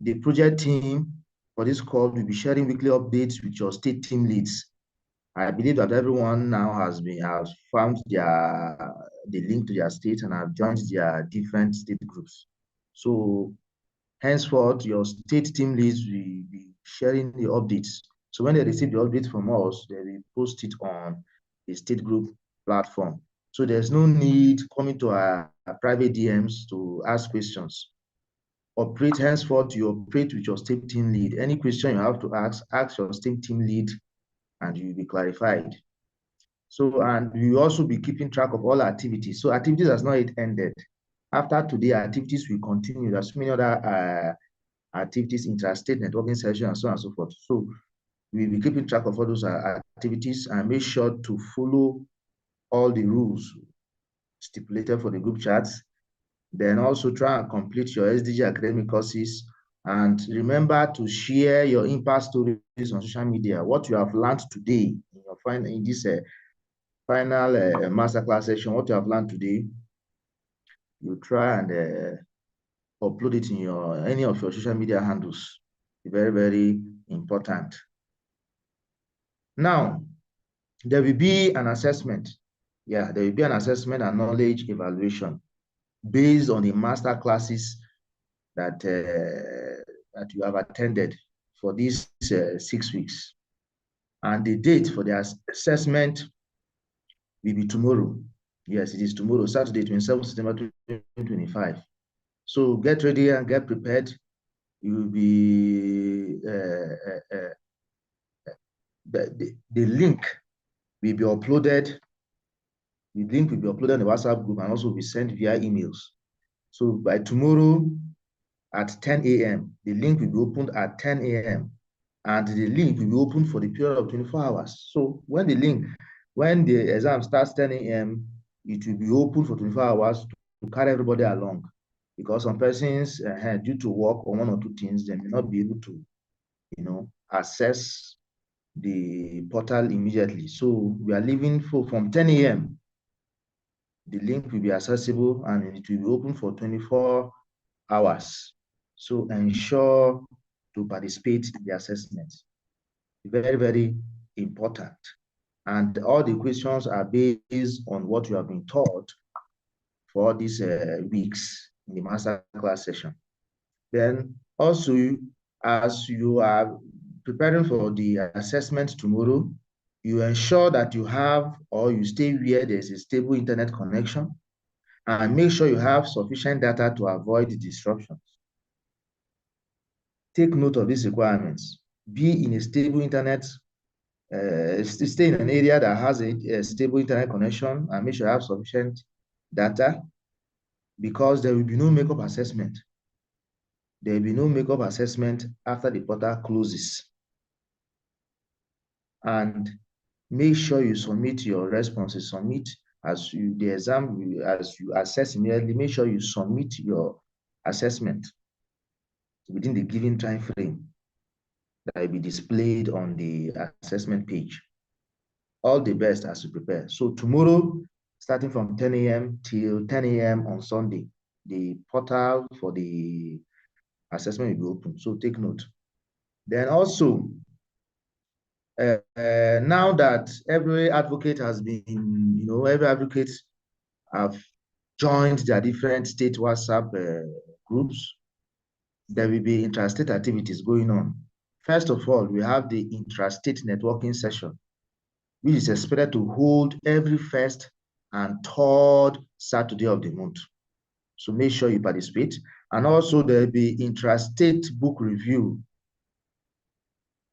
the project team for this call will be sharing weekly updates with your state team leads. I believe that everyone now has found the link to their state and have joined their different state groups. So henceforth, your state team leads will be sharing the updates. So when they receive the updates from us, they will post it on the state group platform. So there's no need coming to our private DMs to ask questions. Operate henceforth, you operate with your state team lead. Any question you have to ask your state team lead, and you will be clarified. So, and we will also be keeping track of all activities. So activities has not yet ended. After today, activities will continue. There's many other activities, interstate networking session, and so on and so forth. So we'll be keeping track of all those activities, and make sure to follow all the rules stipulated for the group chats. Then also try and complete your SDG academic courses. And remember to share your impact stories on social media. What you have learned today in this final masterclass session, what you have learned today, you try and upload it in any of your social media handles. Very, very important. Now, there will be an assessment. Yeah, there will be an assessment and knowledge evaluation based on the master classes that you have attended for these 6 weeks. And the date for the assessment will be tomorrow. Yes, it is tomorrow, Saturday, 27 September 2025. So get ready and get prepared. You will be the link will be uploaded. The link will be uploaded in the WhatsApp group and also be sent via emails. So by tomorrow at 10 a.m., the link will be opened at 10 a.m. and the link will be open for the period of 24 hours. So when the exam starts 10 a.m., it will be open for 24 hours to carry everybody along, because some persons, due to work or one or two things, they may not be able to, access the portal immediately. So we are leaving from 10 a.m. The link will be accessible and it will be open for 24 hours. So ensure to participate in the assessment. Very, very important. And all the questions are based on what you have been taught for these weeks in the masterclass session. Then also, as you are preparing for the assessment tomorrow, you ensure that you have or you stay where there's a stable internet connection, and make sure you have sufficient data to avoid disruptions. Take note of these requirements. Be in a stable internet, stay in an area that has a stable internet connection, and make sure you have sufficient data, because there will be no makeup assessment. There will be no makeup assessment after the portal closes. And make sure you submit your responses. Submit as you assess immediately. Make sure you submit your assessment within the given time frame that will be displayed on the assessment page. All the best as you prepare. So tomorrow, starting from 10 a.m. till 10 a.m. on Sunday, the portal for the assessment will be open. So take note. Then also, now that every advocate has been, every advocate have joined their different state WhatsApp groups, there will be intrastate activities going on. First of all, we have the intrastate networking session. which is expected to hold every first and third Saturday of the month. So make sure you participate. And also there'll be intrastate book review.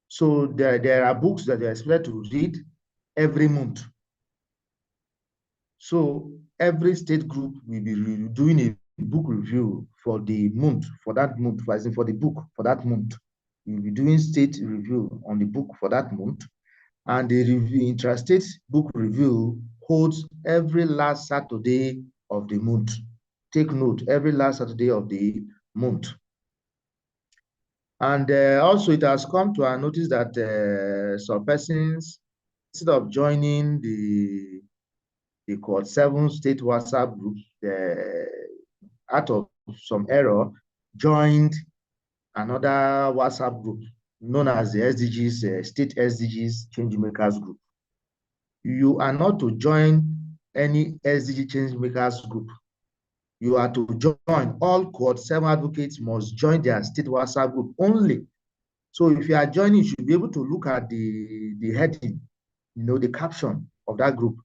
So there are books that they're expected to read every month. So every state group will be doing a book review for the month, for that month, as in for the book for that month. You'll be doing state review on the book for that month. And the intrastate book review holds every last Saturday of the month. Take note, every last Saturday of the month. And also it has come to our notice that some persons, instead of joining the Cohort 7 state WhatsApp group, out of some error, joined another WhatsApp group known as the SDGs, State SDGs Changemakers group. You are not to join any SDG Changemakers group. You are to join. All Cohort 7 advocates must join their state WhatsApp group only. So if you are joining, you should be able to look at the heading, the caption of that group,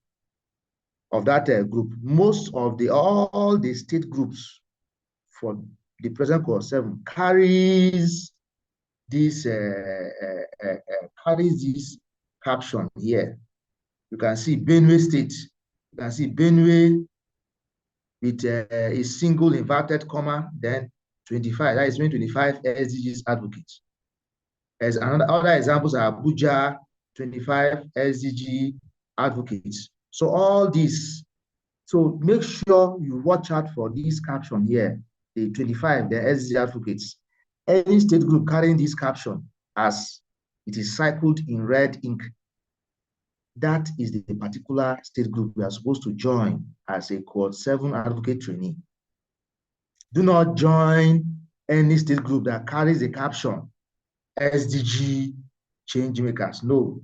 group. Most of all the state groups for the present Cohort 7 carries this caption here. You can see Benue State. You can see Benue with a single inverted comma, then 25. That is 2025 SDGs Advocates. As other examples are Abuja, 25 SDG Advocates. So all these. So make sure you watch out for this caption here, the 25, the SDG Advocates. Any state group carrying this caption as it is circled in red ink, that is the particular state group we are supposed to join as a Cohort 7 advocate trainee. Do not join any state group that carries the caption SDG Changemakers. No.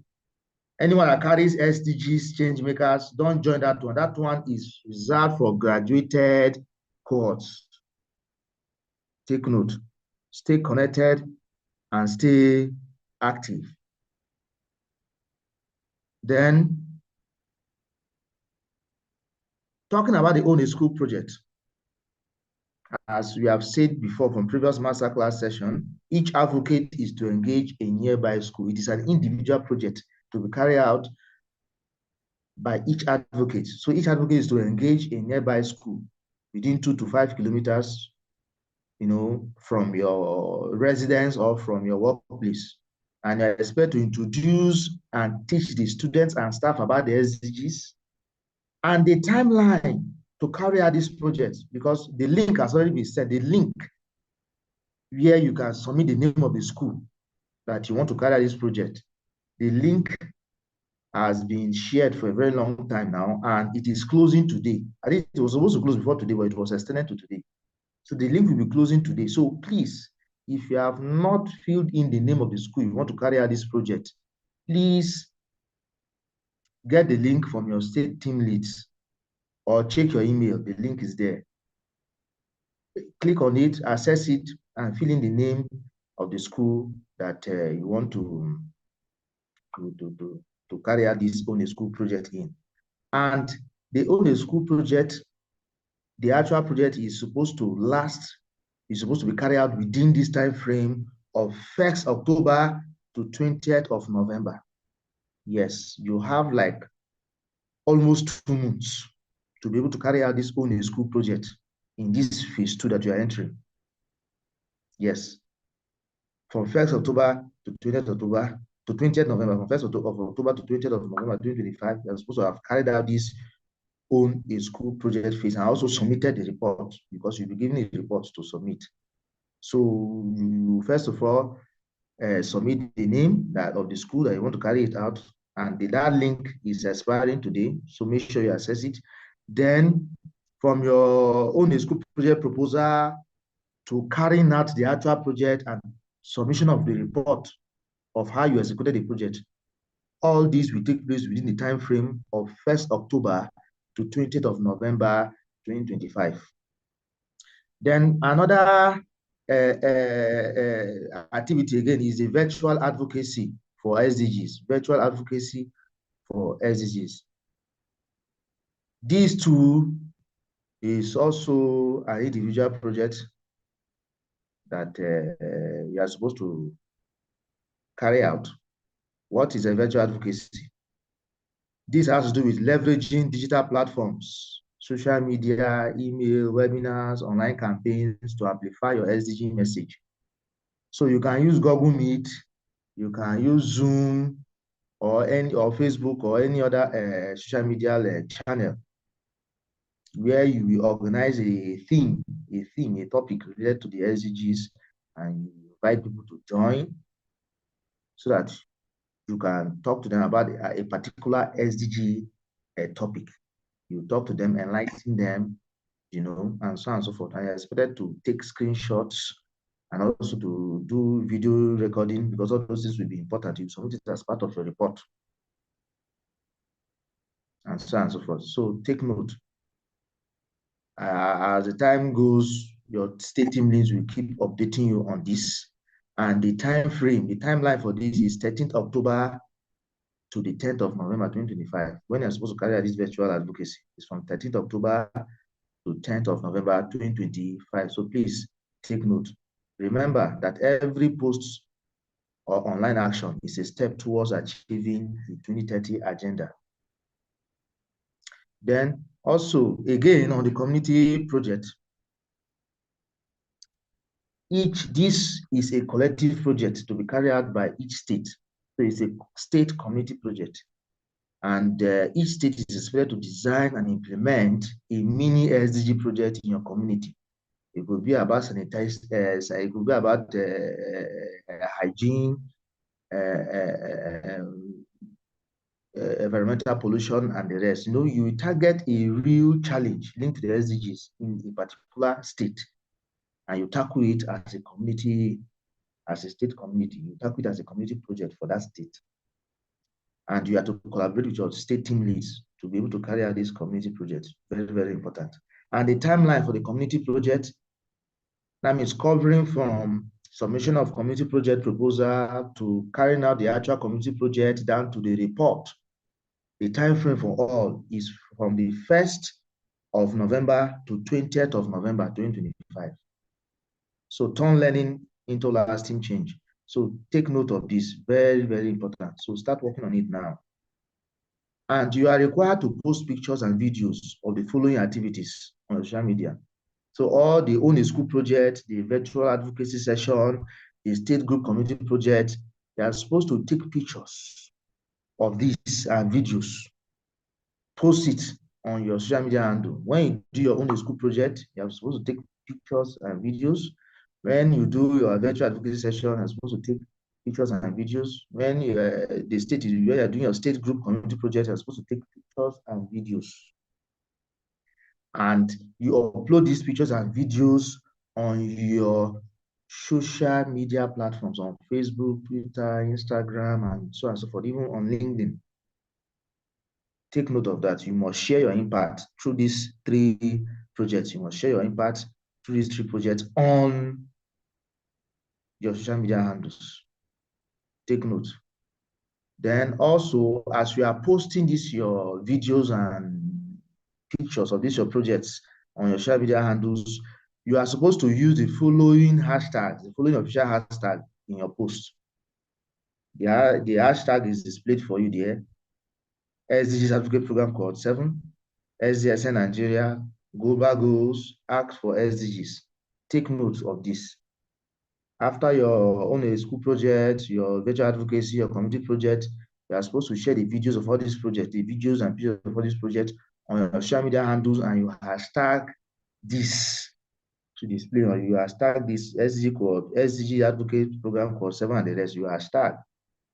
Anyone that carries SDGs Changemakers, don't join that one. That one is reserved for graduated cohorts. Take note. Stay connected and stay active. Then, talking about the Own a School project, as we have said before from previous masterclass session, each advocate is to engage a nearby school. It is an individual project to be carried out by each advocate. So each advocate is to engage a nearby school within 2 to 5 kilometers, from your residence or from your workplace. And I expect to introduce and teach the students and staff about the SDGs and the timeline to carry out this project, because the link has already been sent. The link where you can submit the name of the school that you want to carry out this project. The link has been shared for a very long time now, and it is closing today. I think it was supposed to close before today, but it was extended to today. So the link will be closing today. So please, if you have not filled in the name of the school you want to carry out this project, please get the link from your state team leads or check your email. The link is there. Click on it, access it, and fill in the name of the school that you want to carry out this Own a School project in. And the Own a School project, the actual project is supposed to be carried out within this time frame of 1st October to 20th of November. Yes, you have like almost 2 months to be able to carry out this Own a School project in this phase 2 that you are entering. Yes, from 1st October to 20th October to 20th November, from 1st of October to 20th of November 2025, you are supposed to have carried out this Own a School project phase and also submitted the report, because you'll be given a report to submit. So you first of all submit the name of the school that you want to carry it out, and that link is expiring today, so make sure you access it. Then from your Own a School project proposal to carrying out the actual project and submission of the report of how you executed the project, all these will take place within the time frame of 1st October to 20th of November 2025. Then another activity again is the virtual advocacy for SDGs. Virtual advocacy for SDGs. This tool is also an individual project that you are supposed to carry out. What is eventual advocacy? This has to do with leveraging digital platforms, social media, email, webinars, online campaigns to amplify your SDG message. So you can use Google Meet, you can use Zoom, or Facebook or any other social media channel where you will organize a topic related to the SDGs, and you invite people to join so that you can talk to them about a particular SDG topic. You talk to them, enlighten them, and so on and so forth. And you're expected to take screenshots and also to do video recording, because all those things will be important. You submit it as part of your report, and so on and so forth. So take note. As the time goes, your state team leads will keep updating you on this. And the timeline for this is 13th October to the 10th of November 2025. When you're supposed to carry out this virtual advocacy, it's from 13th October to 10th of November 2025. So please take note. Remember that every post or online action is a step towards achieving the 2030 agenda. Then also, again, on the community project, this is a collective project to be carried out by each state. So it's a state community project. And each state is expected to design and implement a mini SDG project in your community. It could be about sanitized, it could be about hygiene, environmental pollution, and the rest. You target a real challenge linked to the SDGs in a particular state, and you tackle it as a community, as a state community. You tackle it as a community project for that state. And you have to collaborate with your state team leads to be able to carry out this community project. Very, very important. And the timeline for the community project, that means covering from submission of community project proposal to carrying out the actual community project down to the report. The time frame for all is from the 1st of November to 20th of November 2025. So turn learning into lasting change. So take note of this, very, very important. So start working on it now. And you are required to post pictures and videos of the following activities on social media. So all the Own a School project, the virtual advocacy session, the state group community project, they are supposed to take pictures of these videos, post it on your social media handle. When you do your Own a School project, you are supposed to take pictures and videos. When you do your virtual advocacy session, you're supposed to take pictures and videos. When the state is where you're doing your state group community project, you're supposed to take pictures and videos. And you upload these pictures and videos on your social media platforms, on Facebook, Twitter, Instagram, and so on and so forth, even on LinkedIn. Take note of that. You must share your impact through these 3 projects. You must share your impact through these 3 projects on your social media handles. Take note. Then also, as you are posting your videos and pictures of your projects on your social media handles, you are supposed to use the following hashtags, the following official hashtag in your post. The hashtag is displayed for you there. SDGs Advocate Programme Cohort 7, SDSN Nigeria, Global Goals, Act for SDGs. Take note of this. After your Own a School project, your virtual advocacy, your community project, you are supposed to share the videos of all these projects, the videos and pictures of all these projects on your social media handles, and you hashtag this to display on you. Hashtag this SDG Advocate Programme Cohort 7 and the rest. You hashtag.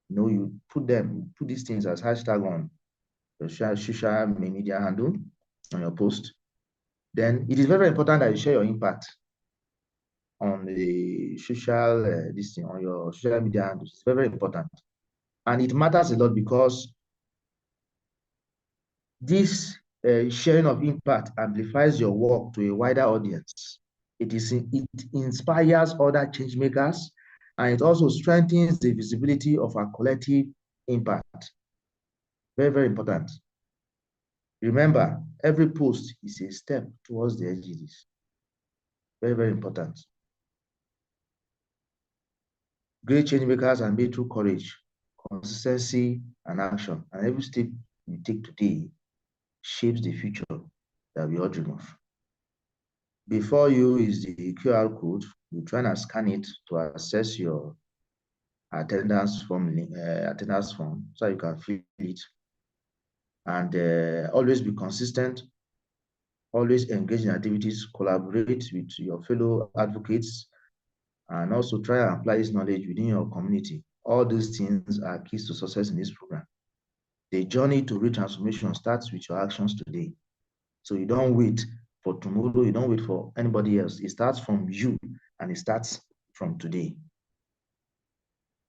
You put these things as hashtag on your social media handle on your post. Then it is very important that you share your impact on the social on your social media handles. It's very, very important. And it matters a lot because this sharing of impact amplifies your work to a wider audience. It inspires other change makers, and it also strengthens the visibility of our collective impact. Very, very important. Remember, every post is a step towards the SDGs. Very, very important. Great change makers are made through courage, consistency, and action. And every step you take today shapes the future that we all dream of. Before you is the QR code. You try and scan it to access your attendance form, so you can fill it. And always be consistent. Always engage in activities. Collaborate with your fellow advocates, and also try and apply this knowledge within your community. All these things are keys to success in this program. The journey to real transformation starts with your actions today. So you don't wait for tomorrow, you don't wait for anybody else. It starts from you, and it starts from today.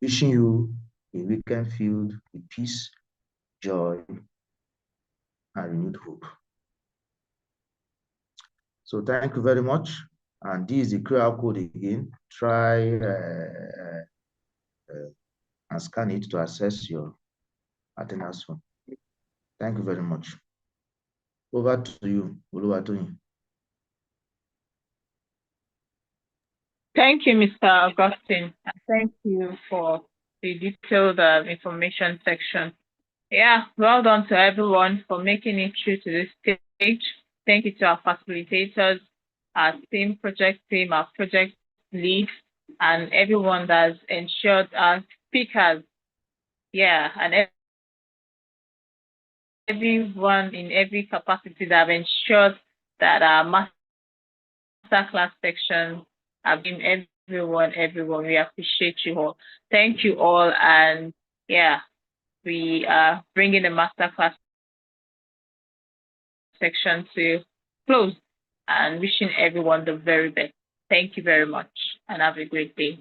Wishing you a weekend filled with peace, joy, and renewed hope. So thank you very much. And this is the QR code again. Try and scan it to access your attendance form. Thank you very much. Over to you, Oluwatoyin. Thank you, Mr. Augustine. Thank you for the detailed information section. Yeah, well done to everyone for making it through to this stage. Thank you to our facilitators, our team, project team, our project leads, and everyone that's ensured our speakers. Yeah, and everyone in every capacity that have ensured that our masterclass section have been everyone. We appreciate you all. Thank you all. And yeah, we are bringing the masterclass section to close and wishing everyone the very best. Thank you very much and have a great day.